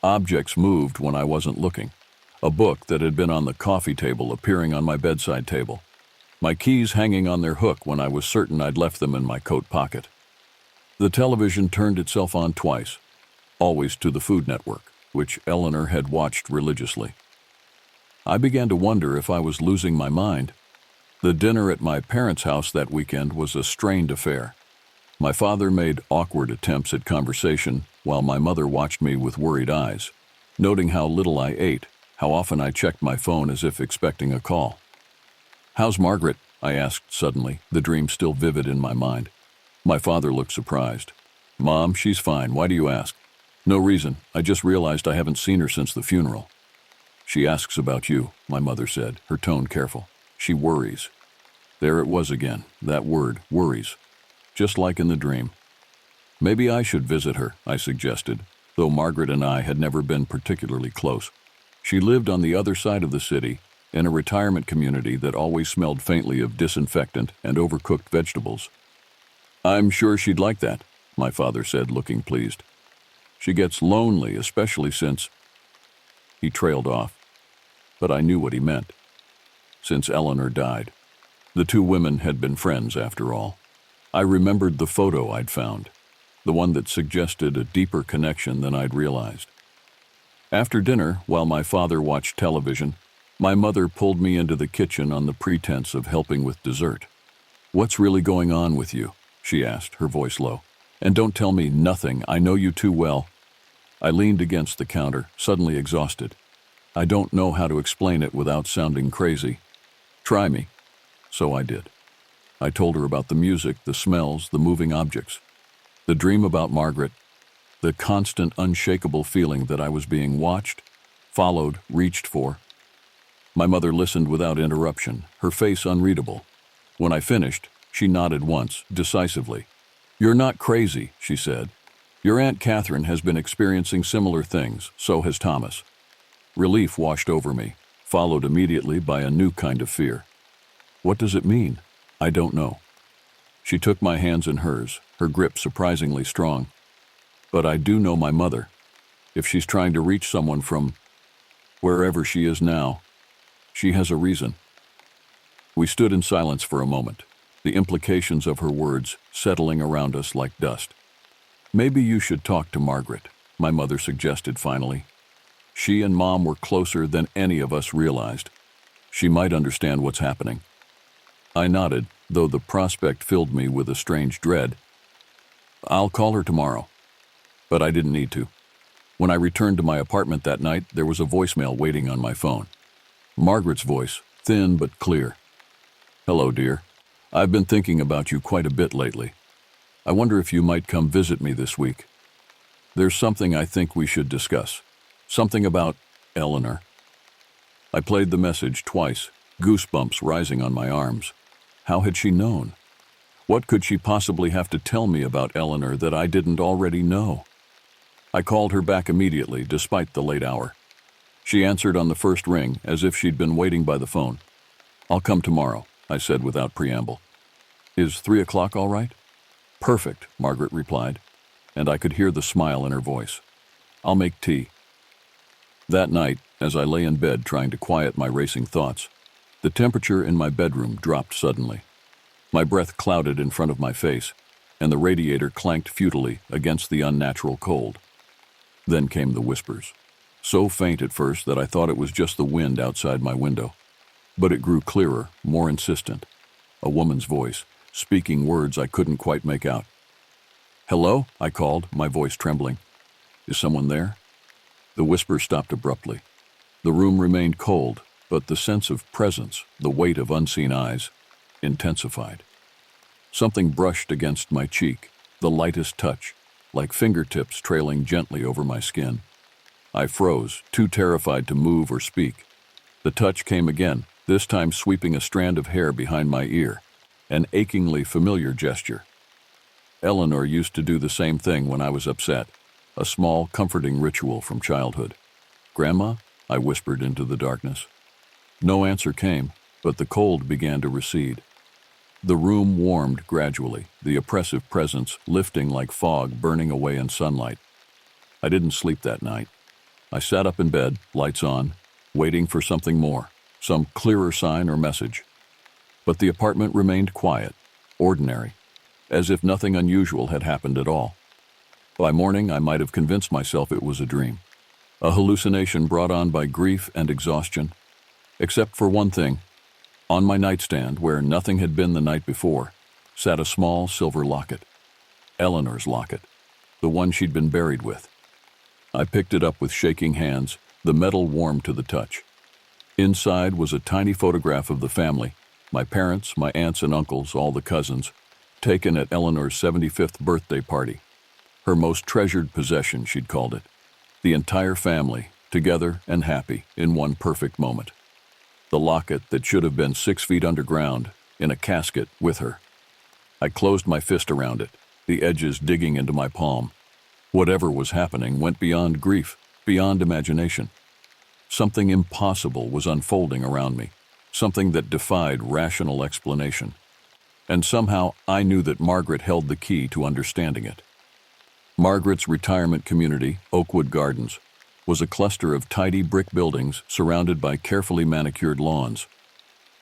[SPEAKER 1] Objects moved when I wasn't looking. A book that had been on the coffee table appearing on my bedside table. My keys hanging on their hook when I was certain I'd left them in my coat pocket. The television turned itself on twice, always to the Food Network, which Eleanor had watched religiously. I began to wonder if I was losing my mind. The dinner at my parents' house that weekend was a strained affair. My father made awkward attempts at conversation, while my mother watched me with worried eyes, noting how little I ate, how often I checked my phone as if expecting a call. "How's Margaret?" I asked suddenly, the dream still vivid in my mind. My father looked surprised. "Mom, she's fine. Why do you ask?" "No reason. I just realized I haven't seen her since the funeral." "She asks about you," my mother said, her tone careful. "She worries." There it was again, that word, worries, just like in the dream. "Maybe I should visit her," I suggested, though Margaret and I had never been particularly close. She lived on the other side of the city, in a retirement community that always smelled faintly of disinfectant and overcooked vegetables. "I'm sure she'd like that," my father said, looking pleased. "She gets lonely, especially since—" He trailed off, but I knew what he meant. Since Eleanor died. The two women had been friends, after all. I remembered the photo I'd found, the one that suggested a deeper connection than I'd realized. After dinner, while my father watched television, my mother pulled me into the kitchen on the pretense of helping with dessert. "What's really going on with you?" she asked, her voice low. "And don't tell me nothing, I know you too well." I leaned against the counter, suddenly exhausted. I don't know how to explain it without sounding crazy. "Try me." So I did. I told her about the music, the smells, the moving objects, the dream about Margaret, the constant, unshakable feeling that I was being watched, followed, reached for. My mother listened without interruption, her face unreadable. When I finished, she nodded once, decisively. "You're not crazy," she said. "Your Aunt Catherine has been experiencing similar things, so has Thomas." Relief washed over me, followed immediately by a new kind of fear. "What does it mean?" "I don't know." She took my hands in hers, her grip surprisingly strong. "But I do know my mother. If she's trying to reach someone from wherever she is now, she has a reason." We stood in silence for a moment, the implications of her words settling around us like dust. "Maybe you should talk to Margaret," my mother suggested finally. "She and Mom were closer than any of us realized. She might understand what's happening." I nodded, though the prospect filled me with a strange dread. "I'll call her tomorrow." But I didn't need to. When I returned to my apartment that night, there was a voicemail waiting on my phone. Margaret's voice, thin but clear. "Hello, dear. I've been thinking about you quite a bit lately. I wonder if you might come visit me this week. There's something I think we should discuss. Something about Eleanor." I played the message twice, goosebumps rising on my arms. How had she known? What could she possibly have to tell me about Eleanor that I didn't already know? I called her back immediately, despite the late hour. She answered on the first ring, as if she'd been waiting by the phone. "I'll come tomorrow," I said without preamble. "Is 3 o'clock all right?" "Perfect," Margaret replied, and I could hear the smile in her voice. "I'll make tea." That night, as I lay in bed trying to quiet my racing thoughts, the temperature in my bedroom dropped suddenly. My breath clouded in front of my face, and the radiator clanked futilely against the unnatural cold. Then came the whispers, so faint at first that I thought it was just the wind outside my window. But it grew clearer, more insistent. A woman's voice, speaking words I couldn't quite make out. "Hello?" I called, my voice trembling. "Is someone there?" The whisper stopped abruptly. The room remained cold, but the sense of presence, the weight of unseen eyes, intensified. Something brushed against my cheek, the lightest touch, like fingertips trailing gently over my skin. I froze, too terrified to move or speak. The touch came again, this time sweeping a strand of hair behind my ear, an achingly familiar gesture. Eleanor used to do the same thing when I was upset, a small, comforting ritual from childhood. "Grandma?" I whispered into the darkness. No answer came, but the cold began to recede. The room warmed gradually, the oppressive presence lifting like fog burning away in sunlight. I didn't sleep that night. I sat up in bed, lights on, waiting for something more, some clearer sign or message. But the apartment remained quiet, ordinary, as if nothing unusual had happened at all. By morning, I might have convinced myself it was a dream, a hallucination brought on by grief and exhaustion. Except for one thing. On my nightstand, where nothing had been the night before, sat a small silver locket. Eleanor's locket, the one she'd been buried with. I picked it up with shaking hands, the metal warm to the touch. Inside was a tiny photograph of the family, my parents, my aunts and uncles, all the cousins, taken at Eleanor's 75th birthday party. Her most treasured possession, she'd called it. The entire family, together and happy, in one perfect moment. The locket that should have been 6 feet underground, in a casket with her. I closed my fist around it, the edges digging into my palm. Whatever was happening went beyond grief, beyond imagination. Something impossible was unfolding around me, something that defied rational explanation. And somehow I knew that Margaret held the key to understanding it. Margaret's retirement community, Oakwood Gardens, was a cluster of tidy brick buildings surrounded by carefully manicured lawns.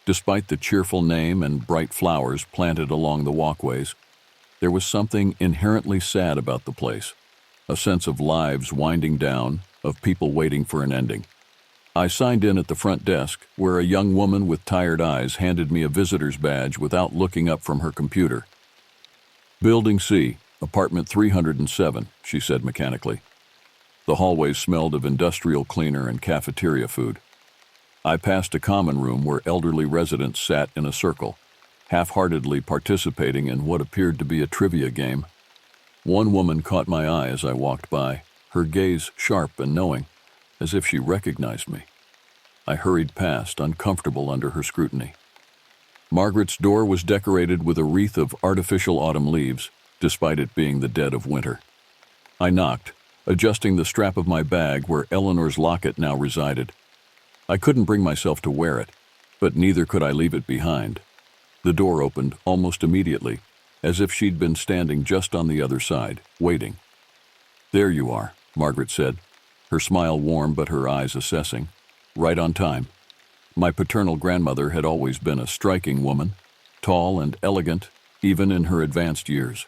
[SPEAKER 1] Despite the cheerful name and bright flowers planted along the walkways, there was something inherently sad about the place, a sense of lives winding down, of people waiting for an ending. I signed in at the front desk, where a young woman with tired eyes handed me a visitor's badge without looking up from her computer. "Building C, apartment 307, she said mechanically. The hallways smelled of industrial cleaner and cafeteria food. I passed a common room where elderly residents sat in a circle, half-heartedly participating in what appeared to be a trivia game. One woman caught my eye as I walked by, her gaze sharp and knowing, as if she recognized me. I hurried past, uncomfortable under her scrutiny. Margaret's door was decorated with a wreath of artificial autumn leaves, despite it being the dead of winter. I knocked, adjusting the strap of my bag where Eleanor's locket now resided. I couldn't bring myself to wear it, but neither could I leave it behind. The door opened almost immediately, as if she'd been standing just on the other side, waiting. "There you are," Margaret said, her smile warm but her eyes assessing. "Right on time." My paternal grandmother had always been a striking woman, tall and elegant, even in her advanced years.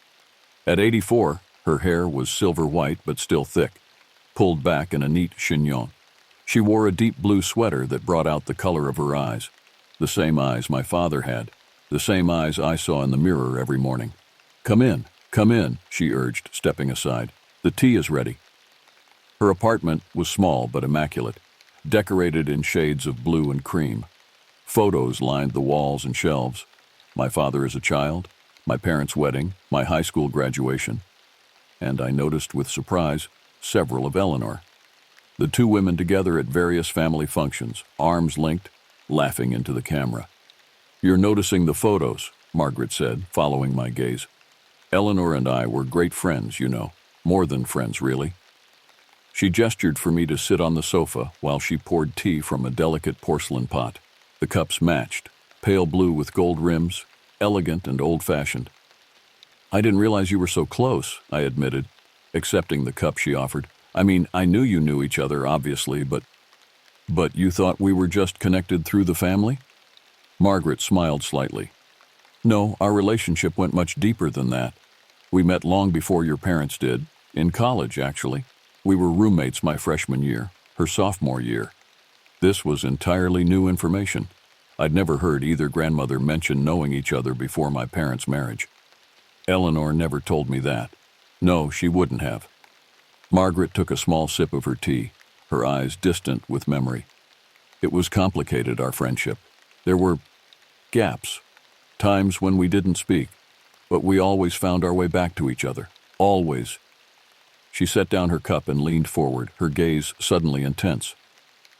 [SPEAKER 1] At 84, her hair was silver white but still thick, pulled back in a neat chignon. She wore a deep blue sweater that brought out the color of her eyes, the same eyes my father had, the same eyes I saw in the mirror every morning. Come in," she urged, stepping aside. "The tea is ready." Her apartment was small but immaculate, decorated in shades of blue and cream. Photos lined the walls and shelves. My father as a child, my parents' wedding, my high school graduation, and I noticed with surprise several of Eleanor. The two women together at various family functions, arms linked, laughing into the camera. "You're noticing the photos," Margaret said, following my gaze. "Eleanor and I were great friends, you know, more than friends, really." She gestured for me to sit on the sofa while she poured tea from a delicate porcelain pot. The cups matched, pale blue with gold rims, elegant and old-fashioned. "I didn't realize you were so close," I admitted, accepting the cup she offered. "I mean, I knew you knew each other, obviously, but you thought we were just connected through the family?" Margaret smiled slightly. "No, our relationship went much deeper than that. We met long before your parents did, in college, actually. We were roommates my freshman year, her sophomore year. This was entirely new information. I'd never heard either grandmother mention knowing each other before my parents' marriage. Eleanor never told me that. No, she wouldn't have." Margaret took a small sip of her tea, her eyes distant with memory. "It was complicated, our friendship. There were gaps, times when we didn't speak, but we always found our way back to each other. Always." She set down her cup and leaned forward, her gaze suddenly intense.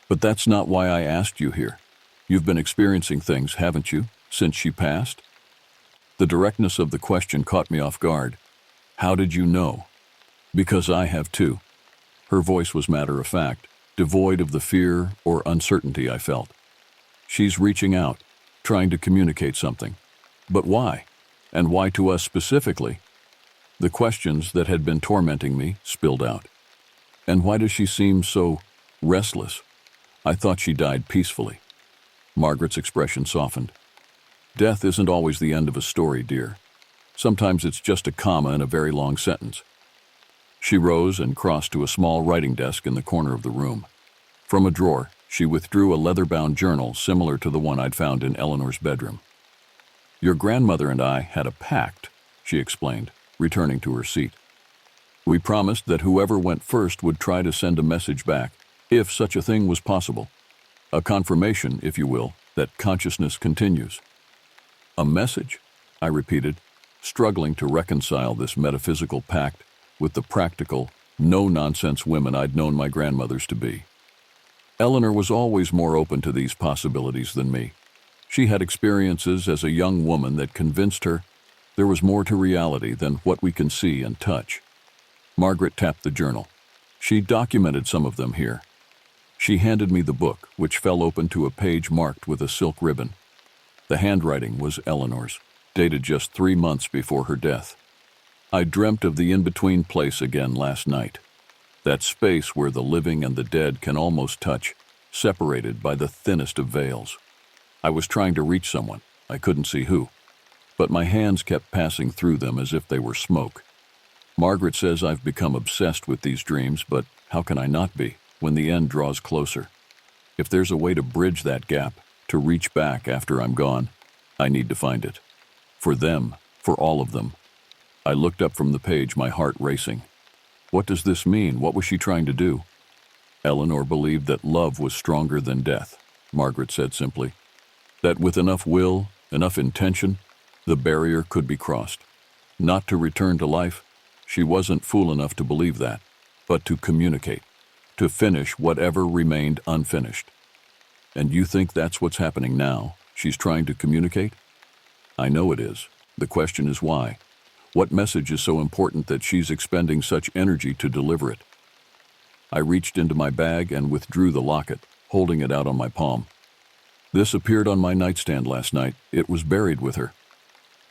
[SPEAKER 1] "But that's not why I asked you here. You've been experiencing things, haven't you, since she passed?" The directness of the question caught me off guard. "How did you know?" "Because I have too." Her voice was matter-of-fact, devoid of the fear or uncertainty I felt. "She's reaching out, trying to communicate something. But why? And why to us specifically?" The questions that had been tormenting me spilled out. "And why does she seem so restless? I thought she died peacefully." Margaret's expression softened. "Death isn't always the end of a story, dear. Sometimes it's just a comma in a very long sentence." She rose and crossed to a small writing desk in the corner of the room. From a drawer, she withdrew a leather-bound journal similar to the one I'd found in Eleanor's bedroom. "Your grandmother and I had a pact," she explained, returning to her seat. "We promised that whoever went first would try to send a message back, if such a thing was possible. A confirmation, if you will, that consciousness continues." "A message?" I repeated, struggling to reconcile this metaphysical pact with the practical, no-nonsense women I'd known my grandmothers to be. Eleanor was always more open to these possibilities than me. She had experiences as a young woman that convinced her there was more to reality than what we can see and touch. Margaret tapped the journal. "She documented some of them here." She handed me the book, which fell open to a page marked with a silk ribbon. The handwriting was Eleanor's, dated just 3 months before her death. I dreamt of the in-between place again last night. That space where the living and the dead can almost touch, separated by the thinnest of veils. I was trying to reach someone. I couldn't see who. But my hands kept passing through them as if they were smoke. Margaret says I've become obsessed with these dreams, but how can I not be when the end draws closer? If there's a way to bridge that gap, to reach back after I'm gone, I need to find it. For them, for all of them. I looked up from the page, my heart racing. What does this mean? What was she trying to do? Eleanor believed that love was stronger than death, Margaret said simply. That with enough will, enough intention, the barrier could be crossed. Not to return to life, she wasn't fool enough to believe that, but to communicate, to finish whatever remained unfinished. And you think that's what's happening now? She's trying to communicate? I know it is. The question is why. What message is so important that she's expending such energy to deliver it? I reached into my bag and withdrew the locket, holding it out on my palm. This appeared on my nightstand last night. It was buried with her.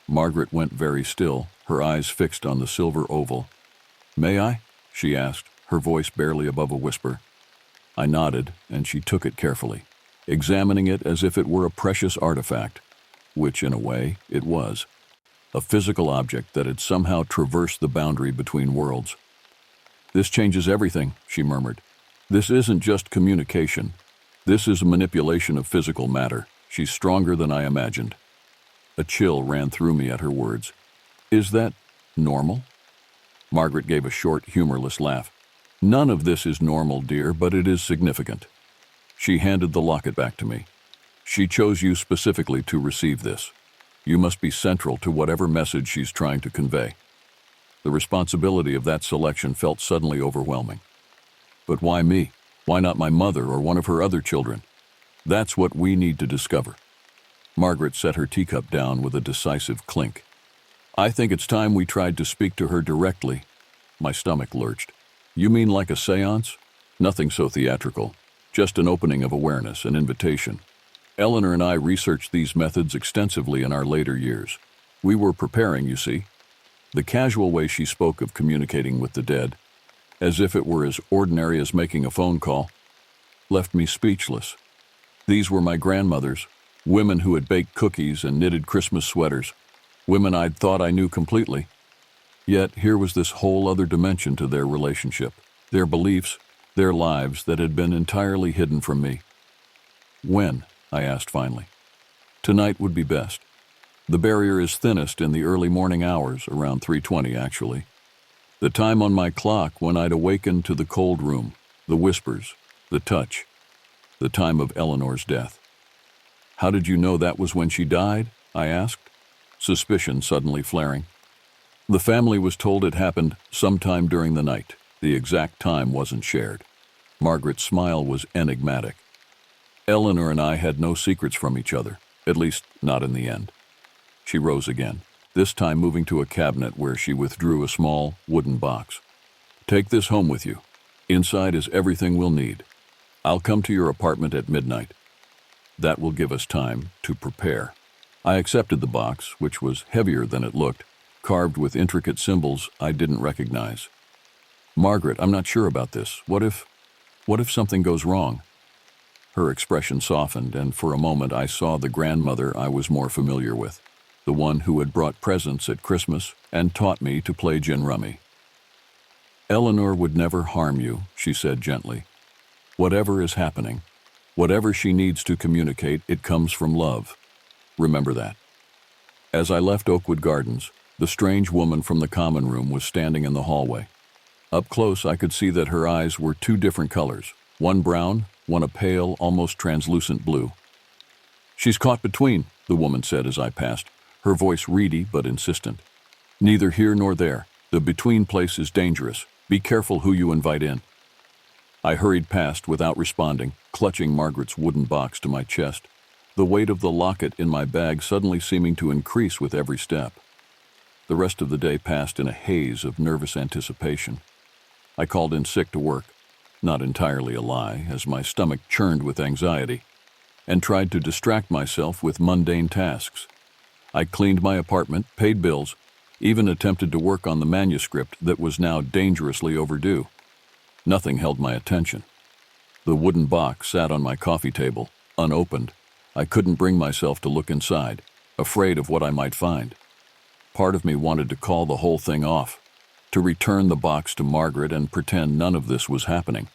[SPEAKER 1] Margaret went very still, her eyes fixed on the silver oval. May I? She asked, her voice barely above a whisper. I nodded, and she took it carefully, examining it as if it were a precious artifact, which in a way it was. A physical object that had somehow traversed the boundary between worlds. This changes everything, she murmured. This isn't just communication. This is a manipulation of physical matter. She's stronger than I imagined. A chill ran through me at her words. Is that normal? Margaret gave a short, humorless laugh. None of this is normal, dear, but it is significant. She handed the locket back to me. She chose you specifically to receive this. You must be central to whatever message she's trying to convey. The responsibility of that selection felt suddenly overwhelming. But why me? Why not my mother or one of her other children? That's what we need to discover. Margaret set her teacup down with a decisive clink. I think it's time we tried to speak to her directly. My stomach lurched. You mean like a seance? Nothing so theatrical. Just an opening of awareness, an invitation. Eleanor and I researched these methods extensively in our later years. We were preparing, you see. The casual way she spoke of communicating with the dead, as if it were as ordinary as making a phone call, left me speechless. These were my grandmothers, women who had baked cookies and knitted Christmas sweaters, women I'd thought I knew completely. Yet here was this whole other dimension to their relationship, their beliefs, their lives that had been entirely hidden from me. When? I asked finally. Tonight would be best. The barrier is thinnest in the early morning hours, around 3:20 actually. The time on my clock when I'd awaken to the cold room, the whispers, the touch, the time of Eleanor's death. How did you know that was when she died? I asked, suspicion suddenly flaring. The family was told it happened sometime during the night. The exact time wasn't shared. Margaret's smile was enigmatic. Eleanor and I had no secrets from each other, at least not in the end. She rose again, this time moving to a cabinet where she withdrew a small wooden box. Take this home with you. Inside is everything we'll need. I'll come to your apartment at midnight. That will give us time to prepare. I accepted the box, which was heavier than it looked, carved with intricate symbols I didn't recognize. Margaret, I'm not sure about this. What if something goes wrong? Her expression softened, and for a moment I saw the grandmother I was more familiar with, the one who had brought presents at Christmas and taught me to play gin rummy. Eleanor would never harm you, she said gently. Whatever is happening, whatever she needs to communicate, it comes from love. Remember that. As I left Oakwood Gardens, the strange woman from the common room was standing in the hallway. Up close, I could see that her eyes were 2 different colors, one brown, one a pale, almost translucent blue. She's caught between, the woman said as I passed, her voice reedy but insistent. Neither here nor there. The between place is dangerous. Be careful who you invite in. I hurried past without responding, clutching Margaret's wooden box to my chest, the weight of the locket in my bag suddenly seeming to increase with every step. The rest of the day passed in a haze of nervous anticipation. I called in sick to work. not entirely a lie, as my stomach churned with anxiety, and tried to distract myself with mundane tasks. I cleaned my apartment, paid bills, even attempted to work on the manuscript that was now dangerously overdue. Nothing held my attention. The wooden box sat on my coffee table, unopened. I couldn't bring myself to look inside, afraid of what I might find. Part of me wanted to call the whole thing off, to return the box to Margaret and pretend none of this was happening.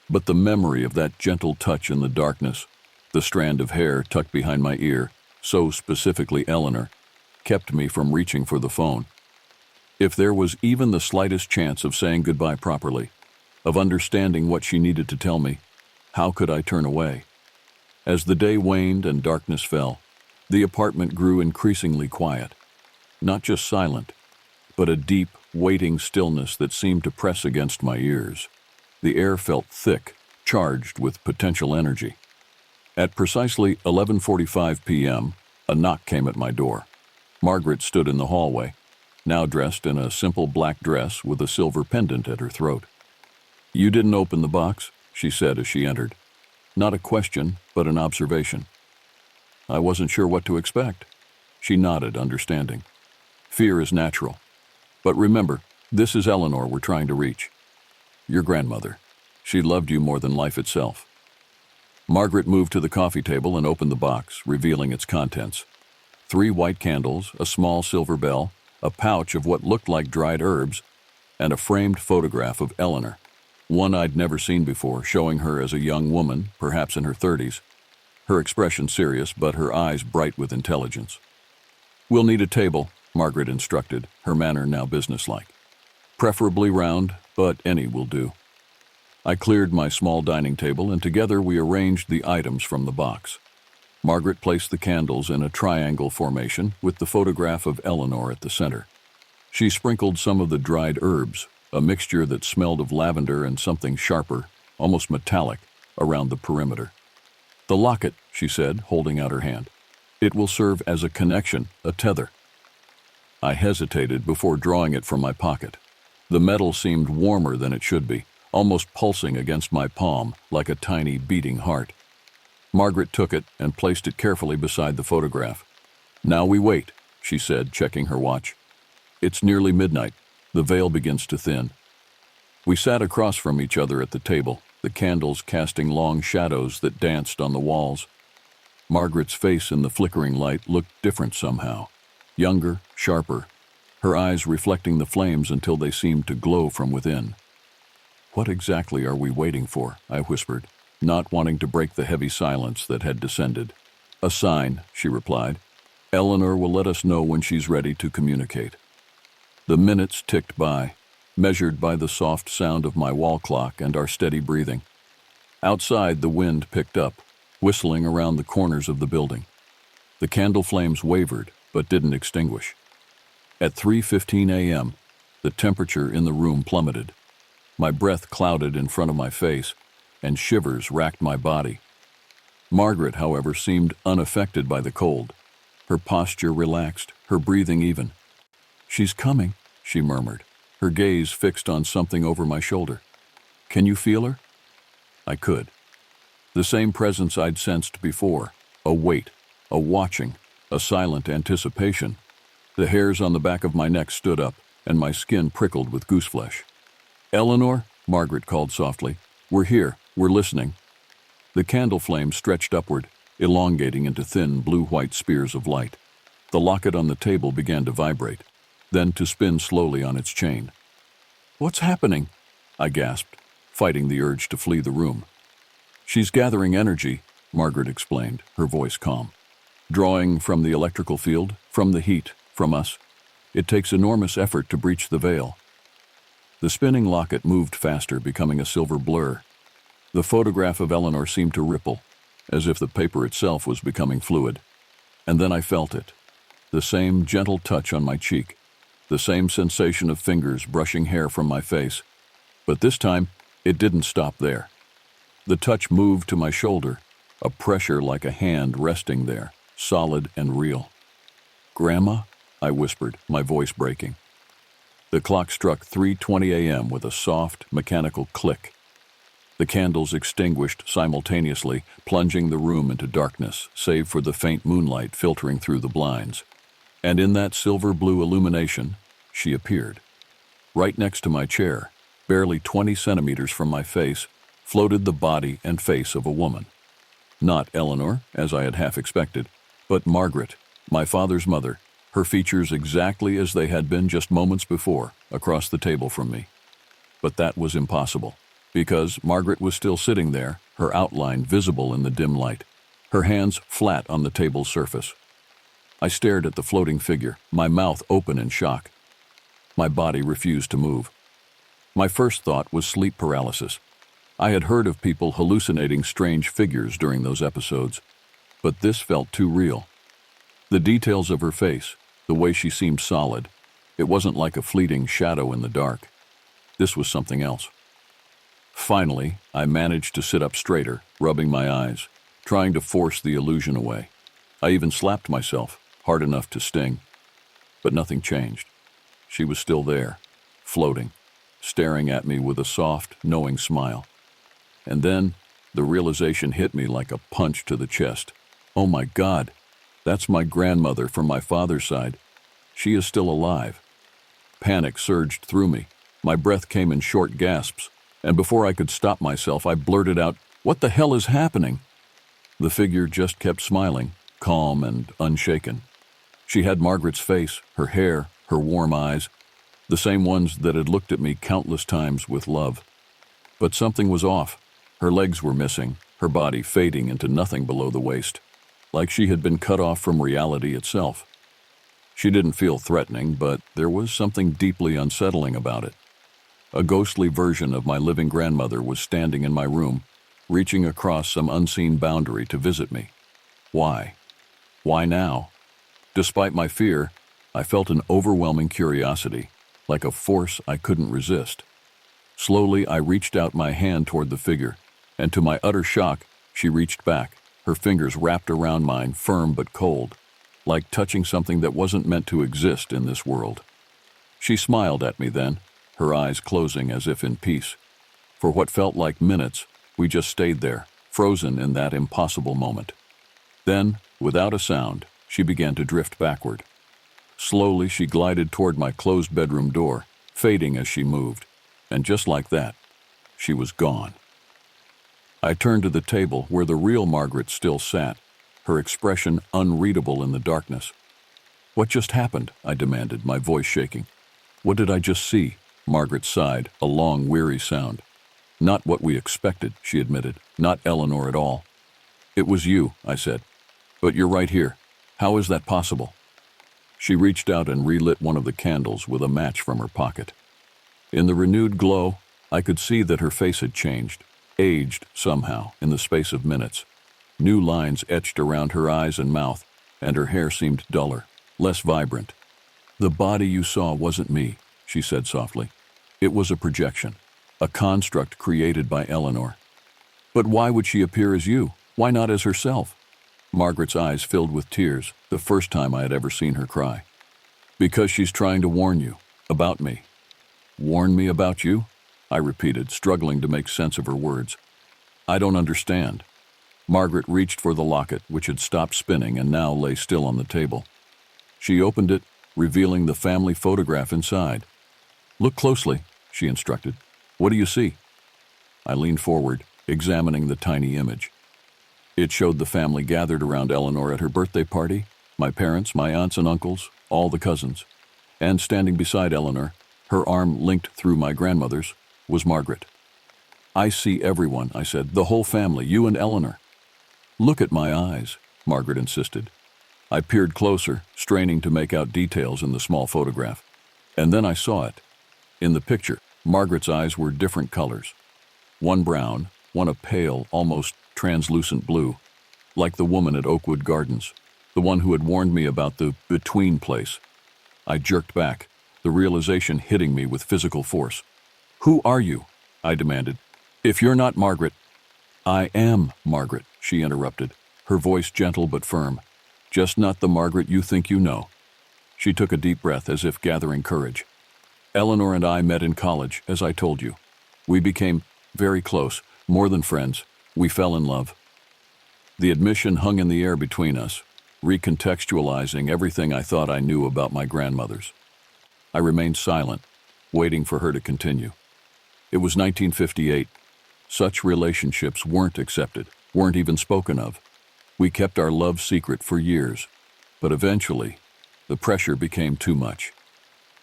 [SPEAKER 1] But the memory of that gentle touch in the darkness, the strand of hair tucked behind my ear, so specifically Eleanor, kept me from reaching for the phone. If there was even the slightest chance of saying goodbye properly, of understanding what she needed to tell me, how could I turn away? As the day waned and darkness fell, the apartment grew increasingly quiet. Not just silent, but a deep, waiting stillness that seemed to press against my ears. The air felt thick, charged with potential energy. At precisely 11:45 p.m., a knock came at my door. Margaret stood in the hallway, now dressed in a simple black dress with a silver pendant at her throat. "You didn't open the box," she said as she entered. Not a question, but an observation. I wasn't sure what to expect. She nodded, understanding. Fear is natural. But remember, this is Eleanor we're trying to reach. Your grandmother. She loved you more than life itself. Margaret moved to the coffee table and opened the box, revealing its contents. 3 white candles, a small silver bell, a pouch of what looked like dried herbs, and a framed photograph of Eleanor, one I'd never seen before, showing her as a young woman, perhaps in her 30s, her expression serious, but her eyes bright with intelligence. "We'll need a table," Margaret instructed, her manner now businesslike. "Preferably round, but any will do." I cleared my small dining table, and together we arranged the items from the box. Margaret placed the candles in a triangle formation with the photograph of Eleanor at the center. She sprinkled some of the dried herbs, a mixture that smelled of lavender and something sharper, almost metallic, around the perimeter. "The locket," she said, holding out her hand. "It will serve as a connection, a tether." I hesitated before drawing it from my pocket. The metal seemed warmer than it should be, almost pulsing against my palm like a tiny beating heart. Margaret took it and placed it carefully beside the photograph. "Now we wait," she said, checking her watch. "It's nearly midnight. The veil begins to thin." We sat across from each other at the table, the candles casting long shadows that danced on the walls. Margaret's face in the flickering light looked different somehow, younger, sharper, her eyes reflecting the flames until they seemed to glow from within. "What exactly are we waiting for?" I whispered, not wanting to break the heavy silence that had descended. "A sign," she replied. "Eleanor will let us know when she's ready to communicate." The minutes ticked by, measured by the soft sound of my wall clock and our steady breathing. Outside, the wind picked up, whistling around the corners of the building. The candle flames wavered, but didn't extinguish. At 3:15 a.m., the temperature in the room plummeted. My breath clouded in front of my face, and shivers racked my body. Margaret, however, seemed unaffected by the cold. Her posture relaxed, her breathing even. "She's coming," she murmured, her gaze fixed on something over my shoulder. "Can you feel her?" I could. The same presence I'd sensed before, a weight, a watching, a silent anticipation. The hairs on the back of my neck stood up, and my skin prickled with gooseflesh. "Eleanor," Margaret called softly, "we're here, we're listening." The candle flame stretched upward, elongating into thin blue-white spears of light. The locket on the table began to vibrate, then to spin slowly on its chain. "What's happening?" I gasped, fighting the urge to flee the room. "She's gathering energy," Margaret explained, her voice calm. "Drawing from the electrical field, from the heat, from us. It takes enormous effort to breach the veil." The spinning locket moved faster, becoming a silver blur. The photograph of Eleanor seemed to ripple, as if the paper itself was becoming fluid. And then I felt it. The same gentle touch on my cheek, the same sensation of fingers brushing hair from my face. But this time, it didn't stop there. The touch moved to my shoulder, a pressure like a hand resting there, solid and real. "Grandma?" I whispered, my voice breaking. The clock struck 3:20 a.m. with a soft, mechanical click. The candles extinguished simultaneously, plunging the room into darkness, save for the faint moonlight filtering through the blinds. And in that silver-blue illumination, she appeared. Right next to my chair, barely 20 centimeters from my face, floated the body and face of a woman. Not Eleanor, as I had half expected, but Margaret, my father's mother, her features exactly as they had been just moments before, across the table from me. But that was impossible, because Margaret was still sitting there, her outline visible in the dim light, her hands flat on the table's surface. I stared at the floating figure, my mouth open in shock. My body refused to move. My first thought was sleep paralysis. I had heard of people hallucinating strange figures during those episodes, but this felt too real. The details of her face, the way she seemed solid, it wasn't like a fleeting shadow in the dark. This was something else. Finally, I managed to sit up straighter, rubbing my eyes, trying to force the illusion away. I even slapped myself, hard enough to sting. But nothing changed. She was still there, floating, staring at me with a soft, knowing smile. And then, the realization hit me like a punch to the chest. Oh my God, that's my grandmother from my father's side. She is still alive. Panic surged through me. My breath came in short gasps, and before I could stop myself, I blurted out, "What the hell is happening?" The figure just kept smiling, calm and unshaken. She had Margaret's face, her hair, her warm eyes, the same ones that had looked at me countless times with love. But something was off. Her legs were missing, her body fading into nothing below the waist, like she had been cut off from reality itself. She didn't feel threatening, but there was something deeply unsettling about it. A ghostly version of my living grandmother was standing in my room, reaching across some unseen boundary to visit me. Why? Why now? Despite my fear, I felt an overwhelming curiosity, like a force I couldn't resist. Slowly, I reached out my hand toward the figure, and to my utter shock, she reached back, her fingers wrapped around mine, firm but cold, like touching something that wasn't meant to exist in this world. She smiled at me then, her eyes closing as if in peace. For what felt like minutes, we just stayed there, frozen in that impossible moment. Then, without a sound, she began to drift backward. Slowly, she glided toward my closed bedroom door, fading as she moved, and just like that, she was gone. I turned to the table where the real Margaret still sat, her expression unreadable in the darkness. "What just happened?" I demanded, my voice shaking. "What did I just see?" Margaret sighed, a long, weary sound. "Not what we expected," she admitted. "Not Eleanor at all." "It was you," I said. "But you're right here. How is that possible?" She reached out and relit one of the candles with a match from her pocket. In the renewed glow, I could see that her face had changed, aged somehow in the space of minutes. New lines etched around her eyes and mouth, and her hair seemed duller, less vibrant. "The body you saw wasn't me," she said softly. "It was a projection, a construct created by Eleanor." "But why would she appear as you? Why not as herself?" Margaret's eyes filled with tears, the first time I had ever seen her cry. "Because she's trying to warn you, about me." "Warn me about you?" I repeated, struggling to make sense of her words. "I don't understand." Margaret reached for the locket, which had stopped spinning and now lay still on the table. She opened it, revealing the family photograph inside. "Look closely," she instructed. "What do you see?" I leaned forward, examining the tiny image. It showed the family gathered around Eleanor at her birthday party, my parents, my aunts and uncles, all the cousins. And standing beside Eleanor, her arm linked through my grandmother's, was Margaret. "I see everyone," I said, "the whole family, you and Eleanor." "Look at my eyes," Margaret insisted. I peered closer, straining to make out details in the small photograph. And then I saw it. In the picture, Margaret's eyes were different colors. One brown, one a pale, almost translucent blue, like the woman at Oakwood Gardens, the one who had warned me about the between place. I jerked back, the realization hitting me with physical force. "Who are you?" I demanded. "If you're not Margaret—" "I am Margaret," she interrupted, her voice gentle but firm. "Just not the Margaret you think you know." She took a deep breath as if gathering courage. "Eleanor and I met in college, as I told you. We became very close, More than friends, we fell in love. The admission hung in the air between us, recontextualizing everything I thought I knew about my grandmothers. I remained silent, waiting for her to continue. It was 1958. Such relationships weren't accepted, weren't even spoken of. We kept our love secret for years, but eventually, the pressure became too much.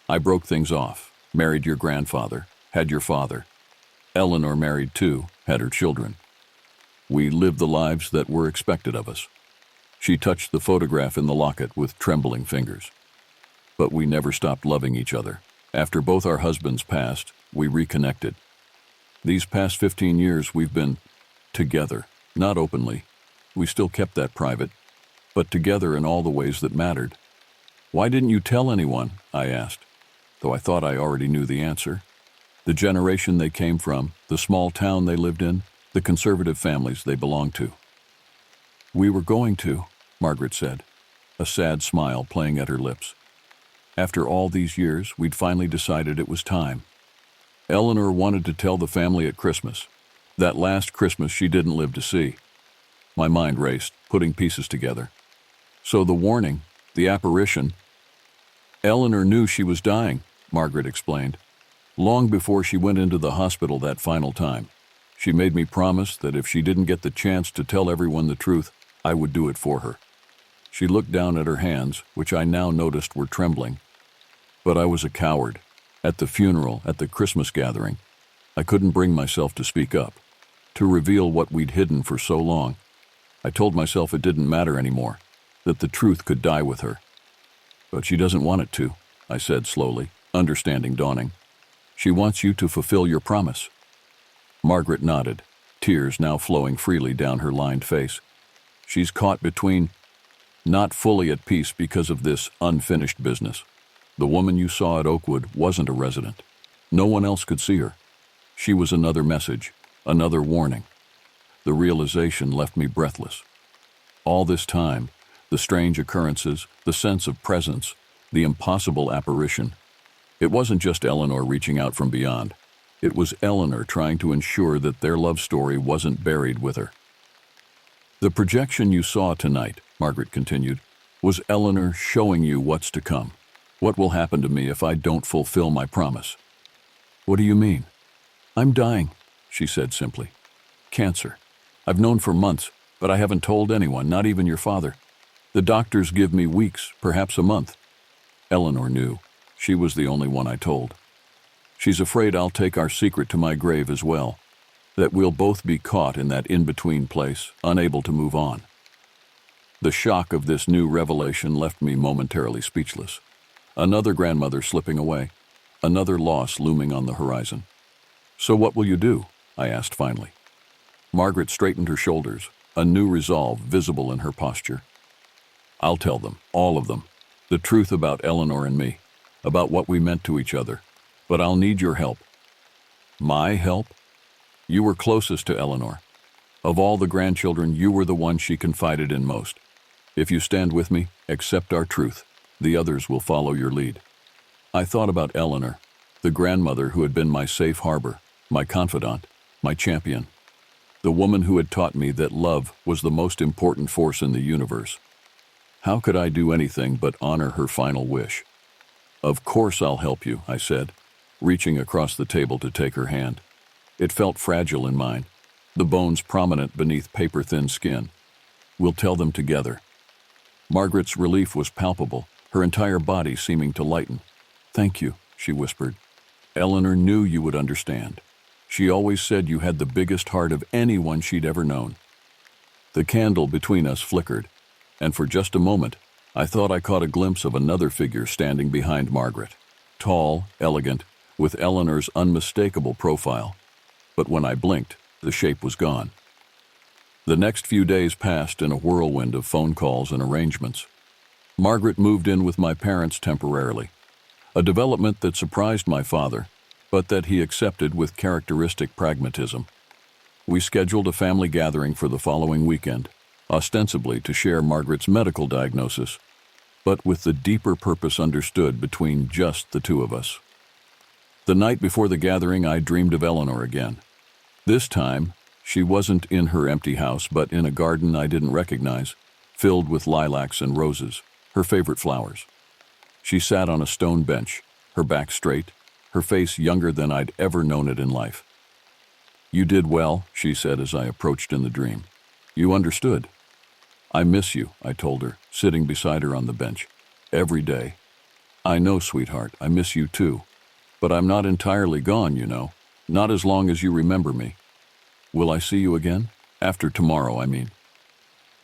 [SPEAKER 1] I broke things off, married your grandfather, had your father. Eleanor married too, had her children. We lived the lives that were expected of us. She touched the photograph in the locket with trembling fingers. But we never stopped loving each other. After both our husbands passed, we reconnected. These past 15 years we've been together, not openly. We still kept that private, but together in all the ways that mattered. Why didn't you tell anyone? I asked, though I thought I already knew the answer. The generation they came from, the small town they lived in, the conservative families they belonged to. We were going to, Margaret said, a sad smile playing at her lips. After all these years, we'd finally decided it was time. Eleanor wanted to tell the family at Christmas, that last Christmas she didn't live to see. My mind raced, putting pieces together. So the warning, the apparition. Eleanor knew she was dying, Margaret explained. Long before she went into the hospital that final time, she made me promise that if she didn't get the chance to tell everyone the truth, I would do it for her. She looked down at her hands, which I now noticed were trembling. But I was a coward. At the funeral, at the Christmas gathering, I couldn't bring myself to speak up, to reveal what we'd hidden for so long. I told myself it didn't matter anymore, that the truth could die with her. But she doesn't want it to, I said slowly, understanding dawning. She wants you to fulfill your promise. Margaret nodded, tears now flowing freely down her lined face. She's caught between, not fully at peace because of this unfinished business. The woman you saw at Oakwood wasn't a resident. No one else could see her. She was another message, another warning. The realization left me breathless. All this time, the strange occurrences, the sense of presence, the impossible apparition. It wasn't just Eleanor reaching out from beyond. It was Eleanor trying to ensure that their love story wasn't buried with her. The projection you saw tonight, Margaret continued, was Eleanor showing you what's to come. What will happen to me if I don't fulfill my promise? What do you mean? I'm dying, she said simply. Cancer. I've known for months, but I haven't told anyone, not even your father. The doctors give me weeks, perhaps a month. Eleanor knew. She was the only one I told. She's afraid I'll take our secret to my grave as well, that we'll both be caught in that in-between place, unable to move on. The shock of this new revelation left me momentarily speechless. Another grandmother slipping away, another loss looming on the horizon. So what will you do? I asked finally. Margaret straightened her shoulders, a new resolve visible in her posture. I'll tell them, all of them, the truth about Eleanor and me, about what we meant to each other, but I'll need your help. My help? You were closest to Eleanor. Of all the grandchildren, you were the one she confided in most. If you stand with me, accept our truth. The others will follow your lead. I thought about Eleanor, the grandmother who had been my safe harbor, my confidant, my champion, the woman who had taught me that love was the most important force in the universe. How could I do anything but honor her final wish? Of course I'll help you, I said, reaching across the table to take her hand. It felt fragile in mine, the bones prominent beneath paper-thin skin. We'll tell them together. Margaret's relief was palpable, her entire body seeming to lighten. Thank you, she whispered. Eleanor knew you would understand. She always said you had the biggest heart of anyone she'd ever known. The candle between us flickered, and for just a moment, I thought I caught a glimpse of another figure standing behind Margaret. Tall, elegant, with Eleanor's unmistakable profile. But when I blinked, the shape was gone. The next few days passed in a whirlwind of phone calls and arrangements. Margaret moved in with my parents temporarily, a development that surprised my father, but that he accepted with characteristic pragmatism. We scheduled a family gathering for the following weekend, ostensibly to share Margaret's medical diagnosis, but with the deeper purpose understood between just the two of us. The night before the gathering, I dreamed of Eleanor again. This time, She wasn't in her empty house, but in a garden I didn't recognize, filled with lilacs and roses, her favorite flowers. She sat on a stone bench, her back straight, her face younger than I'd ever known it in life. "You did well," she said as I approached in the dream. "You understood." "I miss you," I told her, sitting beside her on the bench. "Every day." "I know, sweetheart, I miss you too. But I'm not entirely gone, you know. Not as long as you remember me." "Will I see you again? After tomorrow, I mean."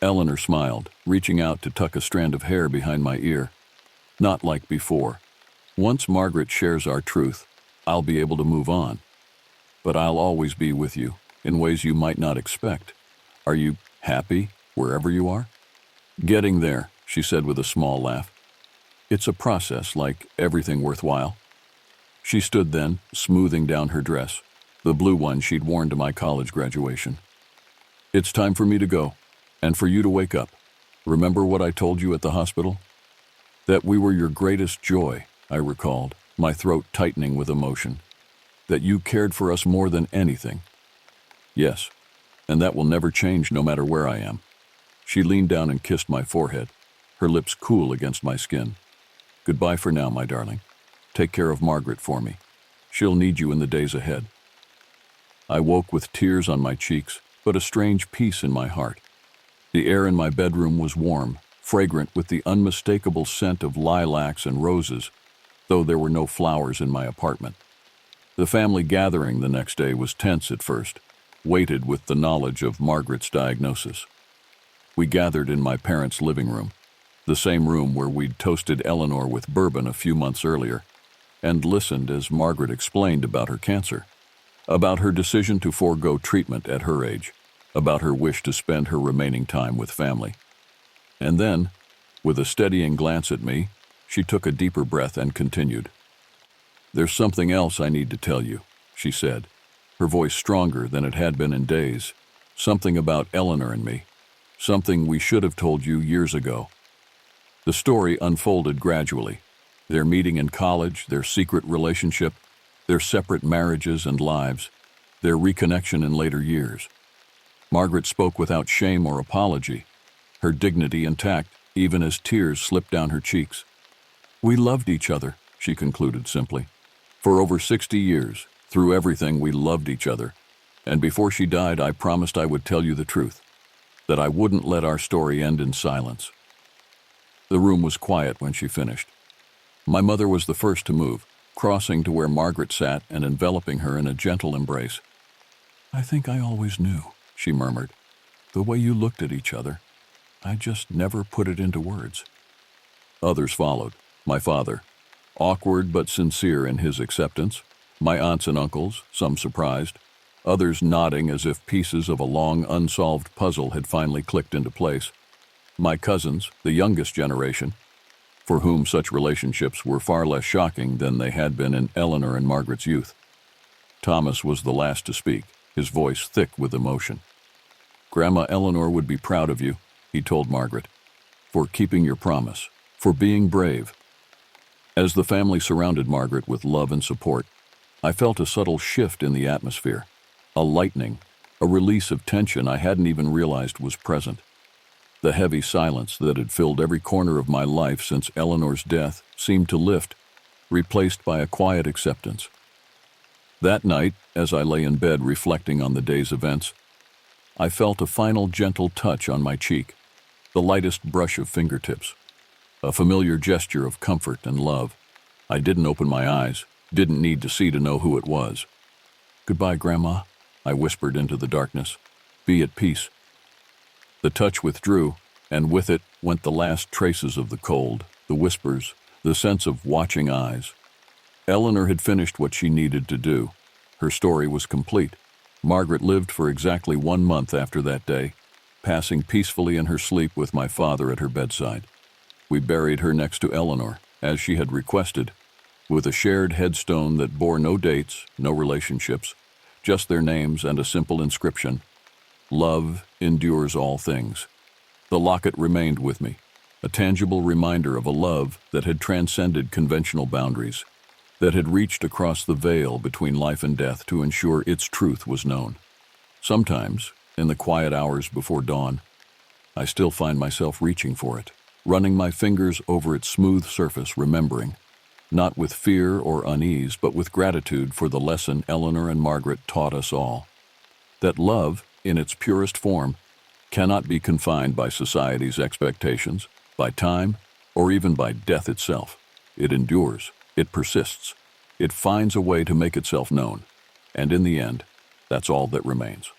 [SPEAKER 1] Eleanor smiled, reaching out to tuck a strand of hair behind my ear. "Not like before. Once Margaret shares our truth, I'll be able to move on. But I'll always be with you, in ways you might not expect. Are you happy, wherever you are?" "Getting there," she said with a small laugh. "It's a process, like everything worthwhile." She stood then, smoothing down her dress, the blue one she'd worn to my college graduation. "It's time for me to go, and for you to wake up. Remember what I told you at the hospital? That we were your greatest joy," I recalled, my throat tightening with emotion. "That you cared for us more than anything." "Yes, and that will never change no matter where I am." She leaned down and kissed my forehead, her lips cool against my skin. "Goodbye for now, my darling. Take care of Margaret for me. She'll need you in the days ahead." I woke with tears on my cheeks, but a strange peace in my heart. The air in my bedroom was warm, fragrant with the unmistakable scent of lilacs and roses, though there were no flowers in my apartment. The family gathering the next day was tense at first, weighted with the knowledge of Margaret's diagnosis. We gathered in my parents' living room, the same room where we'd toasted Eleanor with bourbon a few months earlier, and listened as Margaret explained about her cancer, about her decision to forego treatment at her age, about her wish to spend her remaining time with family. And then, with a steadying glance at me, she took a deeper breath and continued. "There's something else I need to tell you," she said, her voice stronger than it had been in days. "Something about Eleanor and me. Something we should have told you years ago." The story unfolded gradually. Their meeting in college, their secret relationship, their separate marriages and lives, their reconnection in later years. Margaret spoke without shame or apology, her dignity intact, even as tears slipped down her cheeks. "We loved each other," she concluded simply. "For over 60 years, through everything we loved each other. And before she died, I promised I would tell you the truth, that I wouldn't let our story end in silence." The room was quiet when she finished. My mother was the first to move, crossing to where Margaret sat and enveloping her in a gentle embrace. "I think I always knew," she murmured. "The way you looked at each other. I just never put it into words." Others followed. My father, awkward but sincere in his acceptance. My aunts and uncles, some surprised. Others nodding as if pieces of a long unsolved puzzle had finally clicked into place. My cousins, the youngest generation, for whom such relationships were far less shocking than they had been in Eleanor and Margaret's youth. Thomas was the last to speak, his voice thick with emotion. "Grandma Eleanor would be proud of you," he told Margaret, "for keeping your promise, for being brave." As the family surrounded Margaret with love and support, I felt a subtle shift in the atmosphere, a lightening, a release of tension I hadn't even realized was present. The heavy silence that had filled every corner of my life since Eleanor's death seemed to lift, replaced by a quiet acceptance. That night, as I lay in bed reflecting on the day's events, I felt a final gentle touch on my cheek, the lightest brush of fingertips, a familiar gesture of comfort and love. I didn't open my eyes, didn't need to see to know who it was. "Goodbye, Grandma," I whispered into the darkness. "Be at peace." The touch withdrew, and with it went the last traces of the cold, the whispers, the sense of watching eyes. Eleanor had finished what she needed to do. Her story was complete. Margaret lived for exactly 1 month after that day, passing peacefully in her sleep with my father at her bedside. We buried her next to Eleanor, as she had requested, with a shared headstone that bore no dates, no relationships, just their names and a simple inscription: "Love endures all things." The locket remained with me, a tangible reminder of a love that had transcended conventional boundaries, that had reached across the veil between life and death to ensure its truth was known. Sometimes, in the quiet hours before dawn, I still find myself reaching for it, running my fingers over its smooth surface, remembering, not with fear or unease, but with gratitude for the lesson Eleanor and Margaret taught us all, that love, in its purest form, cannot be confined by society's expectations, by time, or even by death itself. It endures, it persists, it finds a way to make itself known, and in the end, that's all that remains.